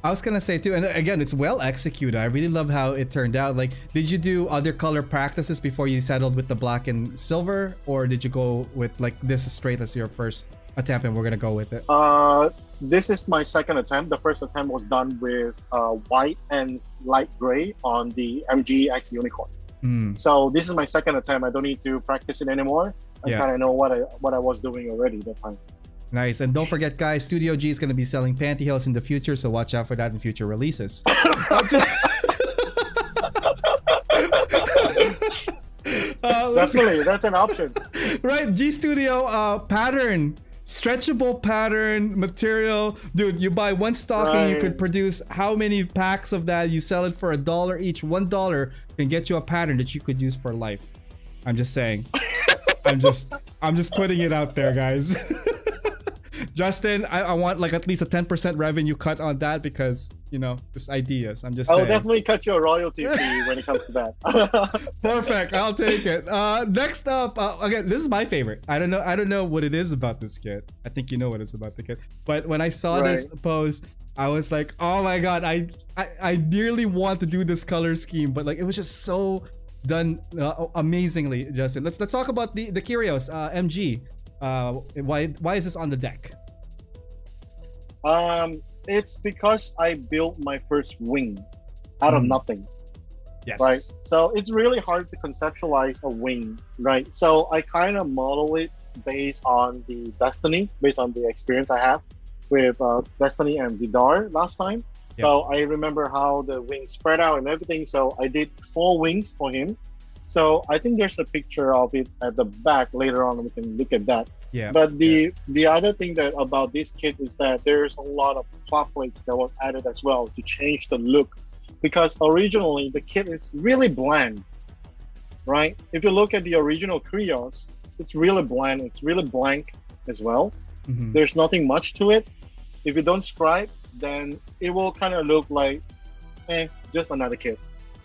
I was gonna say too, and again, it's well executed. I really love how it turned out. Like, did you do other color practices before you settled with the black and silver, or did you go with like this straight as your first attempt and we're gonna go with it? This is my second attempt. The first attempt was done with white and light gray on the MGX Unicorn. So this is my second attempt. I don't need to practice it anymore. I kind of know what I was doing already that time. Nice. And don't forget, guys, Studio G is going to be selling pantyhose in the future, so watch out for that in future releases. Definitely, that's an option. Right, G Studio pattern. Stretchable pattern material. Dude, you buy one stocking, you could produce how many packs of that? You sell it for $1 each. $1 can get you a pattern that you could use for life. I'm just saying. I'm just putting it out there, guys. Justin, I want like at least a 10% revenue cut on that because just ideas. I'm just I'll saying. definitely cut you a royalty fee when it comes to that. Perfect. I'll take it. Next up, again, this is my favorite. I don't know what it is about this kit. I think you know what it's about the kit. But when I saw this post, I was like, oh my god, I nearly want to do this color scheme, but like it was just so done amazingly, Justin. Let's talk about the Kyrios MG. Why is this on the deck? It's because I built my first wing out of nothing. Yes. Right. So it's really hard to conceptualize a wing, right? So I kind of model it based on the Destiny, based on the experience I have with Destiny and Vidar last time. Yep. So I remember how the wings spread out and everything. So I did 4 wings for him. So I think there's a picture of it at the back later on. We can look at that. Yeah. But the other thing that about this kit is that there's a lot of plot plates that was added as well to change the look, because originally the kit is really bland, right? If you look at the original Krios, it's really bland. It's really blank as well. There's nothing much to it. If you don't scribe, then it will kind of look like, just another kit,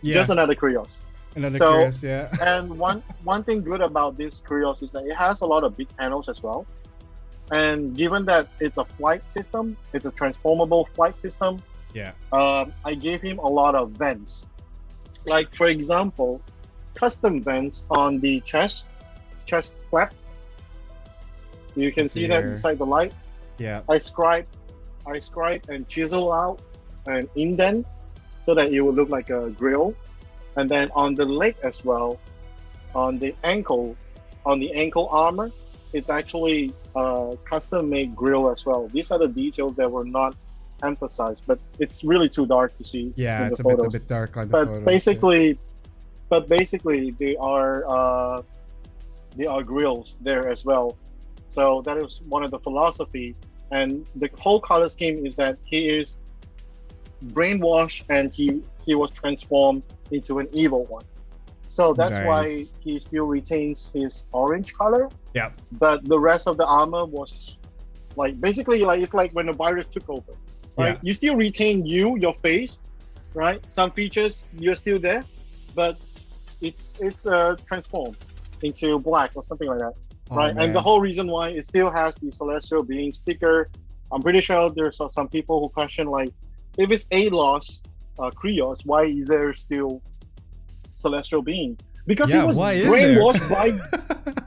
just another Krios. Curious, yeah. And one thing good about this Krios is that it has a lot of big panels as well. And given that it's a flight system, it's a transformable flight system. Yeah. I gave him a lot of vents. Like for example, custom vents on the chest flap. You can see that inside the light. Yeah. I scribe and chisel out an indent so that it will look like a grill. And then on the leg as well, on the ankle armor, it's actually a custom-made grill as well. These are the details that were not emphasized, but it's really too dark to see. Yeah, in it's the photos. a bit dark on the photos. But basically, they are grills there as well. So that is one of the philosophy, and the whole color scheme is that he is brainwashed and he was transformed into an evil one. So that's why he still retains his orange color. Yeah. But the rest of the armor was like basically like it's like when the virus took over. Right? Yeah. You still retain your face, right? Some features you're still there, but it's transformed into black or something like that. Right? Man. And the whole reason why it still has the celestial being sticker. I'm pretty sure there's some people who question like, if it's A-Loss Krios, why is there still celestial being? Because he was brainwashed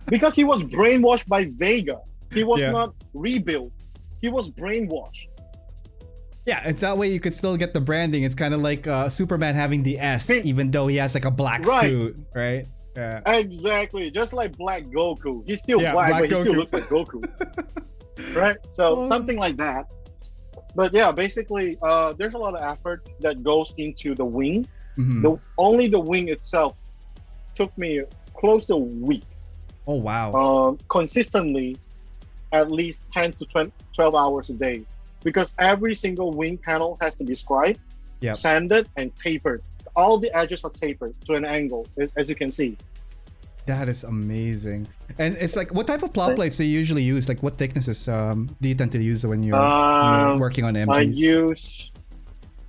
because he was brainwashed by Vega. He was not rebuilt. He was brainwashed. Yeah, it's that way you could still get the branding. It's kind of like Superman having the S, even though he has like a black suit, right? Yeah. Exactly, just like Black Goku. He's still black, but he still looks like Goku. Right? So something like that. But yeah, basically, there's a lot of effort that goes into the wing. Only the wing itself took me close to a week. Oh, wow. Consistently, at least 10 to 12 hours a day. Because every single wing panel has to be scribed, sanded, and tapered. All the edges are tapered to an angle, as you can see. That is amazing. And it's like, what type of plot plates do you usually use? Like, what thicknesses do you tend to use when you're working on MGs?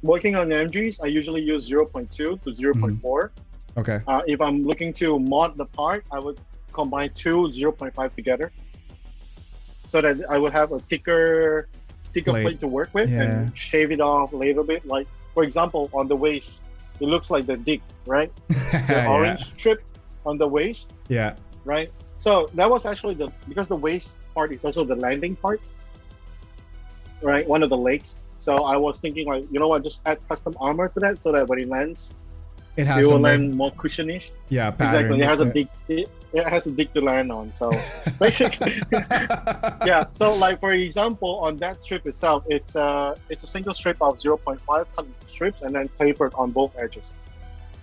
Working on MGs, I usually use 0.2 to 0.4. Okay. If I'm looking to mod the part, I would combine 2 0.5 together, so that I would have a thicker plate to work with and shave it off a little bit. Like, for example, on the waist, it looks like the dick, right? The orange strip on the waist. Yeah. Right? So that was actually because the waist part is also the landing part, right? One of the legs. So I was thinking like, you know what, just add custom armor to that so that when it lands, it will land more cushionish. Yeah, pattern. Exactly. It has a big, it has a dick to land on. So basically, yeah. So like for example, on that strip itself, it's a single strip of 0.5 strips and then tapered on both edges.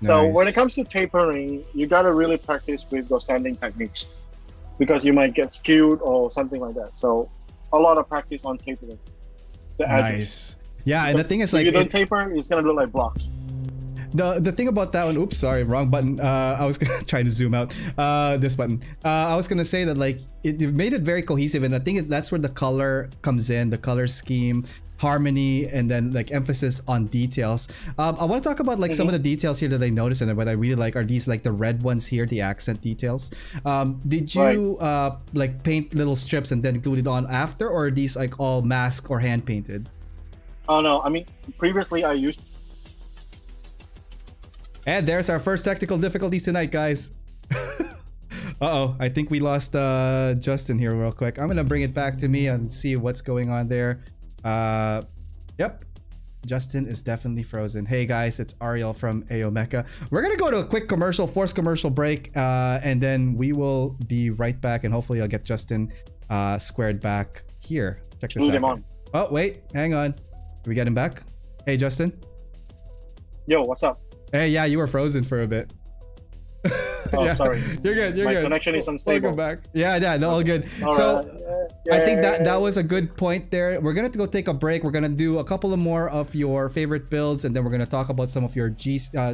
So when it comes to tapering, you gotta really practice with those sanding techniques because you might get skewed or something like that. So a lot of practice on tapering the edges. Yeah, and the thing is, like, if you don't taper, it's gonna look like blocks. The thing about that one, oops, sorry, wrong button. I was gonna try to zoom out. This button. I was gonna say that like it made it very cohesive, and I think that's where the color comes in, the color scheme. harmony and then like emphasis on details. I want to talk about like some of the details here that I noticed, and what I really like are these like the red ones here, the accent details. Did you like paint little strips and then glue it on after, or are these like all mask or hand painted? Oh no, I mean previously I used. And there's our first technical difficulties tonight, guys. Uh-oh, I think we lost Justin here real quick. I'm gonna bring it back to me and see what's going on there. Yep, Justin is definitely frozen. Hey guys, it's Ariel from AO Mecha. We're gonna go to a quick forced commercial break, and then we will be right back, and hopefully I'll get Justin squared back here. Check this out. Oh wait, hang on. Did we get him back? Hey Justin. Yo, what's up? Hey, yeah, you were frozen for a bit. Oh, yeah. sorry. You're good. My connection is unstable. Welcome back. Yeah, no, all good. So I think that was a good point there. We're gonna go take a break. We're gonna do a couple of more of your favorite builds, and then we're gonna talk about some of your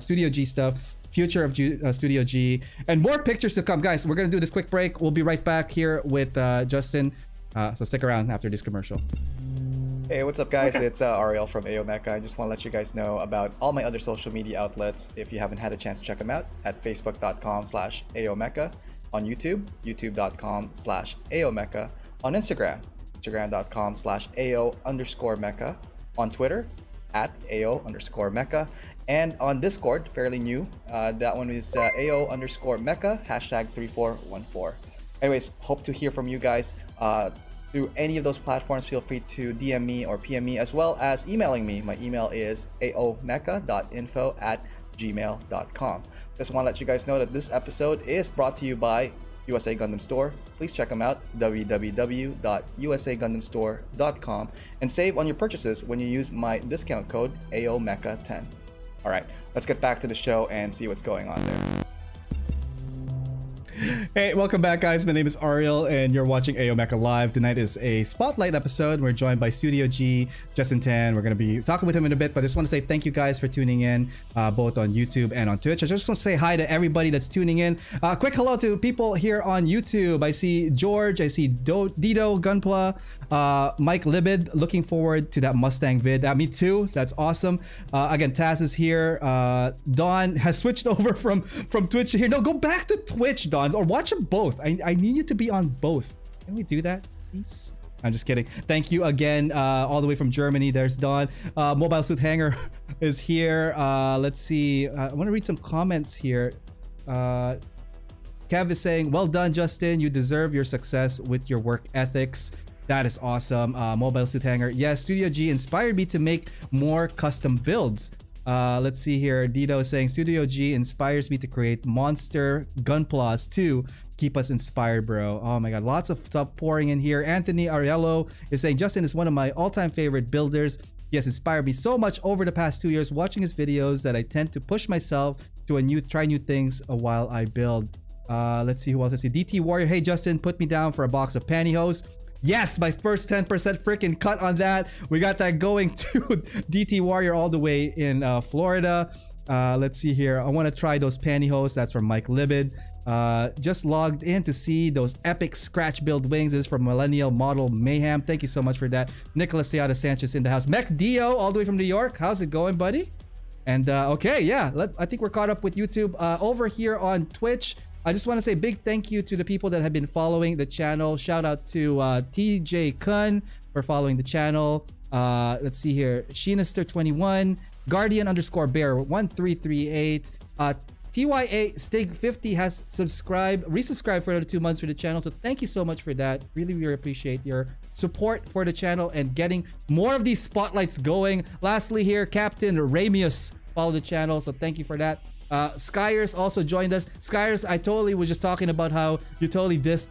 Studio G stuff, future of Studio G, and more pictures to come, guys. We're gonna do this quick break. We'll be right back here with Justin. So stick around after this commercial. Hey, what's up guys? It's Ariel from AO Mecha. I just want to let you guys know about all my other social media outlets if you haven't had a chance to check them out at facebook.com/AOMecha, on YouTube, youtube.com/AOMecha, on Instagram, instagram.com/AO_Mecha, on Twitter @AO_Mecha, and on Discord, fairly new. That one is AO_Mecha, #3414. Anyways, hope to hear from you guys. Through any of those platforms, feel free to DM me or PM me, as well as emailing me. My email is aomecha.info@gmail.com. Just want to let you guys know that this episode is brought to you by USA Gundam Store. Please check them out, www.usagundamstore.com, and save on your purchases when you use my discount code AOMecha10. All right, let's get back to the show and see what's going on there. Hey, welcome back, guys. My name is Ariel, and you're watching AO Mecha Live. Tonight is a spotlight episode. We're joined by Studio G, Justin Tan. We're going to be talking with him in a bit, but I just want to say thank you guys for tuning in, both on YouTube and on Twitch. I just want to say hi to everybody that's tuning in. Quick hello to people here on YouTube. I see George, I see Dido, Gunpla, Mike Libid. Looking forward to that Mustang vid. Me too. That's awesome. Again, Taz is here. Don has switched over from Twitch to here. No, go back to Twitch, Don. Or watch them both. I need you to be on both. Can we do that, please? I'm just kidding. Thank you again, all the way from Germany. There's Don. Mobile Suit Hanger is here. Let's see. I want to read some comments here. Kev is saying, well done, Justin. You deserve your success with your work ethics. That is awesome. Mobile Suit Hanger. Yes, Studio G inspired me to make more custom builds. Let's see here. Dido is saying, Studio G inspires me to create monster gunplas too. Keep us inspired, bro. Oh my god, lots of stuff pouring in here. Anthony Ariello is saying, Justin is one of my all-time favorite builders. He has inspired me so much over the past 2 years watching his videos that I tend to push myself to try new things while I build. Let's see who else. Let's see. DT Warrior. Hey Justin, put me down for a box of pantyhose. Yes, my first 10% freaking cut on that. We got that going to DT Warrior all the way in Florida. Let's see here. I want to try those pantyhose. That's from Mike Libid. Just logged in to see those epic scratch build wings. This is from Millennial Model Mayhem. Thank you so much for that. Nicholas Seada Sanchez in the house. Mech Dio all the way from New York. How's it going, buddy? And okay, yeah, I think we're caught up with YouTube. Over here on Twitch, I just want to say big thank you to the people that have been following the channel. Shout out to TJ Kun for following the channel. Let's see here. Sheenister21, Guardian_Bear1338. TYA Stig 50 has resubscribed for another 2 months for the channel. So thank you so much for that. Really, really appreciate your support for the channel and getting more of these spotlights going. Lastly here, Captain Ramius followed the channel. So thank you for that. Skyers also joined us. Skyers, I totally was just talking about how you totally dissed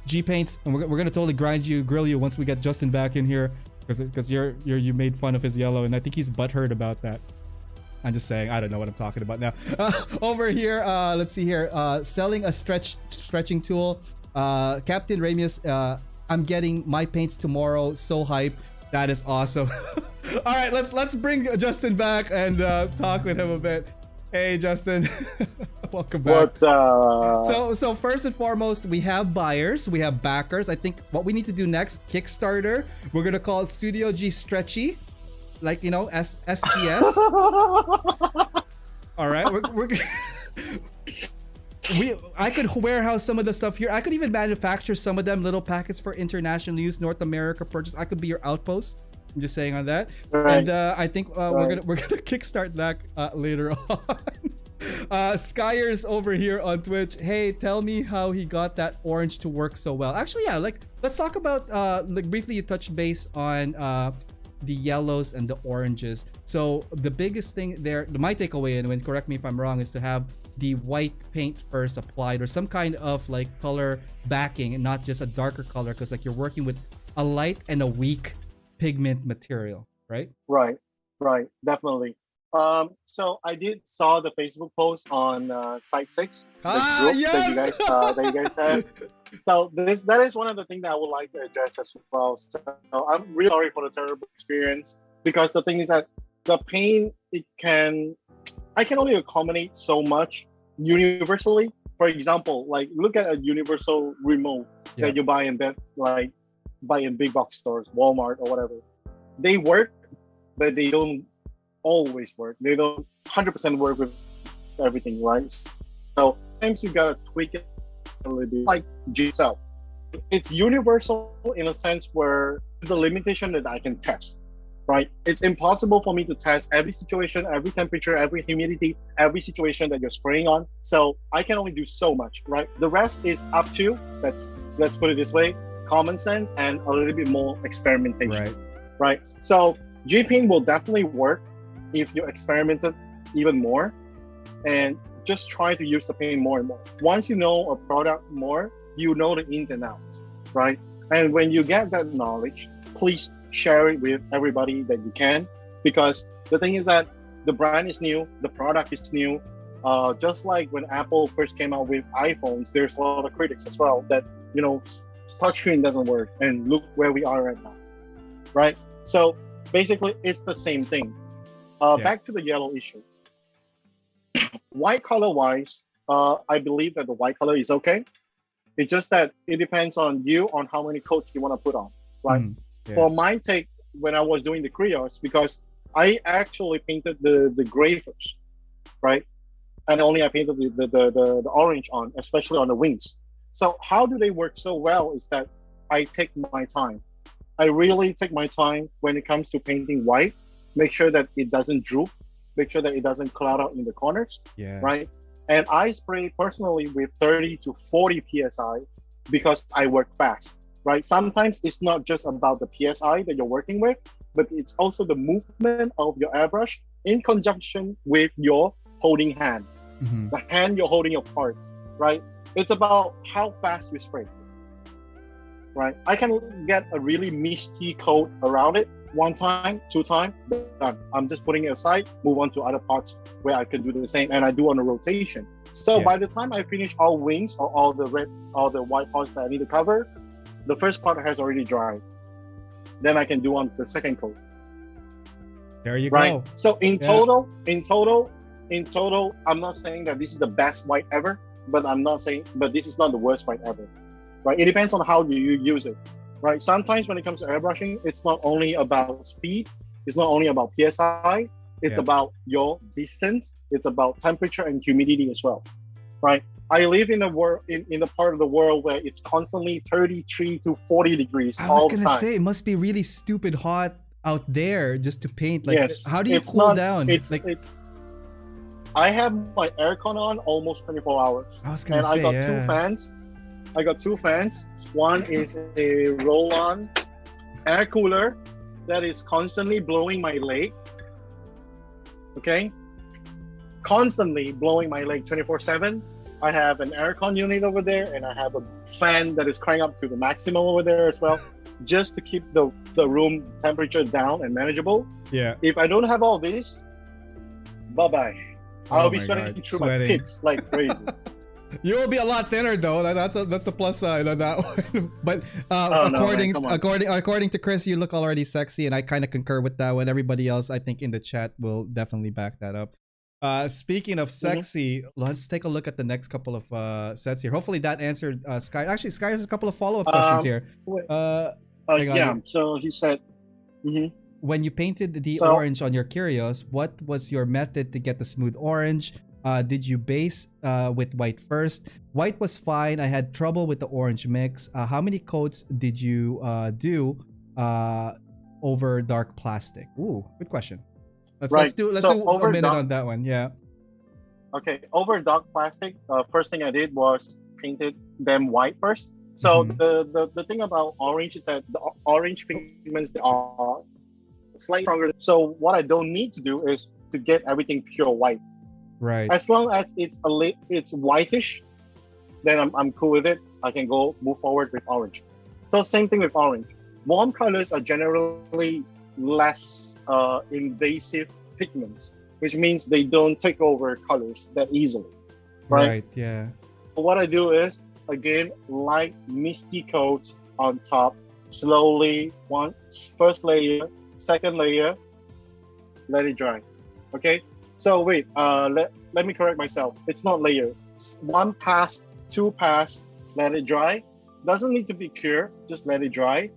G-Paint, and we're gonna totally grill you once we get Justin back in here, because you made fun of his yellow, and I think he's butthurt about that. I'm just saying, I don't know what I'm talking about now. Over here, let's see here. Selling a stretching tool. Captain Ramius, I'm getting my paints tomorrow. So hype. That is awesome. All right, let's bring Justin back and talk with him a bit. Hey, Justin. Welcome back. But So first and foremost, we have buyers, we have backers. I think what we need to do next, Kickstarter. We're gonna call it Studio G Stretchy, like SGS. All right, I could warehouse some of the stuff here. I could even manufacture some of them little packets for international use, North America purchase. I could be your outpost. I'm just saying on that. Right. And I think we're gonna kickstart that later on. Skyers over here on Twitch. Hey, tell me how he got that orange to work so well. Actually, yeah, let's talk about briefly you touched base on the yellows and the oranges. So the biggest thing there, my takeaway, and correct me if I'm wrong, is to have the white paint first applied or some kind of like color backing and not just a darker color, because like you're working with a light and a weak pigment material, right? Right, definitely. So I saw the Facebook post on Site 6, the group yes! that you guys have. So that is one of the things that I would like to address as well. So I'm really sorry for the terrible experience, because the thing is that the paint, I can only accommodate so much universally. For example, like look at a universal remote that you buy in big box stores, Walmart or whatever. They work, but they don't always work. They don't 100% work with everything, right? So sometimes you gotta tweak it a little bit, like G-Cell. It's universal in a sense where the limitation that I can test, right? It's impossible for me to test every situation, every temperature, every humidity, every situation that you're spraying on. So I can only do so much, right? The rest is up to, let's put it this way, common sense and a little bit more experimentation, right? So G-Paint will definitely work if you experimented even more and just try to use the paint more and more. Once you know a product more, you know the ins and outs, right? And when you get that knowledge, please share it with everybody that you can, because the thing is that the brand is new, the product is new. Just like when Apple first came out with iPhones, there's a lot of critics as well that, touchscreen doesn't work, and look where we are right now, right? So basically, it's the same thing. Back to the yellow issue. White color wise, I believe that the white color is okay. It's just that it depends on you on how many coats you want to put on, right? For my take, when I was doing the Krios, because I actually painted the gray first, right? And only I painted the orange on, especially on the wings. So how do they work so well is that I take my time. I really take my time when it comes to painting white. Make sure that it doesn't droop. Make sure that it doesn't cloud out in the corners, right? And I spray personally with 30 to 40 PSI because I work fast, right? Sometimes it's not just about the PSI that you're working with, but it's also the movement of your airbrush in conjunction with your holding hand, the hand you're holding your part, right? It's about how fast you spray, right? I can get a really misty coat around it, 1 time, 2 times, done. I'm just putting it aside, move on to other parts where I can do the same, and I do on a rotation. So by the time I finish all wings or all the white parts that I need to cover, the first part has already dried. Then I can do on the second coat. There you go. go. So in total, I'm not saying that this is the best white ever, but this is not the worst white ever, right? It depends on how you use it. Right. Sometimes when it comes to airbrushing, it's not only about speed, it's not only about PSI, it's about your distance, it's about temperature and humidity as well. Right. I live in a in the part of the world where it's constantly 33 to 40 degrees all the time. I was gonna say it must be really stupid hot out there just to paint. Like, how do you cool down? I have my aircon on almost 24 hours. I got 2 fans. I got 2 fans. One is a roll-on air cooler that is constantly blowing my leg. Okay? Constantly blowing my leg 24/7. I have an aircon unit over there, and I have a fan that is cranking up to the maximum over there as well, just to keep the room temperature down and manageable. Yeah. If I don't have all this, bye-bye. I'll be sweating through my pits like crazy. You will be a lot thinner though. That's the plus side on that one. But according to Chris, you look already sexy, and I kind of concur with that one. Everybody else, I think, in the chat will definitely back that up. Speaking of sexy, let's take a look at the next couple of sets here. Hopefully that answered Sky. Actually, Sky has a couple of follow-up questions here. Wait. Hang on. Yeah. So he said. When you painted the So- orange on your Curios, what was your method to get the smooth orange? Did you base with white first? White was fine. I had trouble with the orange mix. How many coats did you do over dark plastic? Ooh, good question. Let's Right. do So a over minute dark- on that one. Yeah. Okay, over dark plastic, first thing I did was painted them white first. So Mhm. the thing about orange is that the orange pigments are slightly stronger. So what I don't need to do is to get everything pure white. Right. As long as it's whitish, then I'm cool with it. I can move forward with orange. So same thing with orange. Warm colors are generally less invasive pigments, which means they don't take over colors that easily. Right. Yeah. What I do is, again, light misty coats on top, slowly, first layer, second layer, let it dry. Okay? So wait, let me correct myself. It's not layer. One pass, two pass, let it dry. Doesn't need to be cure, just let it dry.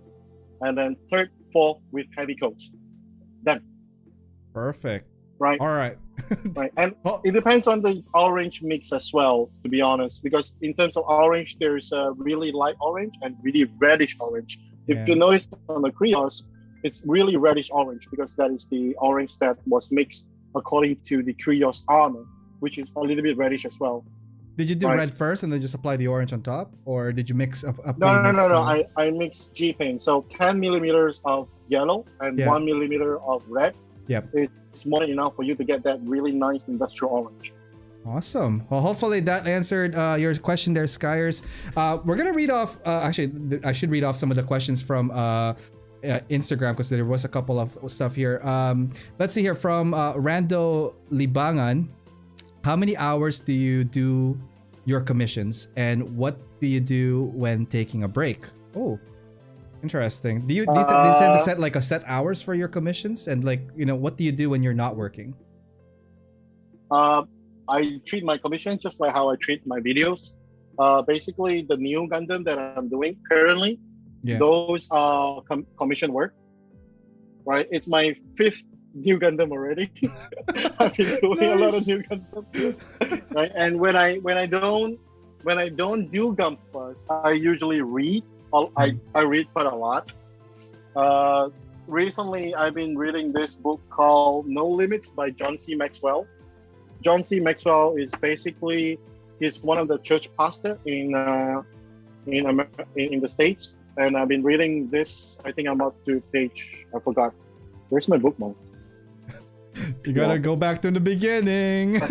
And then third, fourth with heavy coats. Done. Perfect. Right? All right. Right. And Oh. it depends on the orange mix as well, to be honest, because in terms of orange, there's a really light orange and really reddish orange. Yeah. If you notice on the Creos, it's really reddish orange because that is the orange that was mixed according to the Creos armor, which is a little bit reddish as well. Did you do Right. red first and then just apply the orange on top, or did you mix a No, plain mix no. together? I mixed G paint. So 10 millimeters of yellow and Yeah. 1 millimeter of red. Yep. It's more than enough for you to get that really nice industrial orange. Awesome. Well, hopefully that answered your question there, Skyers. We're gonna read off. Actually, I should read off some of the questions from Instagram because there was a couple of stuff here. Let's see here from Rando Libangan. How many hours do you do your commissions, and what do you do when taking a break? Oh, interesting. Do you tend to set like a set hours for your commissions, and like what do you do when you're not working? I treat my commission just like how I treat my videos. Basically, the new Gundam that I'm doing currently, Yeah. those are commission work. Right, it's my 5th new Gundam already. I've been doing a lot of new Gundam. Right, and when I don't do Gumpas, I usually read. I read quite a lot. Recently, I've been reading this book called No Limits by John C. Maxwell. John C. Maxwell is basically he's one of the church pastor in the States, and I've been reading this. I think I'm up to page. I forgot. Where's my bookmark? You gotta go back to the beginning. I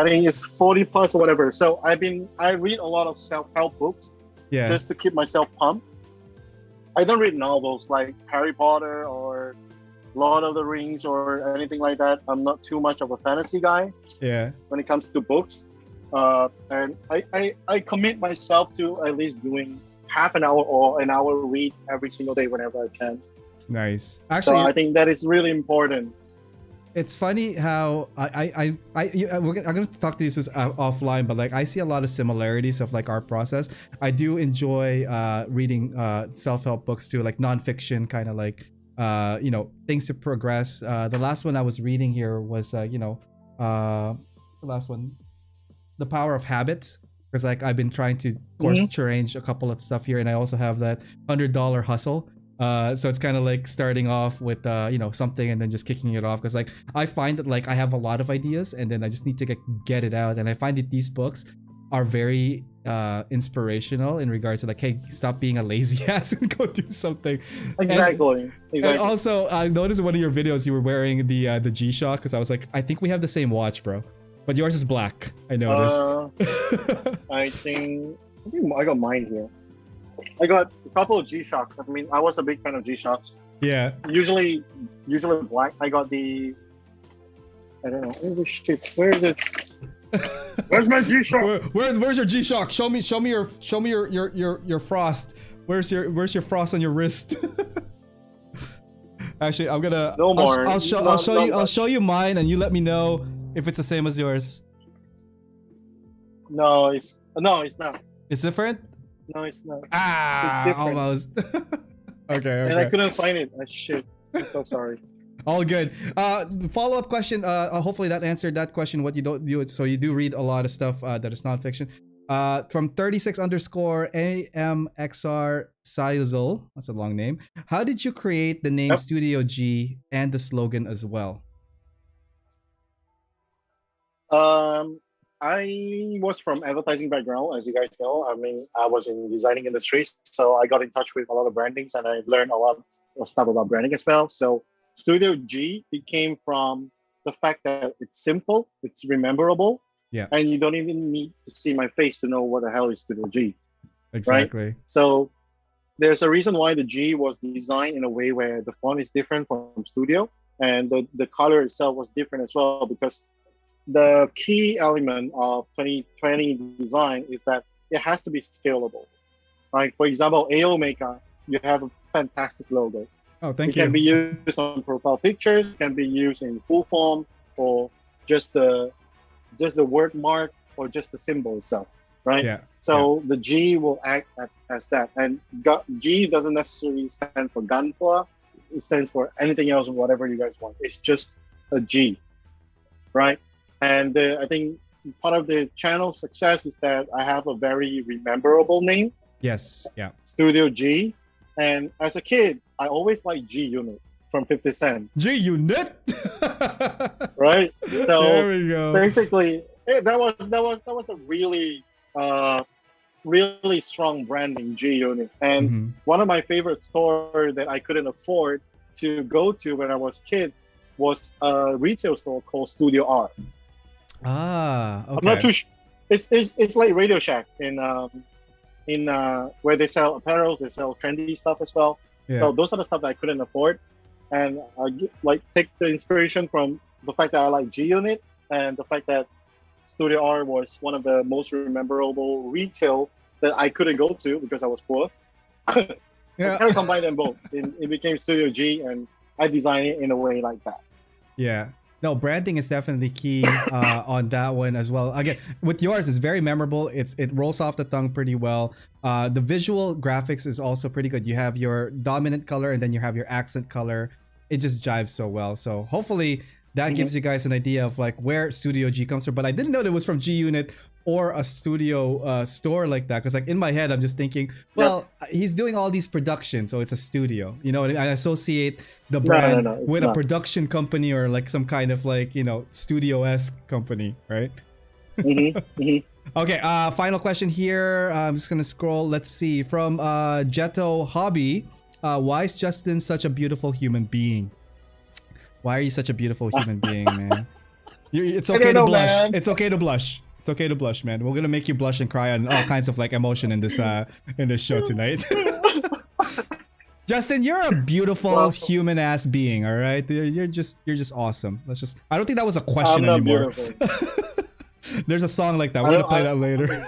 think it's 40 plus or whatever. So I read a lot of self-help books Yeah. just to keep myself pumped. I don't read novels like Harry Potter or Lord of the Rings or anything like that. I'm not too much of a fantasy guy Yeah. when it comes to books. And I commit myself to at least doing half an hour or an hour read every single day whenever I can. Nice. So Actually, I think that is really important. it's funny how I'm gonna talk to you this offline, but like I see a lot of similarities of like our process. I do enjoy reading self-help books too, like nonfiction, kind of like things to progress. The last one I was reading here was the last one, The Power of Habit, because like I've been trying to course change a couple of stuff here, and I also have that $100 hustle. So it's kind of like starting off with something and then just kicking it off, because like I find that like I have a lot of ideas and then I just need to get it out, and I find that these books are very inspirational in regards to like, hey, stop being a lazy ass and go do something. Exactly. And also I noticed in one of your videos you were wearing the G-Shock, because I was like, I think we have the same watch, bro, but yours is black. I noticed. I think I got mine here. I got a couple of G-Shocks. I mean, I was a big fan of G-Shocks. Yeah. Usually black. I got I don't know. Oh shit! Where is it? Where's my G-Shock? Where's your G-Shock? Show me your frost. Where's your frost on your wrist? Actually, I'm gonna. No more. I'll show you mine, and you let me know If it's the same as yours. No, it's not. It's different? No, it's not. Ah, It's different. almost. Okay, And I okay. couldn't find it. Shit. I'm so sorry. All good. Follow-up question. Hopefully that answered that question. What you don't do. So you do read a lot of stuff that is nonfiction. From 36 underscore AMXR Sizel. That's a long name. How did you create the name Yep. Studio G and the slogan as well? I was from advertising background, as you guys know. I mean, I was in designing industry, so I got in touch with a lot of brandings, and I learned a lot of stuff about branding as well. So Studio G, it came from the fact that it's simple, it's rememberable, Yeah. and you don't even need to see my face to know what the hell is Studio G. Exactly. So there's a reason why the G was designed in a way where the font is different from Studio, and the color itself was different as well, because the key element of 2020 design is that it has to be scalable. Like, for example, AO Maker, you have a fantastic logo. Oh, It thank can be you. used on profile pictures, it can be used in full form, or just the word mark, or just the symbol itself, right? Yeah. So the G will act as that. And G doesn't necessarily stand for Gunpla. It stands for anything else, whatever you guys want. It's just a G, right? And I think part of the channel's success is that I have a very rememberable name, Yes. Yeah. Studio G. And as a kid, I always liked G Unit from 50 Cent, G Unit. right? There So we go. basically, that was a really really strong branding, G Unit. And Mhm. one of my favorite stores that I couldn't afford to go to when I was a kid was a retail store called Studio R. Ah. Okay. I'm not too sure. It's like Radio Shack in where they sell apparel, they sell trendy stuff as well. Yeah. So those are the stuff that I couldn't afford, and I take the inspiration from the fact that I like G Unit and the fact that Studio R was one of the most memorable retail that I couldn't go to because I was poor. I Yeah. kind of combined them both. It became Studio G, and I designed it in a way like that. Yeah. No, branding is definitely key on that one as well. Again, with yours, it's very memorable. It rolls off the tongue pretty well. The visual graphics is also pretty good. You have your dominant color and then you have your accent color. It just jives so well. So hopefully that gives you guys an idea of like where Studio G comes from. But I didn't know it was from G Unit or a studio store like that, because like in my head I'm just thinking, well, he's doing all these productions, so it's a studio, you know. I associate the brand No, it's with a not. production company or like some kind of like, you know, studio-esque company, right? Okay, final question here. I'm just gonna scroll. Let's see, from Jetto Hobby. Why is Justin such a beautiful human being? Why are you such a beautiful human being, man? It's okay to know, blush. man. It's okay to blush. It's okay to blush, man. We're gonna make you blush and cry on all kinds of like emotion in this show tonight. Justin, you're a beautiful human ass being. All right, you're just awesome. Let's just. I don't think that was a question I'm not anymore. beautiful. There's a song like that. We're gonna play that later.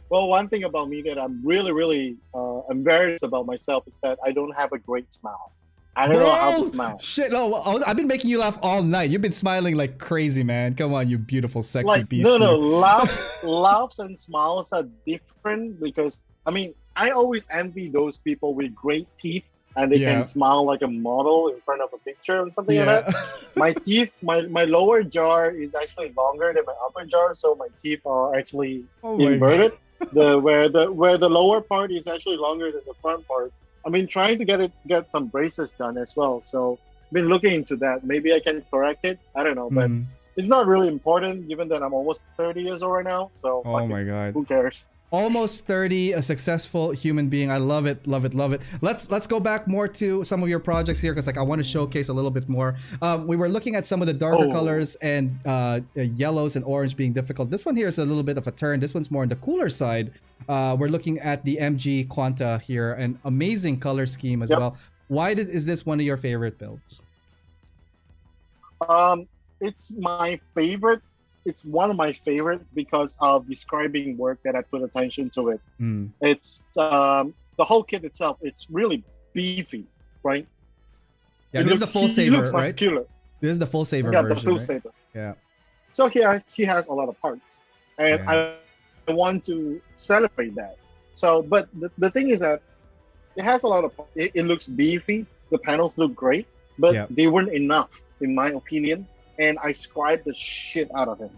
Well, one thing about me that I'm really embarrassed about myself is that I don't have a great smile. I don't know how to smile. Shit, no, I've been making you laugh all night. You've been smiling like crazy, man. Come on, you beautiful, sexy Like, beast. no, you. laughs and smiles are different, because I mean, I always envy those people with great teeth and they can smile like a model in front of a picture or something like that. My teeth, my lower jaw is actually longer than my upper jaw, so my teeth are actually inverted. Where the lower part is actually longer than the front part. I've been trying to get some braces done as well, so I've been looking into that. Maybe I can correct it. I don't know, but it's not really important, given that I'm almost 30 years old right now. So oh my god, who cares? Almost 30, a successful human being. I love it, love it, love it. Let's go back more to some of your projects here, because like I want to showcase a little bit more. We were looking at some of the darker colors and yellows and orange being difficult. This one here is a little bit of a turn. This one's more on the cooler side. We're looking at the MG Quanta here, an amazing color scheme as well. Why is this one of your favorite builds? It's my favorite. It's one of my favorite because of describing work that I put attention to it. It's the whole kit itself. It's really beefy, right? Yeah, this is the full saver, looks right? muscular. This is the full saver Yeah, version, the full right? saber. Yeah. So he has a lot of parts, and Yeah. I want to celebrate that. So, but the thing is that it has a lot of. It looks beefy. The panels look great, but Yeah. they weren't enough, in my opinion. And I scribed the shit out of him,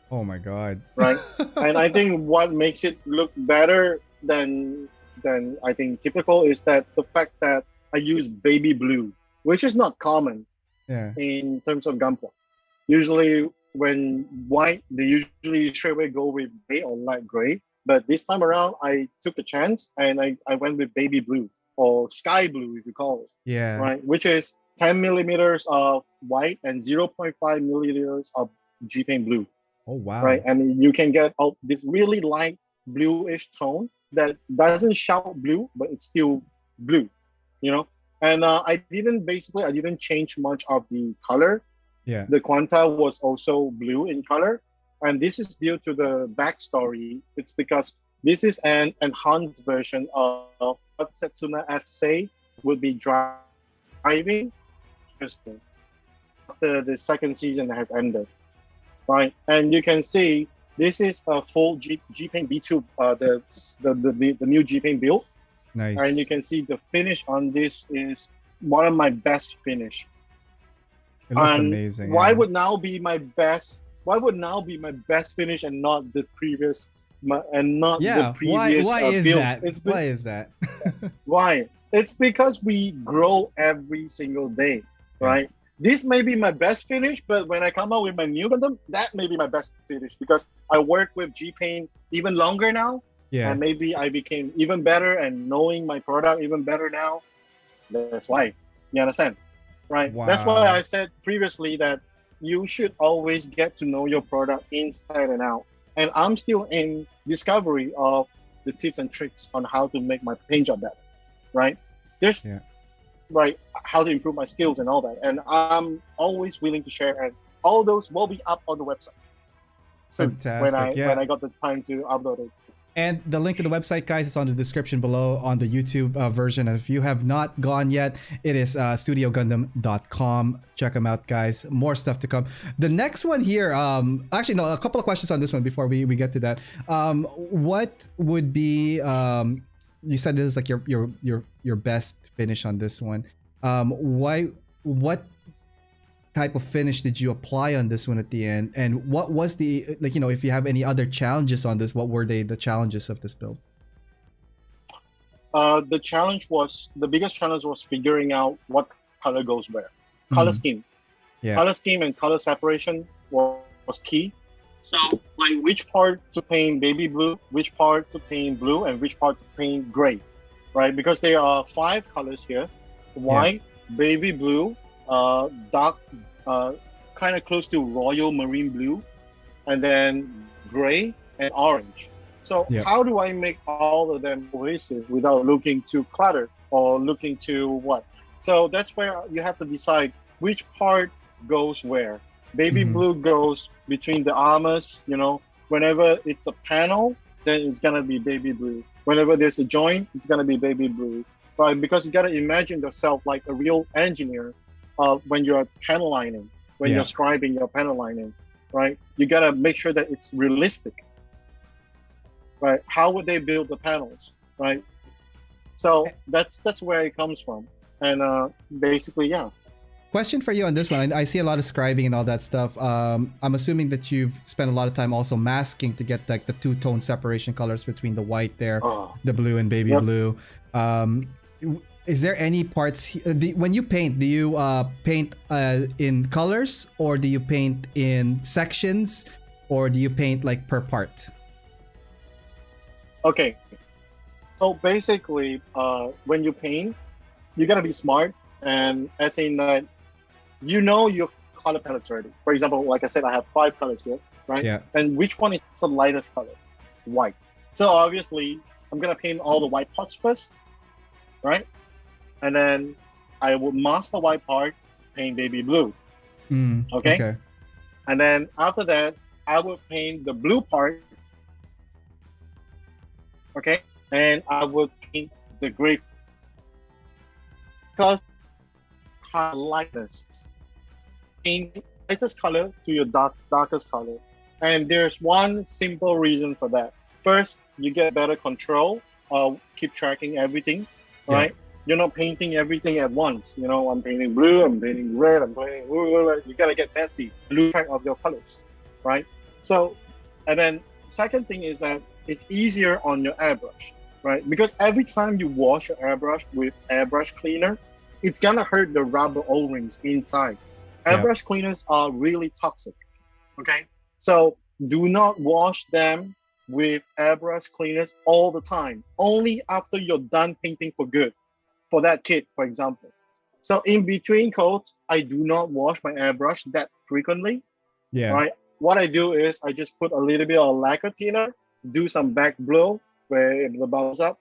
Oh my god. right? And I think what makes it look better than I think typical is that the fact that I use baby blue, which is not common Yeah. in terms of gunpla. Usually, when white, they usually straight away go with gray or light gray. But this time around, I took a chance and I went with baby blue or sky blue, if you call it, Yeah. right? Which is 10 millimeters of white and 0.5 milliliters of G paint blue, Oh wow. right? And you can get this really light bluish tone that doesn't shout blue, but it's still blue, you know? And I didn't change much of the color. Yeah. The Quanta was also blue in color. And this is due to the backstory. It's because this is an enhanced version of what Setsuna F say would be driving after the second season has ended, right? And you can see this is a full G Paint B2, the new G Paint build. Nice. And you can see the finish on this is one of my best finish. It looks And amazing. Why yeah. would now be my best? Why would now be my best finish and not the previous? Yeah. The previous Why is build? that? Why is that? Why? It's because we grow every single day, right? This may be my best finish, but when I come out with my new Gundam, that may be my best finish because I work with G Paint even longer now, Yeah. and maybe I became even better and knowing my product even better now. That's why. You understand? Right? That's why Wow. I said previously that you should always get to know your product inside and out. And I'm still in discovery of the tips and tricks on how to make my paint job better, right? There's right how to improve my skills and all that. And I'm always willing to share, and all those will be up on the website. So Fantastic. when I got the time to upload it. And the link to the website, guys, is on the description below on the YouTube version. And if you have not gone yet, it is studiogundam.com. Check them out, guys. More stuff to come. The next one here, actually, no, a couple of questions on this one before we get to that. What would be, you said this is like your best finish on this one. What type of finish did you apply on this one at the end, and what was the, like, you know, if you have any other challenges on this, what were the challenges of this build? The biggest challenge was figuring out what color goes where. Color scheme. Yeah. Color scheme and color separation was key. So like which part to paint baby blue, which part to paint blue, and which part to paint gray, right? Because there are 5 colors here: white, baby blue, dark, kind of close to royal marine blue, and then gray and orange. So how do I make all of them cohesive without looking too cluttered or looking too what? So that's where you have to decide which part goes where. Baby blue goes between the armors, you know, whenever it's a panel, then it's gonna be baby blue. Whenever there's a joint, it's gonna be baby blue, right? Because you gotta imagine yourself like a real engineer when you're panel lining, when you're scribing your panel lining, right? You gotta make sure that it's realistic, right? How would they build the panels, right? So that's where it comes from, and basically, yeah. Question for you on this one. I see a lot of scribing and all that stuff. I'm assuming that you've spent a lot of time also masking to get like the 2-tone separation colors between the white there, the blue and baby blue. Is there any parts when you paint? Do you paint in colors, or do you paint in sections, or do you paint like per part? Okay, so basically, when you paint, you gotta be smart, and as in that, you know your color palettes already. For example, like I said, I have 5 colors here, right? Yeah. And which one is the lightest color? White. So obviously, I'm gonna paint all the white parts first, right? And then I will mask the white part, paint baby blue. Okay. And then after that, I will paint the blue part. Okay. And I will paint the gray, because lightness. paint lightest color to your darkest color. And there's one simple reason for that. First, you get better control, keep tracking everything, right? You're not painting everything at once. You know, I'm painting blue, I'm painting red, I'm painting, you gotta get messy, lose track of your colors, right? So, and then second thing is that it's easier on your airbrush, right? Because every time you wash your airbrush with airbrush cleaner, it's gonna hurt the rubber O-rings inside. Airbrush cleaners are really toxic, okay? So do not wash them with airbrush cleaners all the time, only after you're done painting for good, for that kit, for example. So in between coats, I do not wash my airbrush that frequently, right? What I do is I just put a little bit of lacquer thinner, do some back blow where it bubbles up,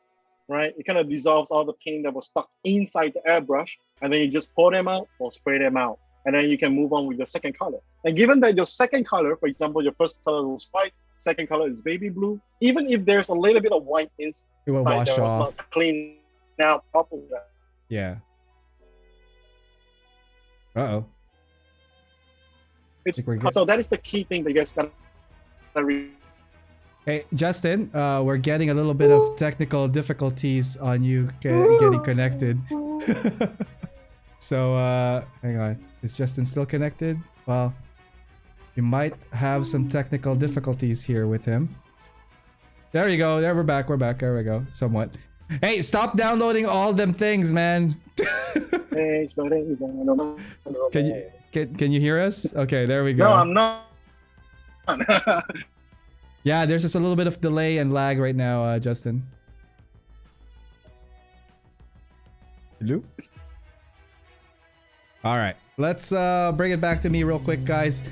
right? It kind of dissolves all the paint that was stuck inside the airbrush, and then you just pour them out or spray them out. And then you can move on with your second color. And given that your second color, for example, your first color was white, second color is baby blue, even if there's a little bit of white inside, it will wash that was off. not cleaned out properly. Yeah. Uh-oh. So that is the key thing that you guys got to Hey, Justin, we're getting a little bit of technical difficulties on you getting connected. So, hang on. Is Justin still connected? Well, you might have some technical difficulties here with him. There you go. There, we're back. We're back. There we go. Somewhat. Hey, stop downloading all them things, man. Can you hear us? Okay, there we go. No, I'm not. Yeah, there's just a little bit of delay and lag right now, Justin. Hello? All right, let's bring it back to me real quick, guys.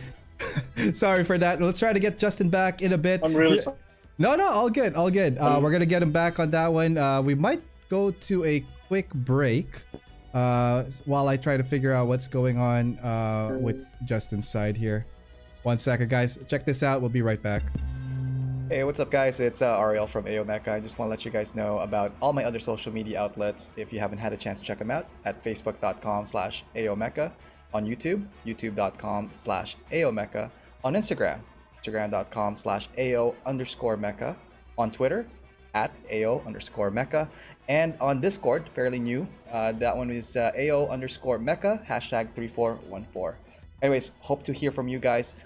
Sorry for that. Let's try to get Justin back in a bit. I'm really sorry. No, all good, all good. We're gonna get him back on that one. We might go to a quick break while I try to figure out what's going on with Justin's side here. 1 second, guys. Check this out. We'll be right back. Hey, what's up, guys? It's Ariel from AO Mecha. I just want to let you guys know about all my other social media outlets if you haven't had a chance to check them out at facebook.com/AOMecha, on YouTube, youtube.com/AOMecha, on Instagram, instagram.com/AO_Mecha, on Twitter, @AO_Mecha, and on Discord, fairly new. That one is AO_Mecha, #3414. Anyways, hope to hear from you guys.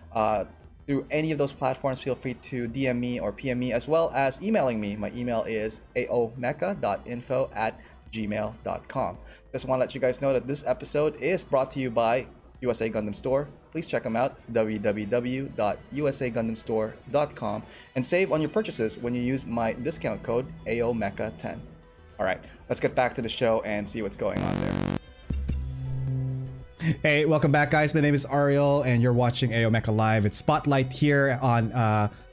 Through any of those platforms, feel free to DM me or PM me, as well as emailing me. My email is aomecha.info@gmail.com. Just want to let you guys know that this episode is brought to you by USA Gundam Store. Please check them out, www.usagundamstore.com, and save on your purchases when you use my discount code AOMecha10. All right, let's get back to the show and see what's going on there. Hey, welcome back, guys. My name is Ariel, and you're watching AO Mecha Live. It's Spotlight here on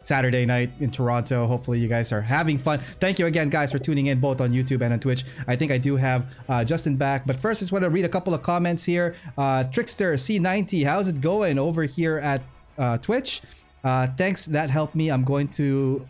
Saturday night in Toronto. Hopefully, you guys are having fun. Thank you again, guys, for tuning in both on YouTube and on Twitch. I think I do have Justin back, but first, I just want to read a couple of comments here. Trickster C90, how's it going over here at Twitch? Thanks, that helped me. I'm going to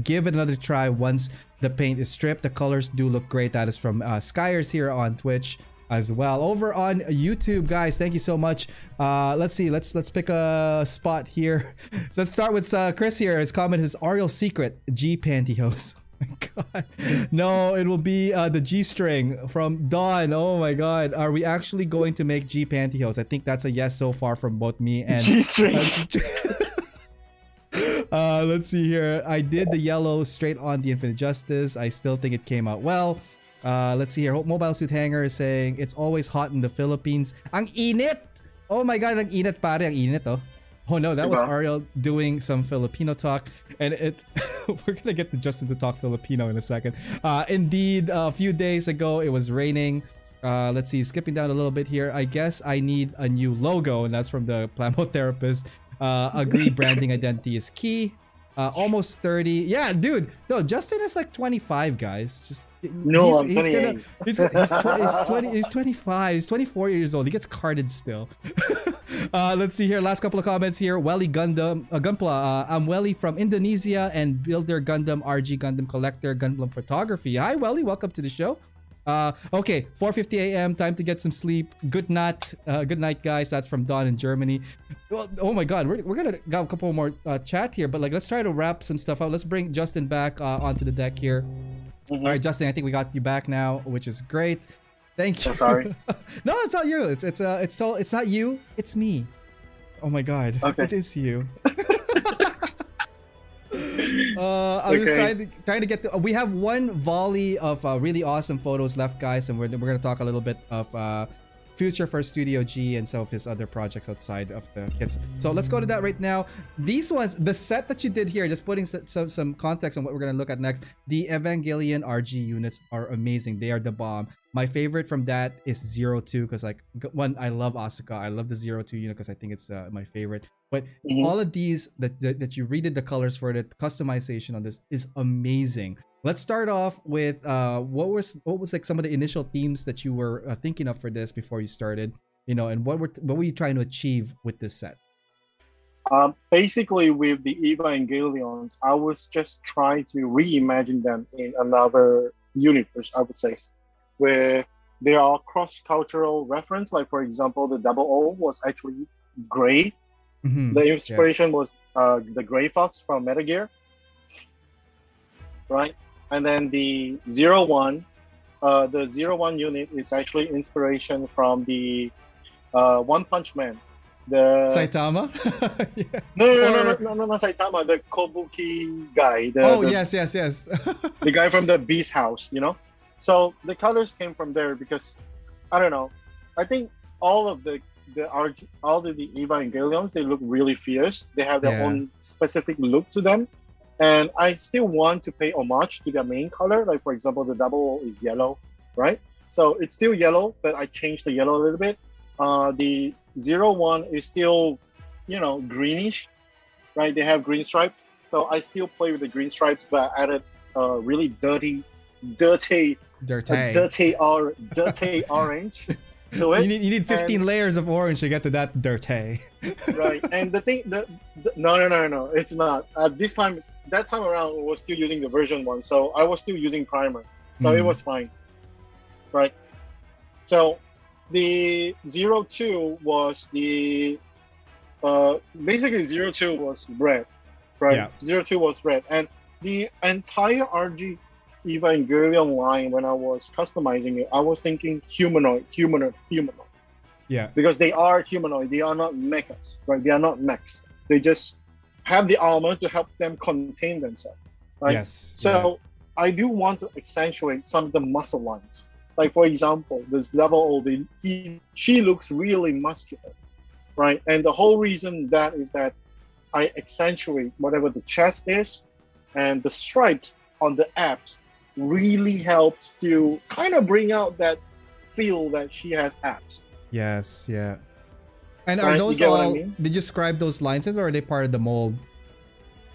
give it another try once the paint is stripped. The colors do look great. That is from Skyers here on Twitch as well. Over on YouTube, guys, thank you so much. Let's see, let's pick a spot here. Let's start with Chris here. His comment is Ariel secret G pantyhose. Oh my god, no, it will be the G string from Dawn. Oh my god, are we actually going to make G pantyhose? I think that's a yes so far from both me and G string. Let's see here. I did the yellow straight on the Infinite Justice. I still think it came out well. Let's see here. Mobile Suit Hanger is saying it's always hot in the Philippines. Ang init! Oh my god, ang init pare, ang init oh. Oh no, that was Ariel doing some Filipino talk, and we're gonna get to Justin to talk Filipino in a second. Indeed, a few days ago it was raining. Let's see, skipping down a little bit here. I guess I need a new logo, and that's from the Plamotherapist. Agree, branding identity is key. Almost 30. Yeah, dude. No, Justin is like 25, guys. Just no, I'm 28. He's 25. He's 24 years old. He gets carded still. Let's see here. Last couple of comments here. Welly Gundam, Gunpla. I'm Welly from Indonesia and Builder Gundam, RG Gundam Collector, Gundam Photography. Hi, Welly. Welcome to the show. Okay, 4:50 a.m. Time to get some sleep. Good night, guys. That's from Don in Germany. Well, oh my God, we're gonna got a couple more chat here, but like let's try to wrap some stuff out. Let's bring Justin back onto the deck here. All right, Justin, I think we got you back now, which is great. Thank you. Oh, sorry. No, it's not you. It's not you. It's me. Oh my God, Okay. it is you. I was trying to get to. We have one volley of really awesome photos left, guys, and we're gonna talk a little bit of future for Studio G and some of his other projects outside of the kits. So let's go to that right now. These ones, the set that you did here, just putting some context on what we're gonna look at next. The Evangelion RG units are amazing. They are the bomb. My favorite from that is 02 because like one, I love Asuka. I love the 02 unit because I think it's my favorite. But all of these that you redid the colors for the customization on this is amazing. Let's start off with what was like some of the initial themes that you were thinking of for this before you started, and what were you trying to achieve with this set? Basically, with the Evangelions, I was just trying to reimagine them in another universe, I would say, where there are cross-cultural reference. Like, for example, the Double O was actually gray. The inspiration was the Gray Fox from Metal Gear, right? And then the 01 unit is actually inspiration from the One Punch Man. The Saitama? Yeah. No, Saitama, the Kobuki guy. Yes. The guy from the Beast House, So the colors came from there because, I don't know, I think all of the Evangelions, they look really fierce. They have their own specific look to them. And I still want to pay homage to their main color. Like, for example, the Double O is yellow, right? So it's still yellow, but I changed the yellow a little bit. The 01 is still, greenish, right? They have green stripes. So I still play with the green stripes, but I added really dirty orange to it. You need 15 layers of orange to get to that dirty. Right. And the thing, no, it's not. That time around, I was still using the version 1, so I was still using primer, so it was fine, right? So the 02 was the basically 02 was red, right? 02 was red, and the entire RG Evangelion line, when I was customizing it, I was thinking humanoid. Yeah. Because they are humanoid, they are not mechas, right? They are not mechs. They just have the armor to help them contain themselves, right? Yes. So I do want to accentuate some of the muscle lines. Like, for example, this Double O, she looks really muscular, right? And the whole reason that is that I accentuate whatever the chest is, and the stripes on the abs really helps to kind of bring out that feel that she has abs. Yes, yeah. And are those all, did you scribe those lines in, or are they part of the mold?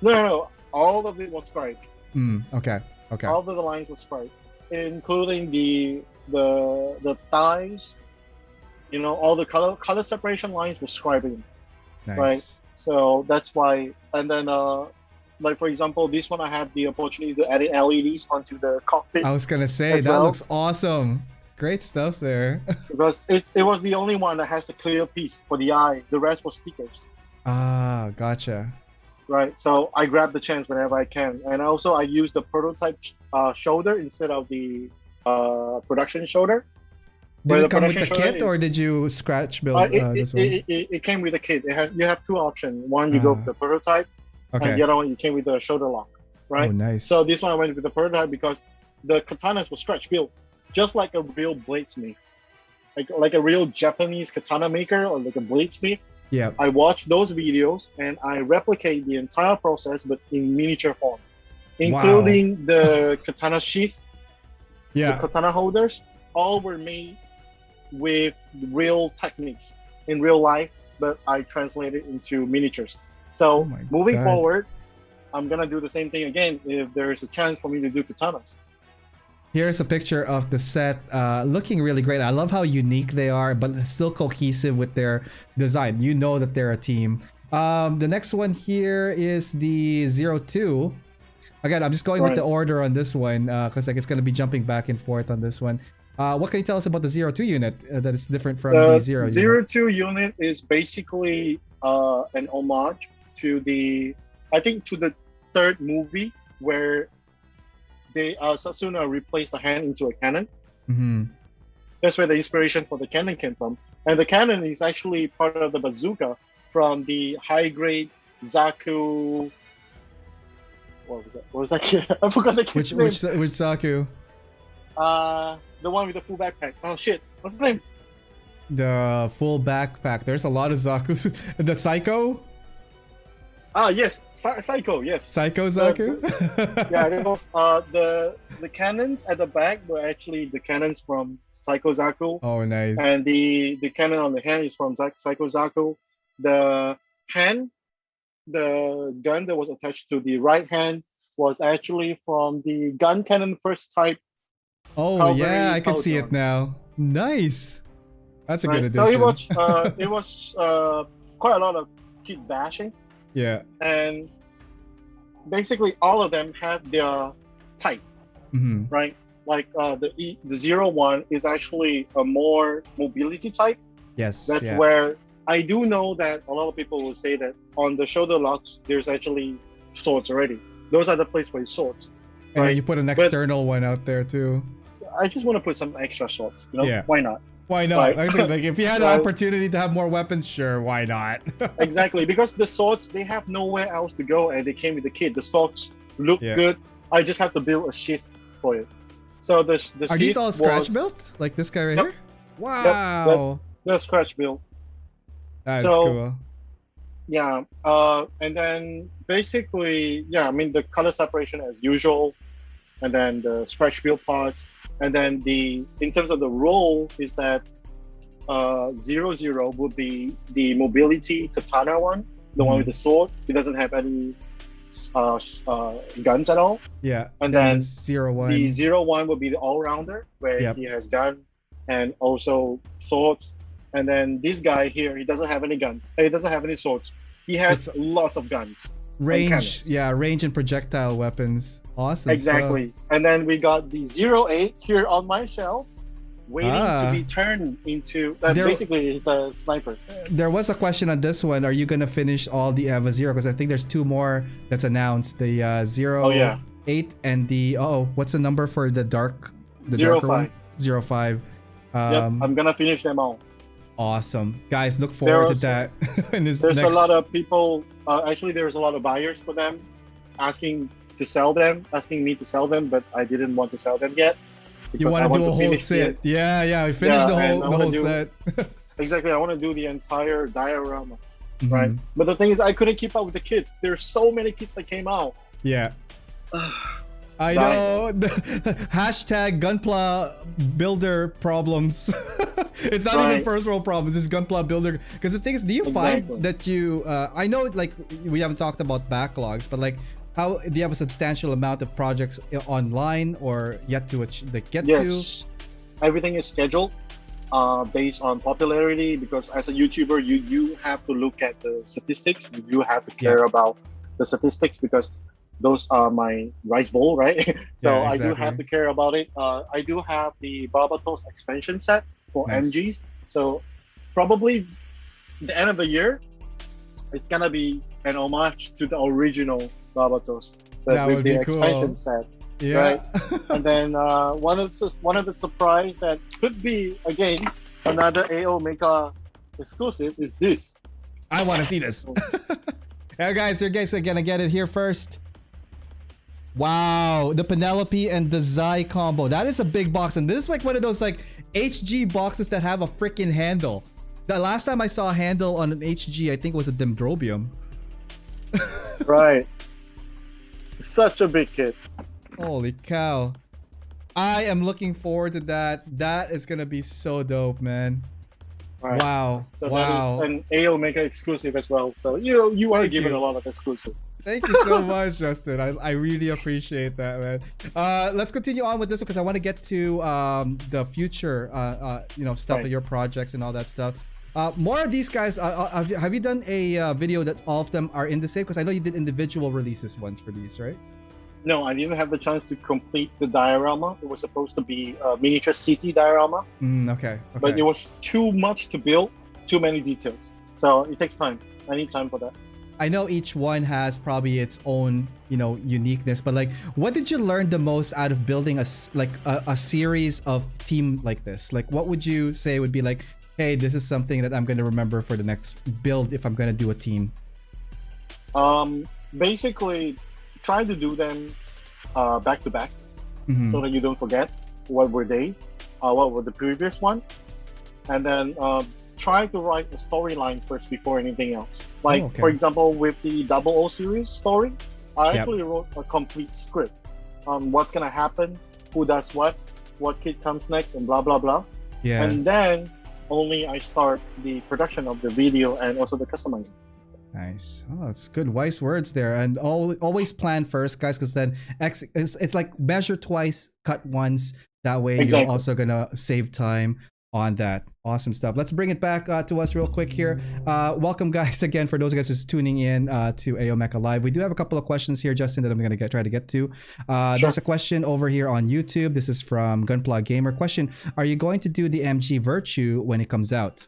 No. All of it was scribed. Okay. All of the lines were scribed, including the thighs, all the color separation lines were scribed in. Nice. Right? So that's why. And then like, for example, this one I had the opportunity to add in LEDs onto the cockpit. I was gonna say that looks awesome. Great stuff there. Because it was the only one that has the clear piece for the eye. The rest was stickers. Ah, gotcha. Right. So I grab the chance whenever I can, and also I use the prototype shoulder instead of the production shoulder. Did it come with the kit, or did you scratch build this one? It came with the kit. You have two options. One, you go with the prototype, and the other one you came with the shoulder lock. Right. Oh, nice. So this one I went with the prototype because the katanas were scratch built, just like a real bladesmith, like a real Japanese katana maker or like a bladesmith. Yeah. I watch those videos and I replicate the entire process, but in miniature form, including the katana sheath, the katana holders. All were made with real techniques in real life, but I translated into miniatures. So moving forward, I'm gonna do the same thing again if there is a chance for me to do katanas. Here's a picture of the set, looking really great. I love how unique they are, but still cohesive with their design. You know that they're a team. The next one here is the 02. Again, I'm just going with Right. the order on this one because like it's gonna be jumping back and forth on this one. What can you tell us about the 02 unit that is different from the The zero unit? 02 unit is basically an homage to the, I think, to the third movie where they Sasuna replaced the hand into a cannon. Mm-hmm. That's where the inspiration for the cannon came from. And the cannon is actually part of the bazooka from the high grade Zaku. What was that? What was that kid? I forgot the kid's name. Which Zaku? The one with the full backpack. Oh shit! What's his name? The full backpack. There's a lot of Zakus. The Psycho? Ah yes, Psycho. Yes. Psycho Zaku? Yeah, it was the cannons at the back were actually the cannons from Psycho Zaku, Oh, nice. and the cannon on the hand is from Psycho Zaku. The hand, the gun that was attached to the right hand was actually from the gun cannon first type. Oh, Calvary yeah, I can see it Pauldron. now. Nice. That's a good Right? addition. So it was quite a lot of kid bashing, Yeah. and basically all of them have their type. Mm-hmm. Right? Like the 01 is actually a more mobility type. Yes. That's yeah. where I do know that a lot of people will say that on the shoulder locks there's actually swords already. Those are the place for swords. And right. you put an But- external one out there too. I just want to put some extra swords. You know, Yeah. why not? Why not? Right. Like I said, like, if you had the Right. opportunity to have more weapons, sure, why not? Exactly, because the swords they have nowhere else to go, and they came with the kit. The swords look Yeah. good. I just have to build a sheath for it. So the Are these sheath all scratch was built? Like this guy right Yep. here? Wow. the scratch build. That's So- cool. Yeah, and then basically, yeah, I mean the color separation as usual, and then the scratch build parts, and then in terms of the role is that 00 would be the mobility katana one, the one with the sword. It doesn't have any guns at all. Yeah. And then the 01. The 01 would be the all-rounder, where Yep. he has gun and also swords. And then this guy here, he doesn't have any guns. He doesn't have any swords. He has It's- lots of guns. range. cannons. Yeah, range and projectile weapons. Awesome. Exactly. And then we got the 08 here on my shelf, waiting Ah. to be turned into. There- Basically, it's a sniper. There was a question on this one. Are you gonna finish all the EVA 0? Because I think there's two more that's announced. The 0, Oh, yeah. 8 and the what's the number for the darker 05. one? 05. Yep, I'm gonna finish them all. Awesome, guys. Look forward to that. In this There's next... a lot of people. Actually, there's a lot of buyers for them, asking to sell them, asking me to sell them, but I didn't want to sell them yet. You because I want to do a whole finish set? Yeah. We finished Yeah, the and I whole wanna do- set. Exactly, I want to do the entire diorama, Mhm. right? But the thing is, I couldn't keep up with the kids. There's so many kids that came out. Yeah. I Right. know. Hashtag Gunpla builder problems. It's not even Right. first world problems. It's Gunpla builder. Because the thing is, do you Exactly. find that you? I know, like we haven't talked about backlogs, but like, how do you have a substantial amount of projects online or yet to get to? Yes, everything is scheduled based on popularity, because as a YouTuber, you do have to look at the statistics. You do have to care about the statistics, because those are my rice bowl, right? So Yeah, I do have exactly. to care about it. I do have the Barbatos expansion set for Nice. MGs. So probably the end of the year, it's gonna be an homage to the original Barbatos, but That with would the be cool. expansion set. Yeah. Right. And then one of the surprise that could be again another AO Mecha exclusive is this. I want to see this. Yeah, guys, you guys are gonna get it here first. Wow, the Penelope and the Zai combo. That is a big box, and this is like one of those like HG boxes that have a freaking handle. The last time I saw a handle on an HG, I think was a Dendrobium. Right. Such a big kit. Holy cow. I am looking forward to that. That is gonna be so dope, man. Right. Wow. So Wow. that is an AO Mecha exclusive as well. So you are Thank given you. a lot of exclusive. Thank you so much, Justin. I really appreciate that, man. Let's continue on with this one because I want to get to the future, stuff Right. of your projects and all that stuff. More of these guys. Have you done a video that all of them are in the same? Because I know you did individual releases once for these, right? No, I didn't have the chance to complete the diorama. It was supposed to be a miniature city diorama, Okay. but it was too much to build, too many details. So it takes time. I need time for that. I know each one has probably its own, uniqueness, but like, what did you learn the most out of building a series of team like this? Like, what would you say would be like, hey, this is something that I'm going to remember for the next build if I'm going to do a team? Basically, try to do them back to back, so that you don't forget what were they, what were the previous one, and then try to write a storyline first before anything else. Like, for example, with the 00 series story, I actually wrote a complete script on what's gonna happen, who does what kid comes next, and blah blah blah. Yeah. And then only I start the production of the video and also the customizing. Nice. Oh, that's good. Wise words there. And always plan first, guys, because then it's like measure twice, cut once. That way you're also gonna save time on that. Awesome stuff. Let's bring it back to us real quick here. Welcome, guys, again, for those guys who's tuning in to AO Mecha Live. We do have a couple of questions here, Justin, that I'm gonna try to get to. There's a question over here on YouTube. This is from Gunpla Gamer. Question: are you going to do the MG Virtue when it comes out?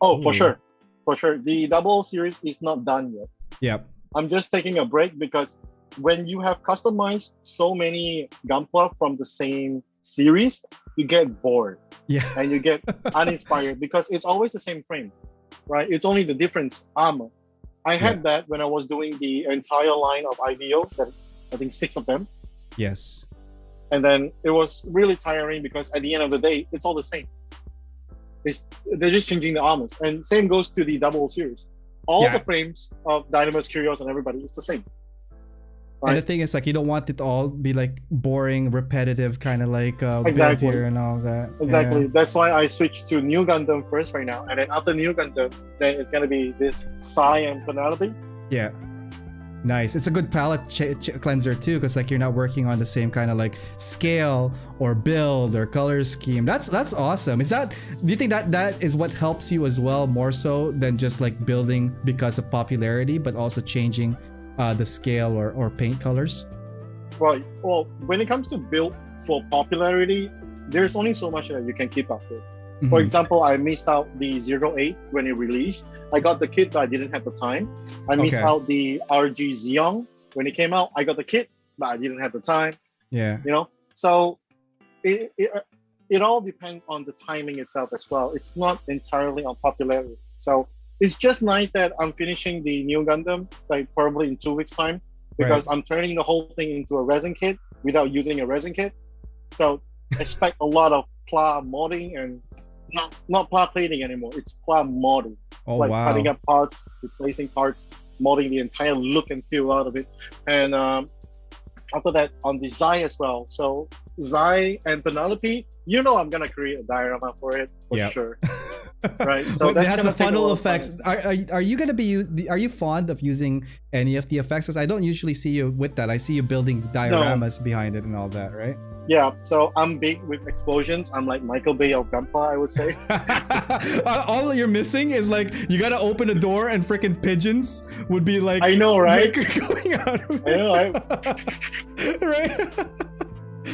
Oh, for sure. For sure. The 00 series is not done yet. Yep. I'm just taking a break because when you have customized so many Gunpla from the same series, you get bored. Yeah. And you get uninspired because it's always the same frame, right? It's only the difference armor. I had that when I was doing the entire line of IVO, that I think 6 of them. Yes. And then it was really tiring because at the end of the day, it's all the same. They're just changing the armors, and same goes to the 00 series. All the frames of Dynamis, Curios, and everybody is the same. Right? And the thing is, like, you don't want it to all be like boring, repetitive, kind of like build here and all that. Exactly. Yeah. That's why I switched to New Gundam first right now, and then after New Gundam, then it's gonna be this Sai and Penelope. Yeah. Nice. It's a good palette cleanser too, because like you're not working on the same kind of like scale or build or color scheme. That's awesome. Do you think that is what helps you as well, more so than just like building because of popularity, but also changing the scale or paint colors? Right. Well, when it comes to build for popularity, there's only so much that you can keep up with. For example, I missed out the 08 when it released. I got the kit, but I didn't have the time. I missed out the RG Xeon when it came out. I got the kit, but I didn't have the time. Yeah. So it all depends on the timing itself as well. It's not entirely on popularity. So it's just nice that I'm finishing the New Gundam, like probably in 2 weeks' time, because I'm turning the whole thing into a resin kit without using a resin kit. So expect a lot of pla modding and not pla plating anymore. It's pla modding. Oh, like wow. cutting up parts, replacing parts, modding the entire look and feel out of it. And after that, on the Zai as well. So Zai and Penelope, I'm gonna create a diorama for it for sure. Right. So it has the funnel effects. Are you gonna be? Are you fond of using any of the effects? Because I don't usually see you with that. I see you building dioramas behind it and all that, right? Yeah. So I'm big with explosions. I'm like Michael Bay of Gunpla, I would say. All you're missing is like you gotta open a door and freaking pigeons would be like. I know, right? Going out of it. I know, right? Right.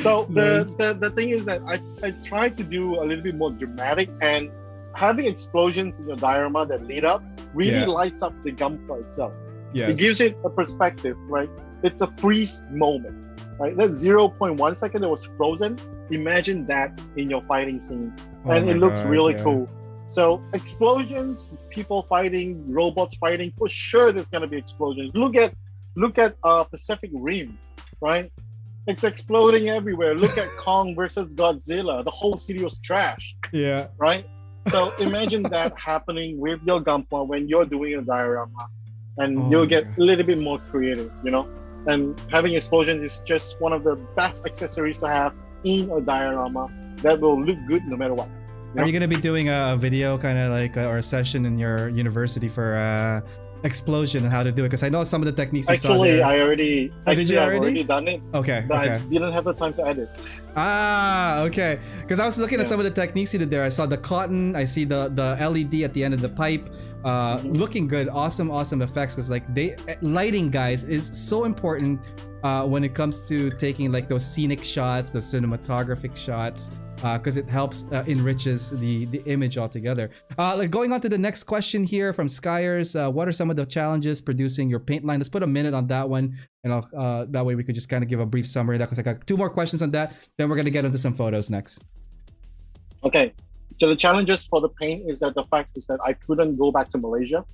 So the thing is that I tried to do a little bit more dramatic, and having explosions in your diorama that lead up really lights up the Gunpla itself. Yes. It gives it a perspective, right? It's a freeze moment, right? That 0.1 second that was frozen, imagine that in your fighting scene. And it looks really cool. So explosions, people fighting, robots fighting, for sure there's gonna be explosions. Look at Pacific Rim, right? It's exploding everywhere. Look at Kong versus Godzilla. The whole city was trash. Yeah. Right? So imagine that happening with your Gunpla when you're doing a diorama, and you'll get a little bit more creative, And having explosions is just one of the best accessories to have in a diorama that will look good no matter what. Are you gonna be doing a video kind of like or a session in your university for explosion and how to do it? Because I know some of the techniques you saw there. I already did you already? I've already done it. Okay. But I didn't have the time to edit. Okay. Because I was looking at some of the techniques you did there. I saw the cotton. I see the LED at the end of the pipe. Looking good. Awesome effects. Because like lighting, guys, is so important when it comes to taking like those scenic shots, the cinematographic shots, because it helps enriches the image altogether. Like going on to the next question here from Skyers, what are some of the challenges producing your paint line? Let's put a minute on that one, and that way we could just kind of give a brief summary of that, because I got 2 more questions on that. Then we're gonna get into some photos next. Okay, so the challenges for the paint is that the fact is that I couldn't go back to Malaysia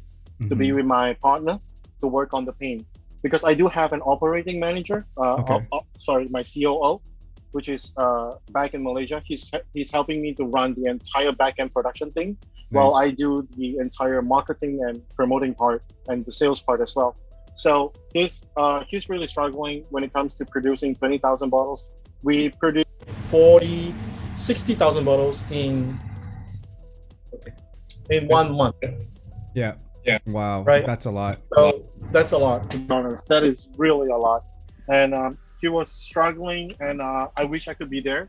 to be with my partner to work on the paint, because I do have an operating manager, my COO, which is back in Malaysia. He's helping me to run the entire back-end production thing, while I do the entire marketing and promoting part and the sales part as well. So he's really struggling when it comes to producing 20,000 bottles. We produce 60,000 bottles in 1 month. Yeah. Wow. Right. That's a lot. So that's a lot, to be honest. That is really a lot. And he was struggling, and I wish I could be there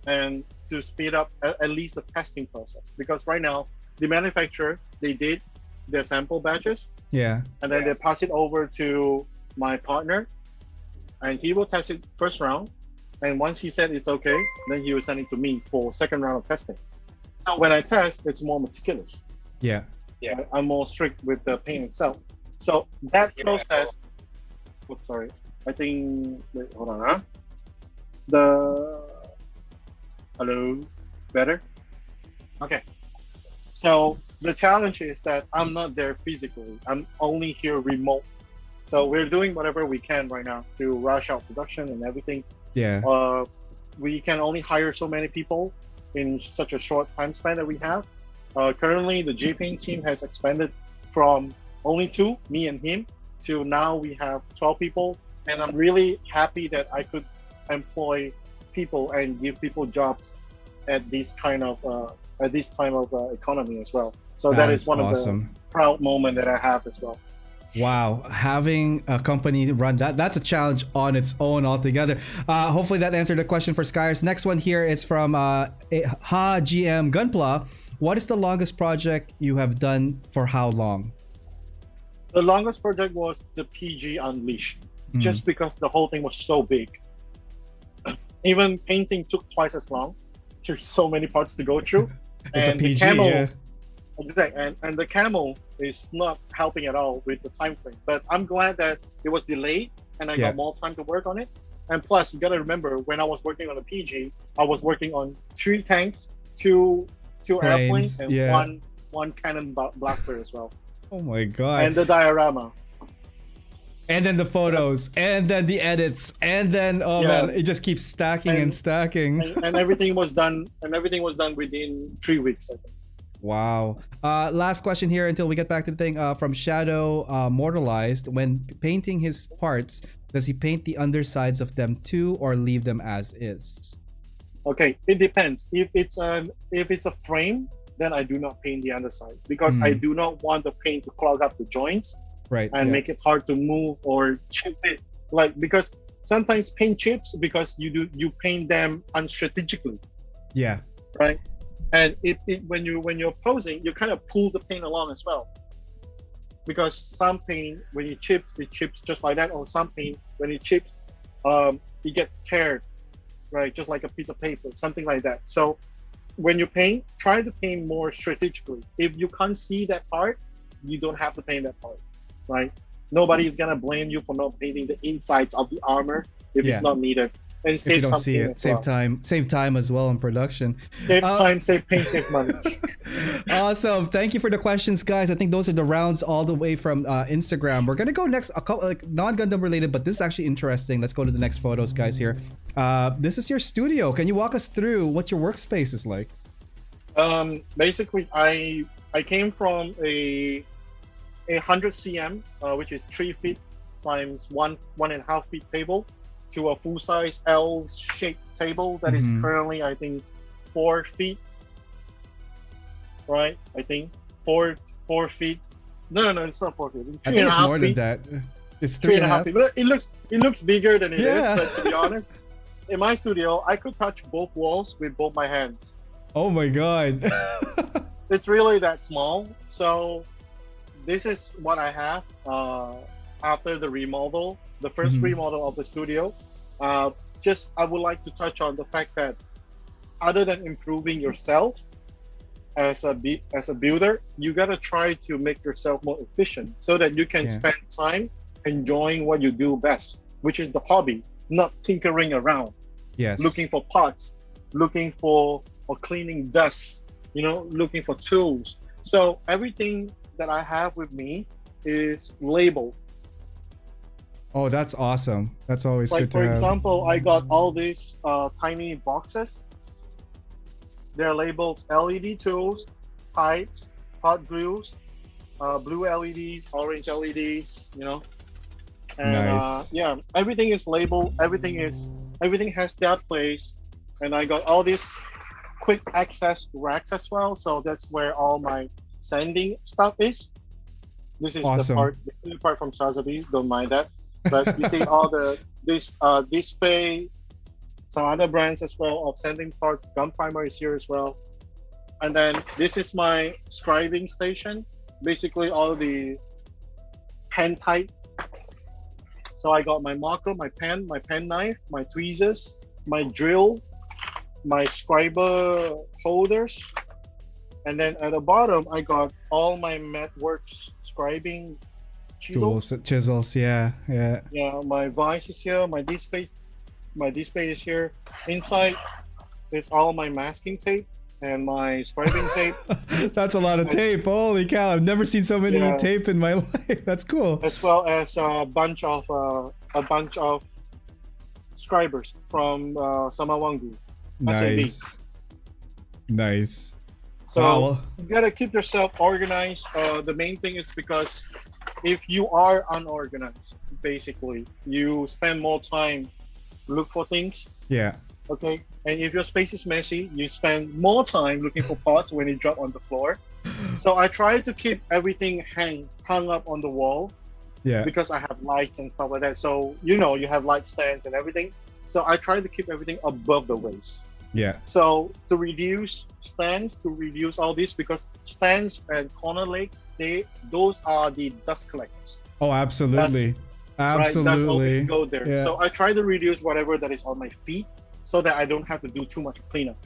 and to speed up at least the testing process, because right now the manufacturer, they did their sample batches, and then they pass it over to my partner, and he will test it first round, and once he said it's okay, then he will send it to me for second round of testing. So when I test, it's more meticulous. I'm more strict with the paint itself. So that process, I think, wait, hold on, hello, better? Okay. So the challenge is that I'm not there physically. I'm only here remote. So we're doing whatever we can right now to rush out production and everything. We can only hire so many people in such a short time span that we have. Currently, the J-Paint team has expanded from only 2, me and him, to now we have 12 people. And I'm really happy that I could employ people and give people jobs at this kind of at this time of economy as well. So that is one awesome. Of the proud moment that I have as well. Wow, having a company run that's a challenge on its own altogether. Hopefully that answered the question for Skyers. Next one here is from GM Gunpla. What is the longest project you have done for how long? The longest project was the PG Unleashed, just because the whole thing was so big. Even painting took twice as long. There's so many parts to go through. It's and a PG, the camel, exactly, and the camel is not helping at all with the time frame. But I'm glad that it was delayed and I got more time to work on it. And plus, you gotta remember, when I was working on the PG, I was working on 3 tanks, two airplanes, and one cannon blaster as well. Oh my god! And the diorama. And then the photos, and then the edits, and then man, it just keeps stacking and stacking. And everything was done. And everything was done within 3 weeks, I think. Wow. Last question here until we get back to the thing. From Shadow Mortalized, when painting his parts, does he paint the undersides of them too, or leave them as is? Okay, it depends. If it's a frame, then I do not paint the underside, because I do not want the paint to clog up the joints. And make it hard to move or chip it, because sometimes paint chips because you paint them unstrategically. Right. And when you're posing, you kind of pull the paint along as well, because some paint, when you chip, it chips just like that, or some paint, when it chips, it gets teared, right, just like a piece of paper, something like that. So when you paint, try to paint more strategically. If you can't see that part, you don't have to paint that part. Right? Nobody is gonna blame you for not painting the insides of the armor if it's not needed. And save if you don't see it, save time as well in production. Save time, save paint, save money. Awesome. Thank you for the questions, guys. I think those are the rounds all the way from Instagram. We're gonna go next, a couple like non-Gundam related, but this is actually interesting. Let's go to the next photos, guys. Here, this is your studio. Can you walk us through what your workspace is like? Basically, I came from a 100 cm, which is 3 feet times 1.5 feet table, to a full-size L-shaped table that is currently, I think, 4 feet. Right? I think 4 feet. No, it's not 4 feet. I think it's more than that. It's 3.5 feet. But it looks bigger than it is. But to be honest, in my studio, I could touch both walls with both my hands. Oh my god! It's really that small. So this is what I have. after the remodel, the first remodel of the studio. Just I would like to touch on the fact that other than improving yourself as a builder, you gotta try to make yourself more efficient so that you can spend time enjoying what you do best, which is the hobby, not tinkering around, looking for parts, looking for or cleaning dust, looking for tools. So everything that I have with me is labeled. Oh, that's awesome. That's always good to have. For example, I got all these tiny boxes. They're labeled LED tools, pipes, hot glues, blue LEDs, orange LEDs, And Nice. everything is labeled. Everything has that place. And I got all these quick access racks as well. So that's where all my sanding stuff is. This is Awesome. the part from Sotheby's. Don't mind that. But you see all this display, some other brands as well of sanding parts. Gun primer is here as well. And then this is my scribing station. Basically all the pen type. So I got my marker, my pen knife, my tweezers, my drill, my scriber holders. And then at the bottom, I got all my MathWorks scribing Chisels, yeah. Yeah, my vise is here, my display is here. Inside is all my masking tape and my scribing tape. That's a lot of tape. Holy cow! I've never seen so many tape in my life. That's cool. As well as a bunch of scribers from Samawangu. Nice. Nice. So wow. you gotta keep yourself organized. The main thing is because if you are unorganized, basically, you spend more time look for things. Yeah. Okay. And if your space is messy, you spend more time looking for parts when you drop on the floor. So I try to keep everything hung up on the wall. Yeah. Because I have lights and stuff like that. So you have light stands and everything. So I try to keep everything above the waist. Yeah. So to reduce stands, to reduce all this, because stands and corner legs, those are the dust collectors. Oh, absolutely. Absolutely. Right? Dust always go there. Yeah. So I try to reduce whatever that is on my feet so that I don't have to do too much cleanup.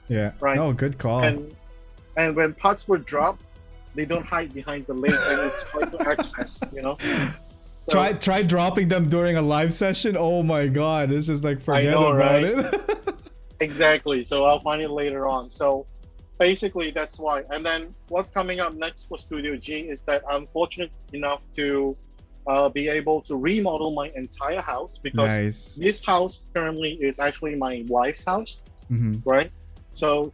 Yeah. Right. Oh, good call. And when parts were dropped, they don't hide behind the leg and it's hard to access, So, try dropping them during a live session. Oh my god, it's just like forget about right? it. Exactly. So I'll find it later on. So basically that's why. And then what's coming up next for Studio G is that I'm fortunate enough to be able to remodel my entire house, because Nice. this house currently is actually my wife's house, right? So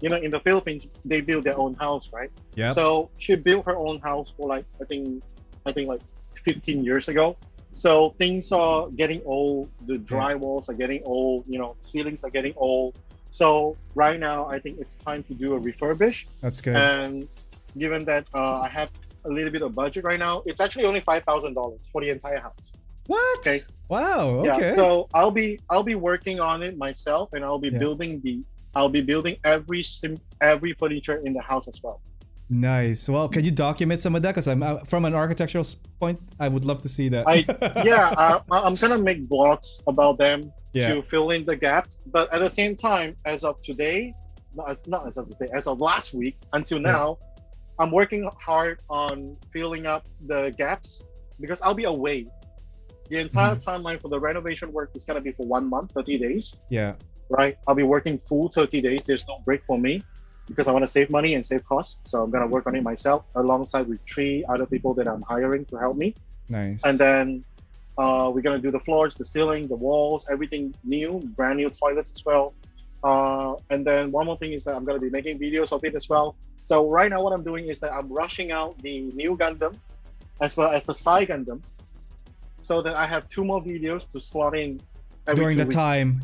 in the Philippines they build their own house, right? Yeah. So she built her own house for like I think like 15 years ago. So things are getting old, the drywalls are getting old, ceilings are getting old. So right now I think it's time to do a refurbish. That's good. And given that I have a little bit of budget right now, it's actually only $5,000 for the entire house. What? Okay. Wow. Okay. Yeah. So I'll be working on it myself, and I'll be building every furniture in the house as well. Nice. Well, can you document some of that? Because I'm from an architectural point, I would love to see that. I'm gonna make blogs about them Yeah. to fill in the gaps. But at the same time, as of today, as of last week until now, I'm working hard on filling up the gaps because I'll be away. The entire timeline for the renovation work is gonna be for 1 month, 30 days. Yeah. Right? I'll be working full 30 days. There's no break for me, because I want to save money and save costs. So I'm going to work on it myself alongside with 3 other people that I'm hiring to help me. Nice. And then we're going to do the floors, the ceiling, the walls, everything new, brand new toilets as well. And then one more thing is that I'm going to be making videos of it as well. So right now what I'm doing is that I'm rushing out the new Gundam as well as the Psy Gundam, so that I have 2 more videos to slot in during the 2 weeks.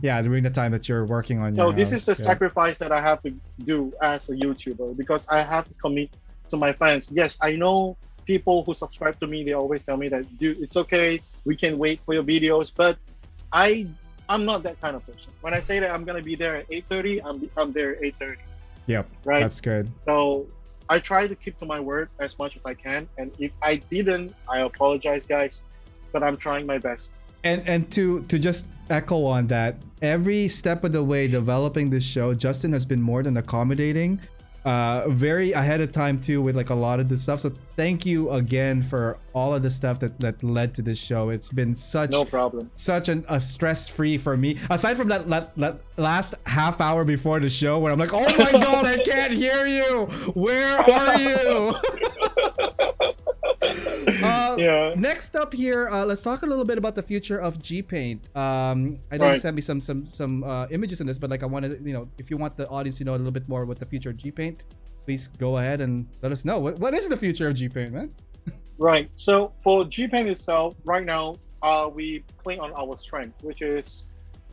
during the time that you're working on So your this is the house, sacrifice that I have to do as a YouTuber, because I have to commit to my fans. Yes, I know people who subscribe to me, they always tell me that, dude, it's okay, we can wait for your videos, but I'm not that kind of person. When I say that I'm gonna be there at 8:30, I'm there at 8:30. Yep. Right. That's good. So I try to keep to my word as much as I can. And if I didn't, I apologize, guys. But I'm trying my best. And to just echo on that, every step of the way developing this show, Justin has been more than accommodating, very ahead of time too with like a lot of this stuff. So thank you again for all of the stuff that led to this show. It's been such No problem. such a stress free for me. Aside from that last half hour before the show where I'm like, oh my god, I can't hear you. Where are you? Yeah. Next up here, let's talk a little bit about the future of G-Paint. I know you sent me some images in this, but like I wanted, if you want the audience to know a little bit more about the future of G-Paint, please go ahead and let us know. What is the future of G-Paint, man? Right. So for G-Paint itself, right now, we play on our strength, which is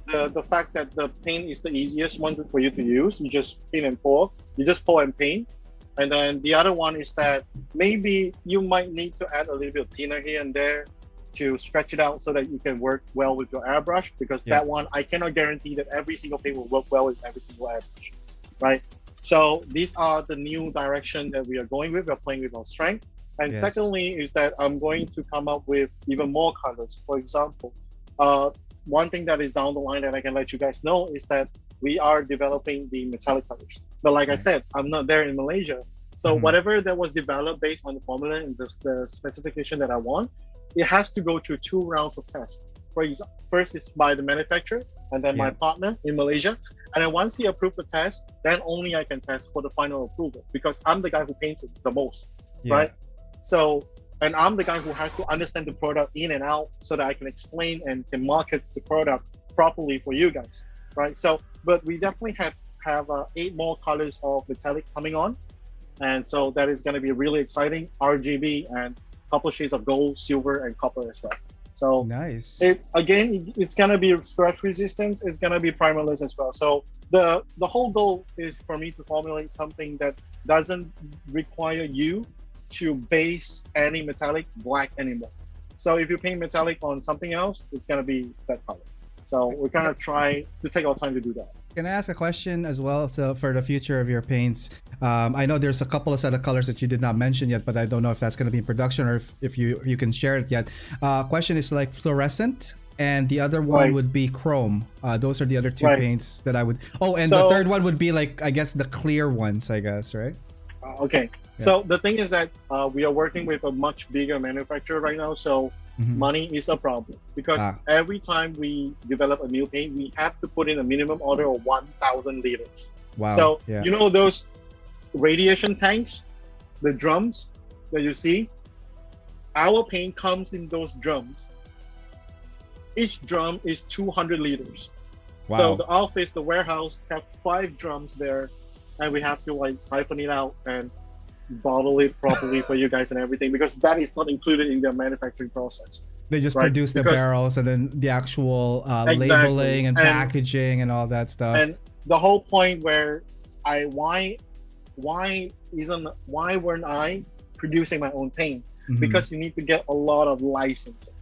the fact that the paint is the easiest one for you to use. You just paint and pour. You just pour and paint. And then the other one is that maybe you might need to add a little bit of thinner here and there to stretch it out so that you can work well with your airbrush, because that one, I cannot guarantee that every single paint will work well with every single airbrush, right? So these are the new direction that we are going with. We're playing with our strength. And secondly is that I'm going to come up with even more colors. For example, one thing that is down the line that I can let you guys know is that we are developing the metallic colors. But like I said, I'm not there in Malaysia. So whatever that was developed based on the formula and the specification that I want, it has to go through 2 rounds of tests. For example, first is by the manufacturer and then my partner in Malaysia. And then once he approved the test, then only I can test for the final approval, because I'm the guy who paints it the most, right? So, and I'm the guy who has to understand the product in and out so that I can explain and can market the product properly for you guys, right? So, but we definitely have 8 more colors of metallic coming on. And so that is going to be really exciting. RGB and a couple of shades of gold, silver, and copper as well. So nice. It's going to be scratch resistant. It's going to be primerless as well. So the whole goal is for me to formulate something that doesn't require you to base any metallic black anymore. So if you paint metallic on something else, it's going to be that color. So we're going to try to take our time to do that. Can I ask a question as well for the future of your paints? I know there's a couple of set of colors that you did not mention yet, but I don't know if that's going to be in production or if you can share it yet. Question is like fluorescent, and the other one would be chrome. Those are the other 2 paints that I would. Oh, and the third one would be like, I guess, the clear ones, I guess, right? Okay. Yeah. So the thing is that we are working with a much bigger manufacturer right now. So money is a problem, because every time we develop a new paint, we have to put in a minimum order of 1,000 liters. Wow. So you know those radiation tanks, the drums that you see? Our paint comes in those drums. Each drum is 200 liters. Wow. So the office, the warehouse, have 5 drums there, and we have to like siphon it out and bottle it properly for you guys and everything, because that is not included in their manufacturing process. They just produce the barrels and then the actual labeling and packaging and all that stuff. And the whole point where why weren't I producing my own paint? Because you need to get a lot of licensing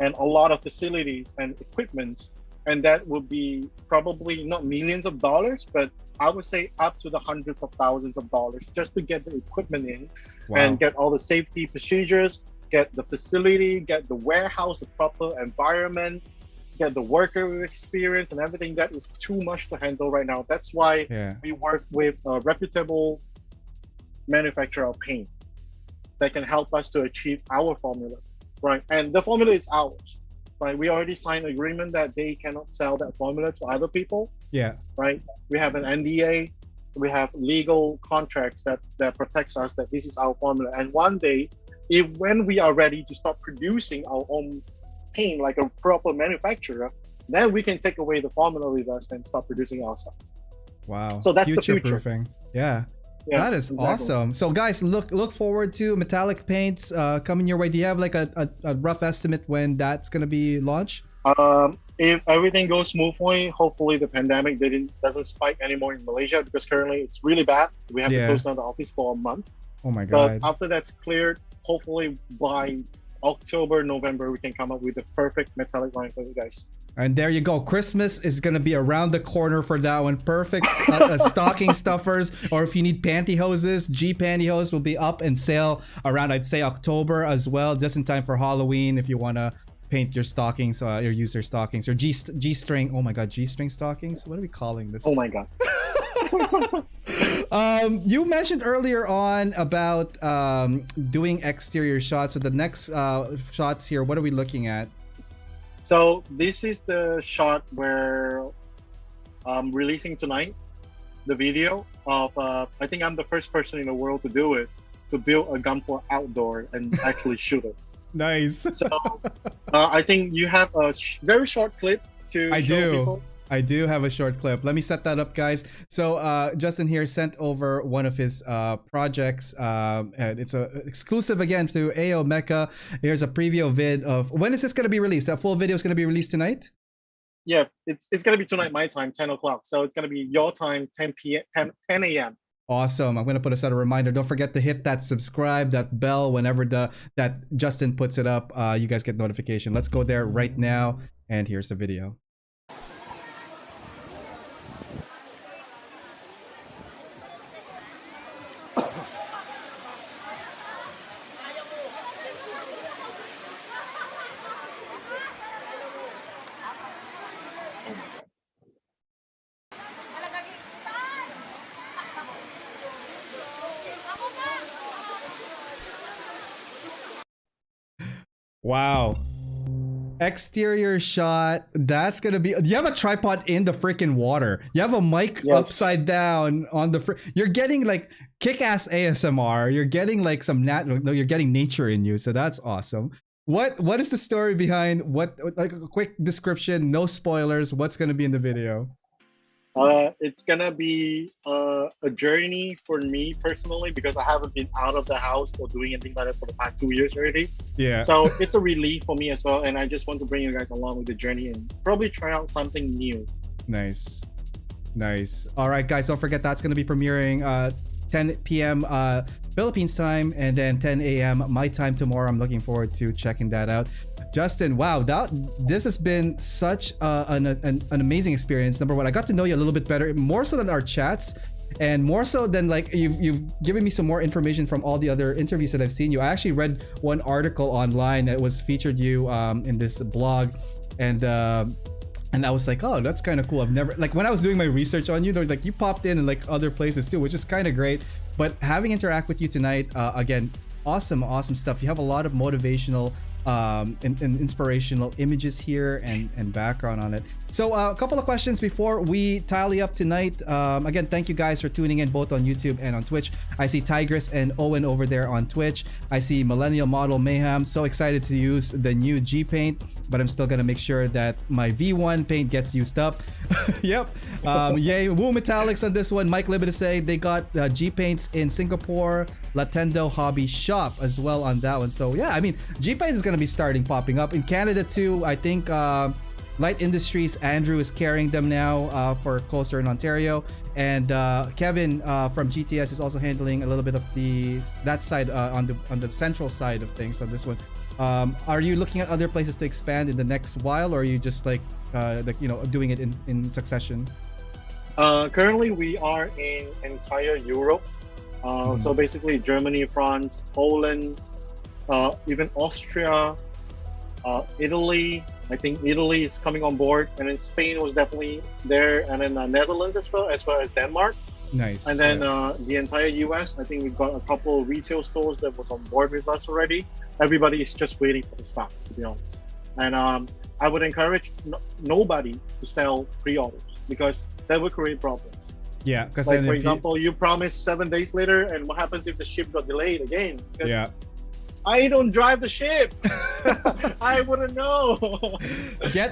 and a lot of facilities and equipments, and that would be probably not millions of dollars, but I would say up to the hundreds of thousands of dollars just to get the equipment in and get all the safety procedures, get the facility, get the warehouse, the proper environment, get the worker experience and everything. That is too much to handle right now. That's why we work with a reputable manufacturer of paint that can help us to achieve our formula, right? And the formula is ours, right? We already signed an agreement that they cannot sell that formula to other people. Right. We have an NDA. We have legal contracts that protects us that this is our formula. And one day, when we are ready to start producing our own paint like a proper manufacturer, then we can take away the formula with us and start producing ourselves. Wow. So that's the future. Proofing. Yeah, that is awesome. So guys, look forward to metallic paints coming your way. Do you have like a rough estimate when that's going to be launched? If everything goes smoothly, hopefully the pandemic doesn't spike anymore in Malaysia, because currently it's really bad. We have to close down the office for a month. Oh my god. But after that's cleared, hopefully by October, November, we can come up with the perfect metallic line for you guys. And there you go. Christmas is gonna be around the corner for that one. Perfect stocking stuffers, or if you need pantyhoses, G pantyhose will be up and sale around, I'd say, October as well, just in time for Halloween. If you wanna paint your stockings, your user stockings, or G-string. Oh my God, G-string stockings. What are we calling this? Oh my God. You mentioned earlier on about doing exterior shots. So the next shots here, what are we looking at? So this is the shot where I'm releasing tonight, the video of, I think I'm the first person in the world to do it, to build a gun for outdoor and actually shoot it. Nice. So I think you have a very short clip to show people. I do have a short clip. Let me set that up, guys. So Justin here sent over one of his projects. And it's a exclusive again to AO Mecha. Here's a preview vid of, when is this going to be released? That full video is going to be released tonight? Yeah, it's going to be tonight, my time, 10 o'clock. So it's going to be your time, 10 a.m. Awesome. I'm going to put a set of reminder. Don't forget to hit that subscribe, that bell, whenever that Justin puts it up. You guys get notification. Let's go there right now. And here's the video. Wow. Exterior shot. That's gonna be. You have a tripod in the freaking water. You have a mic upside down on the. You're getting like kick-ass ASMR. You're getting like some you're getting nature in you. So that's awesome. What is the story behind what? Like a quick description, no spoilers. What's gonna be in the video? It's gonna be a journey for me personally, because I haven't been out of the house or doing anything like that for the past 2 years already. Yeah. So it's a relief for me as well, and I just want to bring you guys along with the journey and probably try out something new. Nice. All right, guys, don't forget that's gonna be premiering 10 p.m. Philippines time, and then 10 a.m. my time tomorrow. I'm looking forward to checking that out. Justin, wow, this has been such an amazing experience. Number one, I got to know you a little bit better, more so than our chats, and more so than like you've given me some more information from all the other interviews that I've seen you. I actually read one article online that was featured you in this blog, and I was like, oh, that's kind of cool. I've never, like, when I was doing my research on you, like, you popped in like other places too, which is kind of great. But having interact with you tonight, again, awesome stuff. You have a lot of motivational and inspirational images here and background on it. So a couple of questions before we tally up tonight. Again, thank you guys for tuning in both on YouTube and on Twitch. I see Tigress and Owen over there on Twitch. I see Millennial Model Mayhem. So excited to use the new G paint, but I'm still gonna make sure that my V1 paint gets used up. Yep. Yay, Woo Metallics on this one. Mike Libet say they got G paints in Singapore, Latendo Hobby Shop as well on that one. So yeah, I mean, G paints is gonna be popping up in Canada too. I think Light Industries, Andrew is carrying them now for Closer in Ontario, and Kevin from GTS is also handling a little bit of that side on the central side of things on this one. Are you looking at other places to expand in the next while, or are you just like doing it in succession? Currently, we are in entire Europe. So basically, Germany, France, Poland, even Austria, Italy. I think Italy is coming on board, and then Spain was definitely there, and then Netherlands as well as Denmark. Nice. And then the entire US, I think we've got a couple of retail stores that was on board with us already. Everybody is just waiting for the stock, to be honest. And I would encourage nobody to sell pre-orders, because that would create problems. Yeah, because like, for example, you promised 7 days later, and what happens if the ship got delayed again? Because I don't drive the ship. I wouldn't know.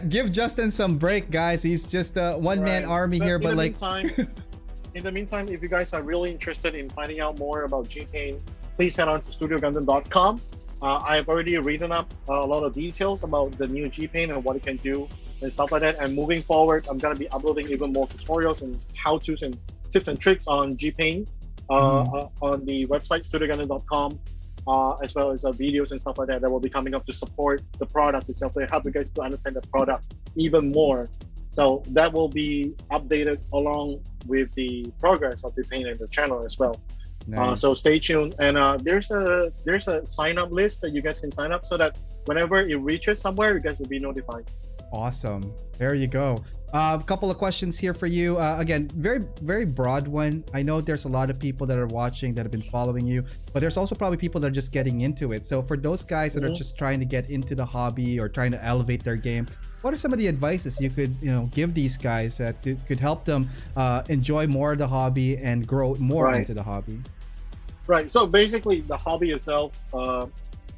Give Justin some break, guys. He's just a one-man army here, but like. In the meantime, if you guys are really interested in finding out more about G-Paint, please head on to studiogundam.com. I've already written up a lot of details about the new G-Paint and what it can do and stuff like that. And moving forward, I'm going to be uploading even more tutorials and how-tos and tips and tricks on G-Paint on the website studiogundam.com. as well as videos and stuff like that will be coming up to support the product itself, to help you guys to understand the product even more. So that will be updated along with the progress of the paint and the channel as well. Nice. So stay tuned, and there's a sign up list that you guys can sign up so that whenever it reaches somewhere, you guys will be notified. Awesome. There you go. A couple of questions here for you. Again, very broad one. I know there's a lot of people that are watching that have been following you, but there's also probably people that are just getting into it. So for those guys that are just trying to get into the hobby or trying to elevate their game, what are some of the advices you could give these guys that could help them enjoy more of the hobby and grow more into the hobby? Right. So basically, the hobby itself,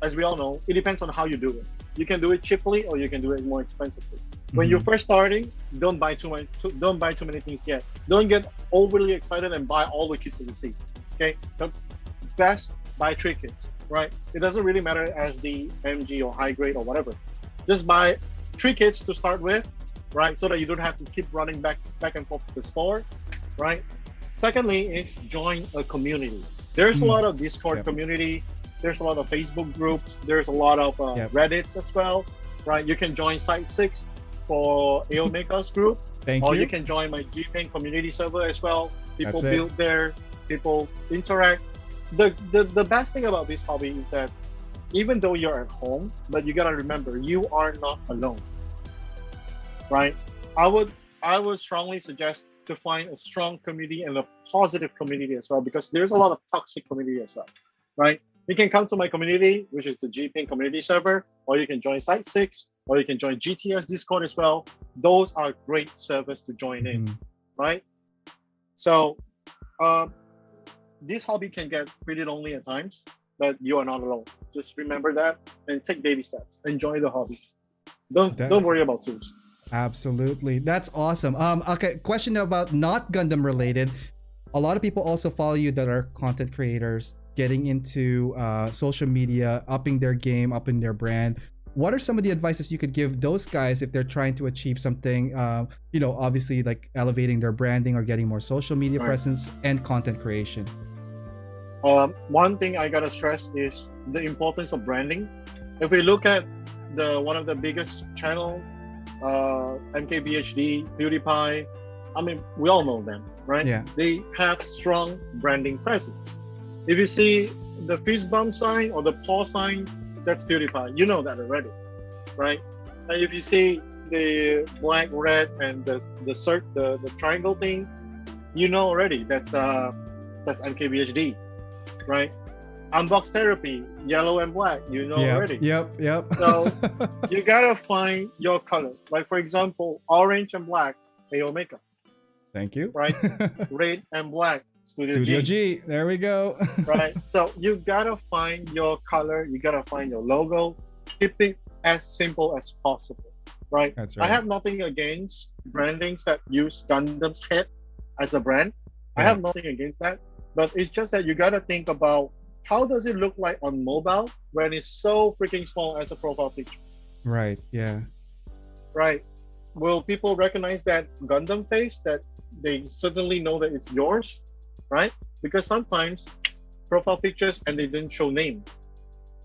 as we all know, it depends on how you do it. You can do it cheaply or you can do it more expensively. When you're first starting, don't buy too many things yet. Don't get overly excited and buy all the kits that you see. Okay, the best, buy 3 kits. Right? It doesn't really matter as the MG or high grade or whatever. Just buy 3 kits to start with, right? So that you don't have to keep running back and forth to the store, right? Secondly, is join a community. There's a lot of Discord community. There's a lot of Facebook groups. There's a lot of Reddits as well, right? You can join Site 6 for AO Makers group, or you can join my G-Paint community server as well. People build there, people interact. The best thing about this hobby is that even though you're at home, but you gotta remember you are not alone, right? I would strongly suggest to find a strong community and a positive community as well, because there's a lot of toxic community as well, right? You can come to my community, which is the G-Paint community server, or you can join Site 6, or you can join GTS Discord as well. Those are great servers to join in, right? So this hobby can get pretty lonely at times, but you are not alone. Just remember that and take baby steps. Enjoy the hobby. Don't worry about tools. Absolutely. That's awesome. Okay, question about not Gundam related. A lot of people also follow you that are content creators, getting into social media, upping their game, upping their brand. What are some of the advices you could give those guys if they're trying to achieve something, obviously like elevating their branding or getting more social media presence and content creation? One thing I gotta stress is the importance of branding. If we look at one of the biggest channel, MKBHD, PewDiePie, I mean, we all know them, right? Yeah. They have strong branding presence. If you see the fist bump sign or the paw sign, that's PewDiePie. You know that already, right? And if you see the black, red, and the triangle thing, you know already that's MKBHD, right? Unbox Therapy, yellow and black, you know already. Yep. So you gotta find your color. Like for example, orange and black, AO Makeup. Thank you. Right? Red and black, Studio G. There we go. Right? So you gotta find your color, you gotta find your logo, keep it as simple as possible. Right? That's right. I have nothing against brandings that use Gundam's head as a brand. I have nothing against that. But it's just that you gotta think about how does it look like on mobile when it's so freaking small as a profile picture? Right, yeah. Right. Will people recognize that Gundam face, that they suddenly know that it's yours? Right? Because sometimes profile pictures and they didn't show name.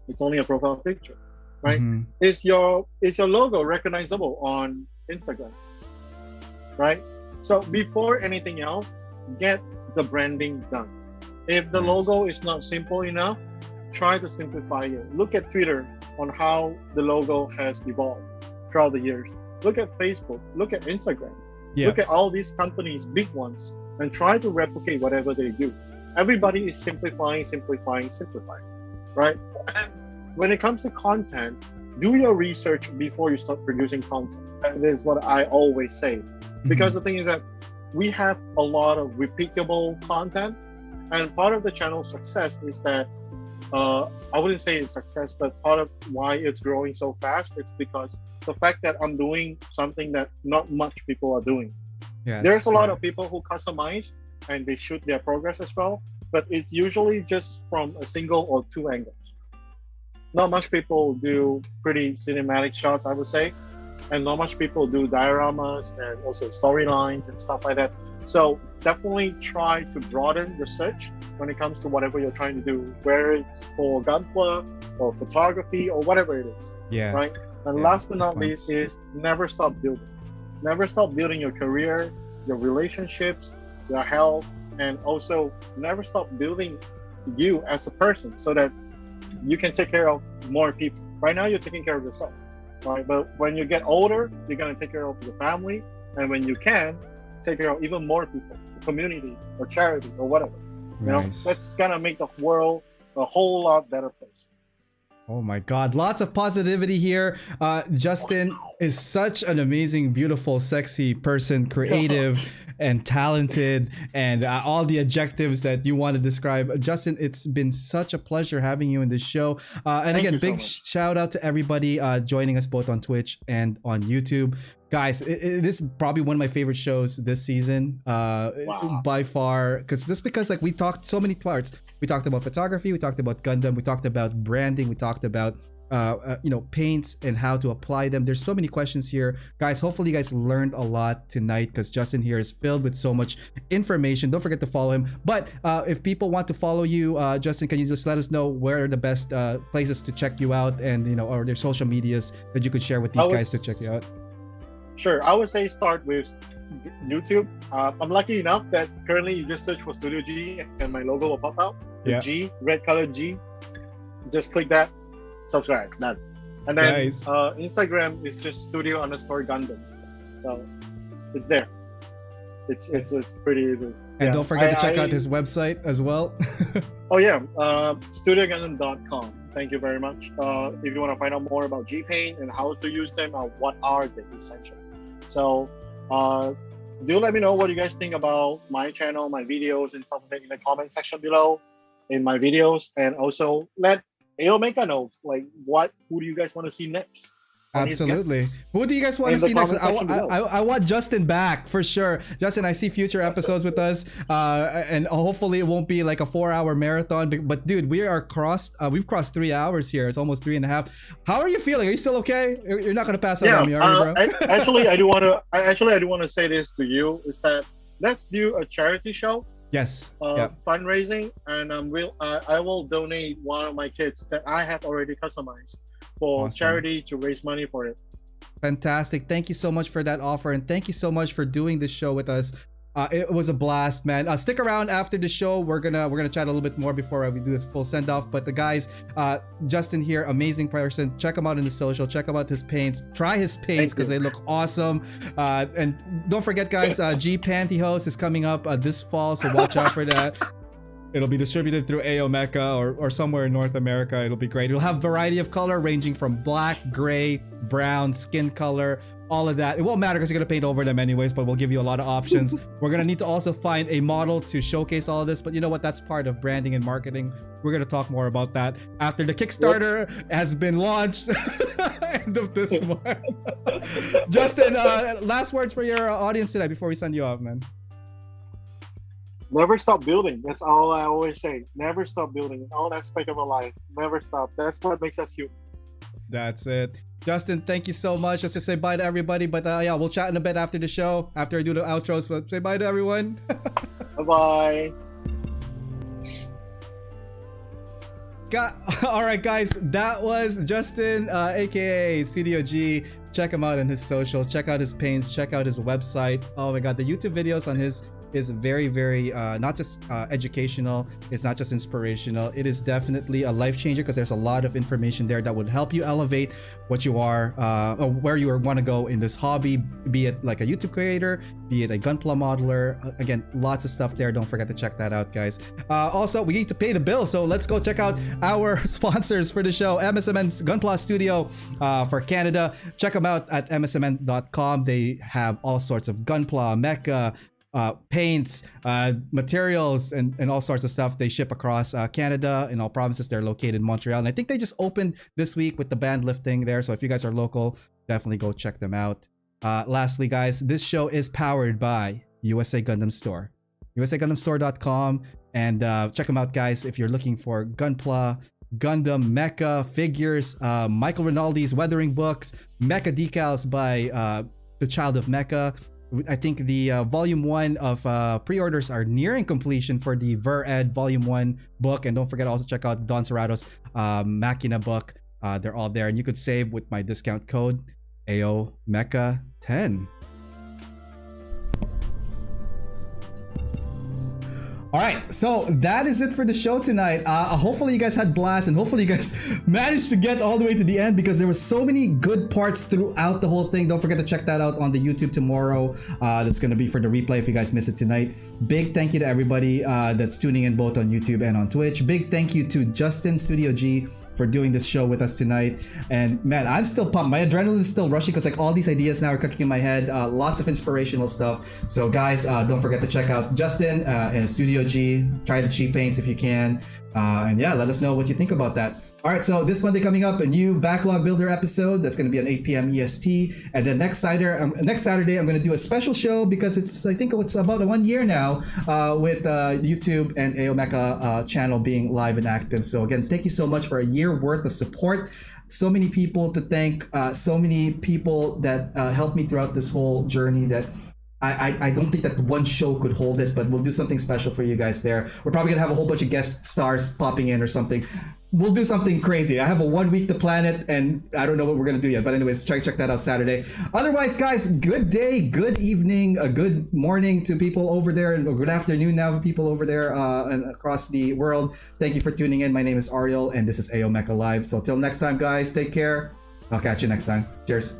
It's only a profile picture. Right? Is your logo recognizable on Instagram? Right? So before anything else, get the branding done. If the logo is not simple enough, try to simplify it. Look at Twitter on how the logo has evolved throughout the years. Look at Facebook, look at Instagram, look at all these companies, big ones, and try to replicate whatever they do. Everybody is simplifying, right? And when it comes to content, do your research before you start producing content. That is what I always say. Because the thing is that we have a lot of repeatable content, and part of the channel's success is that, I wouldn't say it's success, but part of why it's growing so fast, it's because the fact that I'm doing something that not much people are doing. There's a lot of people who customize and they shoot their progress as well, but it's usually just from a single or 2 angles. Not much people do pretty cinematic shots, I would say, and not much people do dioramas and also storylines and stuff like that. So definitely try to broaden your search when it comes to whatever you're trying to do, whether it's for gunpla or photography or whatever it is. Yeah. Right. And Yeah, last but not good least points. is never stop building. Never stop building your career, your relationships, your health, and also never stop building you as a person so that you can take care of more people. Right now, you're taking care of yourself, right? But when you get older, you're gonna take care of your family, and when you can, take care of even more people, the community or charity or whatever. You know, Nice. that's gonna make the world a whole lot better place. Oh my God, lots of positivity here. Justin is such an amazing, beautiful, sexy person, creative and talented, and all the adjectives that you want to describe. Justin, it's been such a pleasure having you in this show. And Thank again, you so big much. shout out to everybody joining us both on Twitch and on YouTube. Guys, this is probably one of my favorite shows this season, by far, because like we talked so many parts. We talked about photography, we talked about Gundam, we talked about branding, we talked about paints and how to apply them. There's so many questions here, guys. Hopefully you guys learned a lot tonight because Justin here is filled with so much information. Don't forget to follow him. But if people want to follow you, Justin, can you just let us know where are the best places to check you out, and or their social medias that you could share with these guys to check you out? Sure, I would say start with YouTube. I'm lucky enough that currently you just search for Studio G and my logo will pop out. The Yeah. G, red color G. Just click that, subscribe, done. And then Nice. Instagram is just studio_Gundam. So it's there. It's pretty easy. And Yeah. don't forget to check out his website as well. Oh yeah, studiogundam.com. Thank you very much. If you want to find out more about G-Paint and how to use them, what are they essentially. So do let me know what you guys think about my channel, my videos, and stuff like that in the comment section below in my videos, and also let Aomeka know who do you guys want to see next. on his Absolutely. guests. Who do you guys want to In the see next? comment section below. I want Justin back for sure. Justin, I see future episodes with us, and hopefully it won't be like a 4-hour marathon. But dude, we've crossed 3 hours here. It's almost 3.5. How are you feeling? Are you still okay? You're not gonna pass out on me, are you, bro? Actually, I do want to say this to you is that let's do a charity show. Yes. Yeah. Fundraising, and I will donate one of my kits that I have already customized for Awesome. charity to raise money for it. Fantastic. Thank you so much for that offer, and thank you so much for doing this show with us. It was a blast, man. Stick around after the show. We're gonna chat a little bit more before we do this full send off. But the guys, Justin here, amazing person. Check him out in the social. Check out his paints. Try his paints because they look awesome. And don't forget, guys, G Pantyhose is coming up this fall, so watch out for that. It'll be distributed through Aomeka or somewhere in North America. It'll be great. It'll have variety of color ranging from black, gray, brown, skin color, all of that. It won't matter because you're going to paint over them anyways, but we'll give you a lot of options. We're going to need to also find a model to showcase all of this, but you know what? That's part of branding and marketing. We're going to talk more about that after the Kickstarter has been launched. End of this one. Justin, last words for your audience today before we send you off, man. Never stop building. That's all I always say. Never stop building in all aspects of our life. Never stop. That's what makes us human. That's it. Justin, thank you so much. Just to say bye to everybody, but yeah, we'll chat in a bit after the show, after I do the outros, but say bye to everyone. Bye-bye. All right, guys, that was Justin, aka Studio G. Check him out on his socials. Check out his paints. Check out his website. Oh my god, the YouTube videos on his is very, very not just educational. It's not just inspirational. It is definitely a life changer because there's a lot of information there that would help you elevate what you are, or where you want to go in this hobby, be it like a YouTube creator, be it a gunpla modeler. Again, lots of stuff there. Don't forget to check that out, guys. Also, we need to pay the bill, so let's go check out our sponsors for the show. MSMN's Gunpla Studio for Canada. Check them out at msmn.com. They have all sorts of gunpla, mecha, paints, materials, and all sorts of stuff. They ship across Canada in all provinces. They're located in Montreal, and I think they just opened this week with the band lifting there. So if you guys are local, definitely go check them out. Lastly, guys, this show is powered by USA Gundam Store, usagundamstore.com, and check them out, guys, if you're looking for gunpla, Gundam, mecha figures, Michael Rinaldi's weathering books, mecha decals by the Child of Mecha. I think the volume 1 of pre-orders are nearing completion for the Ver-Ed volume 1 book, and don't forget to also check out Don Serrato's Machina book. They're all there, and you could save with my discount code AOMecha10. All right, so that is it for the show tonight. Hopefully you guys had blast, and hopefully you guys managed to get all the way to the end, because there were so many good parts throughout the whole thing. Don't forget to check that out on the YouTube tomorrow. That's going to be for the replay if you guys missed it tonight. Big thank you to everybody that's tuning in both on YouTube and on Twitch. Big thank you to Justin Studio G for doing this show with us tonight. And man, I'm still pumped. My adrenaline is still rushing because like all these ideas now are cooking in my head. Lots of inspirational stuff. So guys, don't forget to check out Justin and Studio G. Try the cheap paints if you can. And yeah, let us know what you think about that. All right, so this Monday coming up, a new Backlog Builder episode that's going to be at 8 p.m. EST. And then next Saturday, I'm going to do a special show because I think it's about 1 year now with YouTube and AO Mecha channel being live and active. So again, thank you so much for a year worth of support. So many people to thank, so many people that helped me throughout this whole journey that I don't think that one show could hold it, but we'll do something special for you guys there. We're probably gonna have a whole bunch of guest stars popping in or something. We'll do something crazy. I have a 1 week to plan it, and I don't know what we're gonna do yet. But anyways, check that out Saturday. Otherwise, guys, good day, good evening, a good morning to people over there, and a good afternoon now for people over there and across the world. Thank you for tuning in. My name is Ariel, and this is AO Mecha Live. So till next time, guys, take care. I'll catch you next time. Cheers.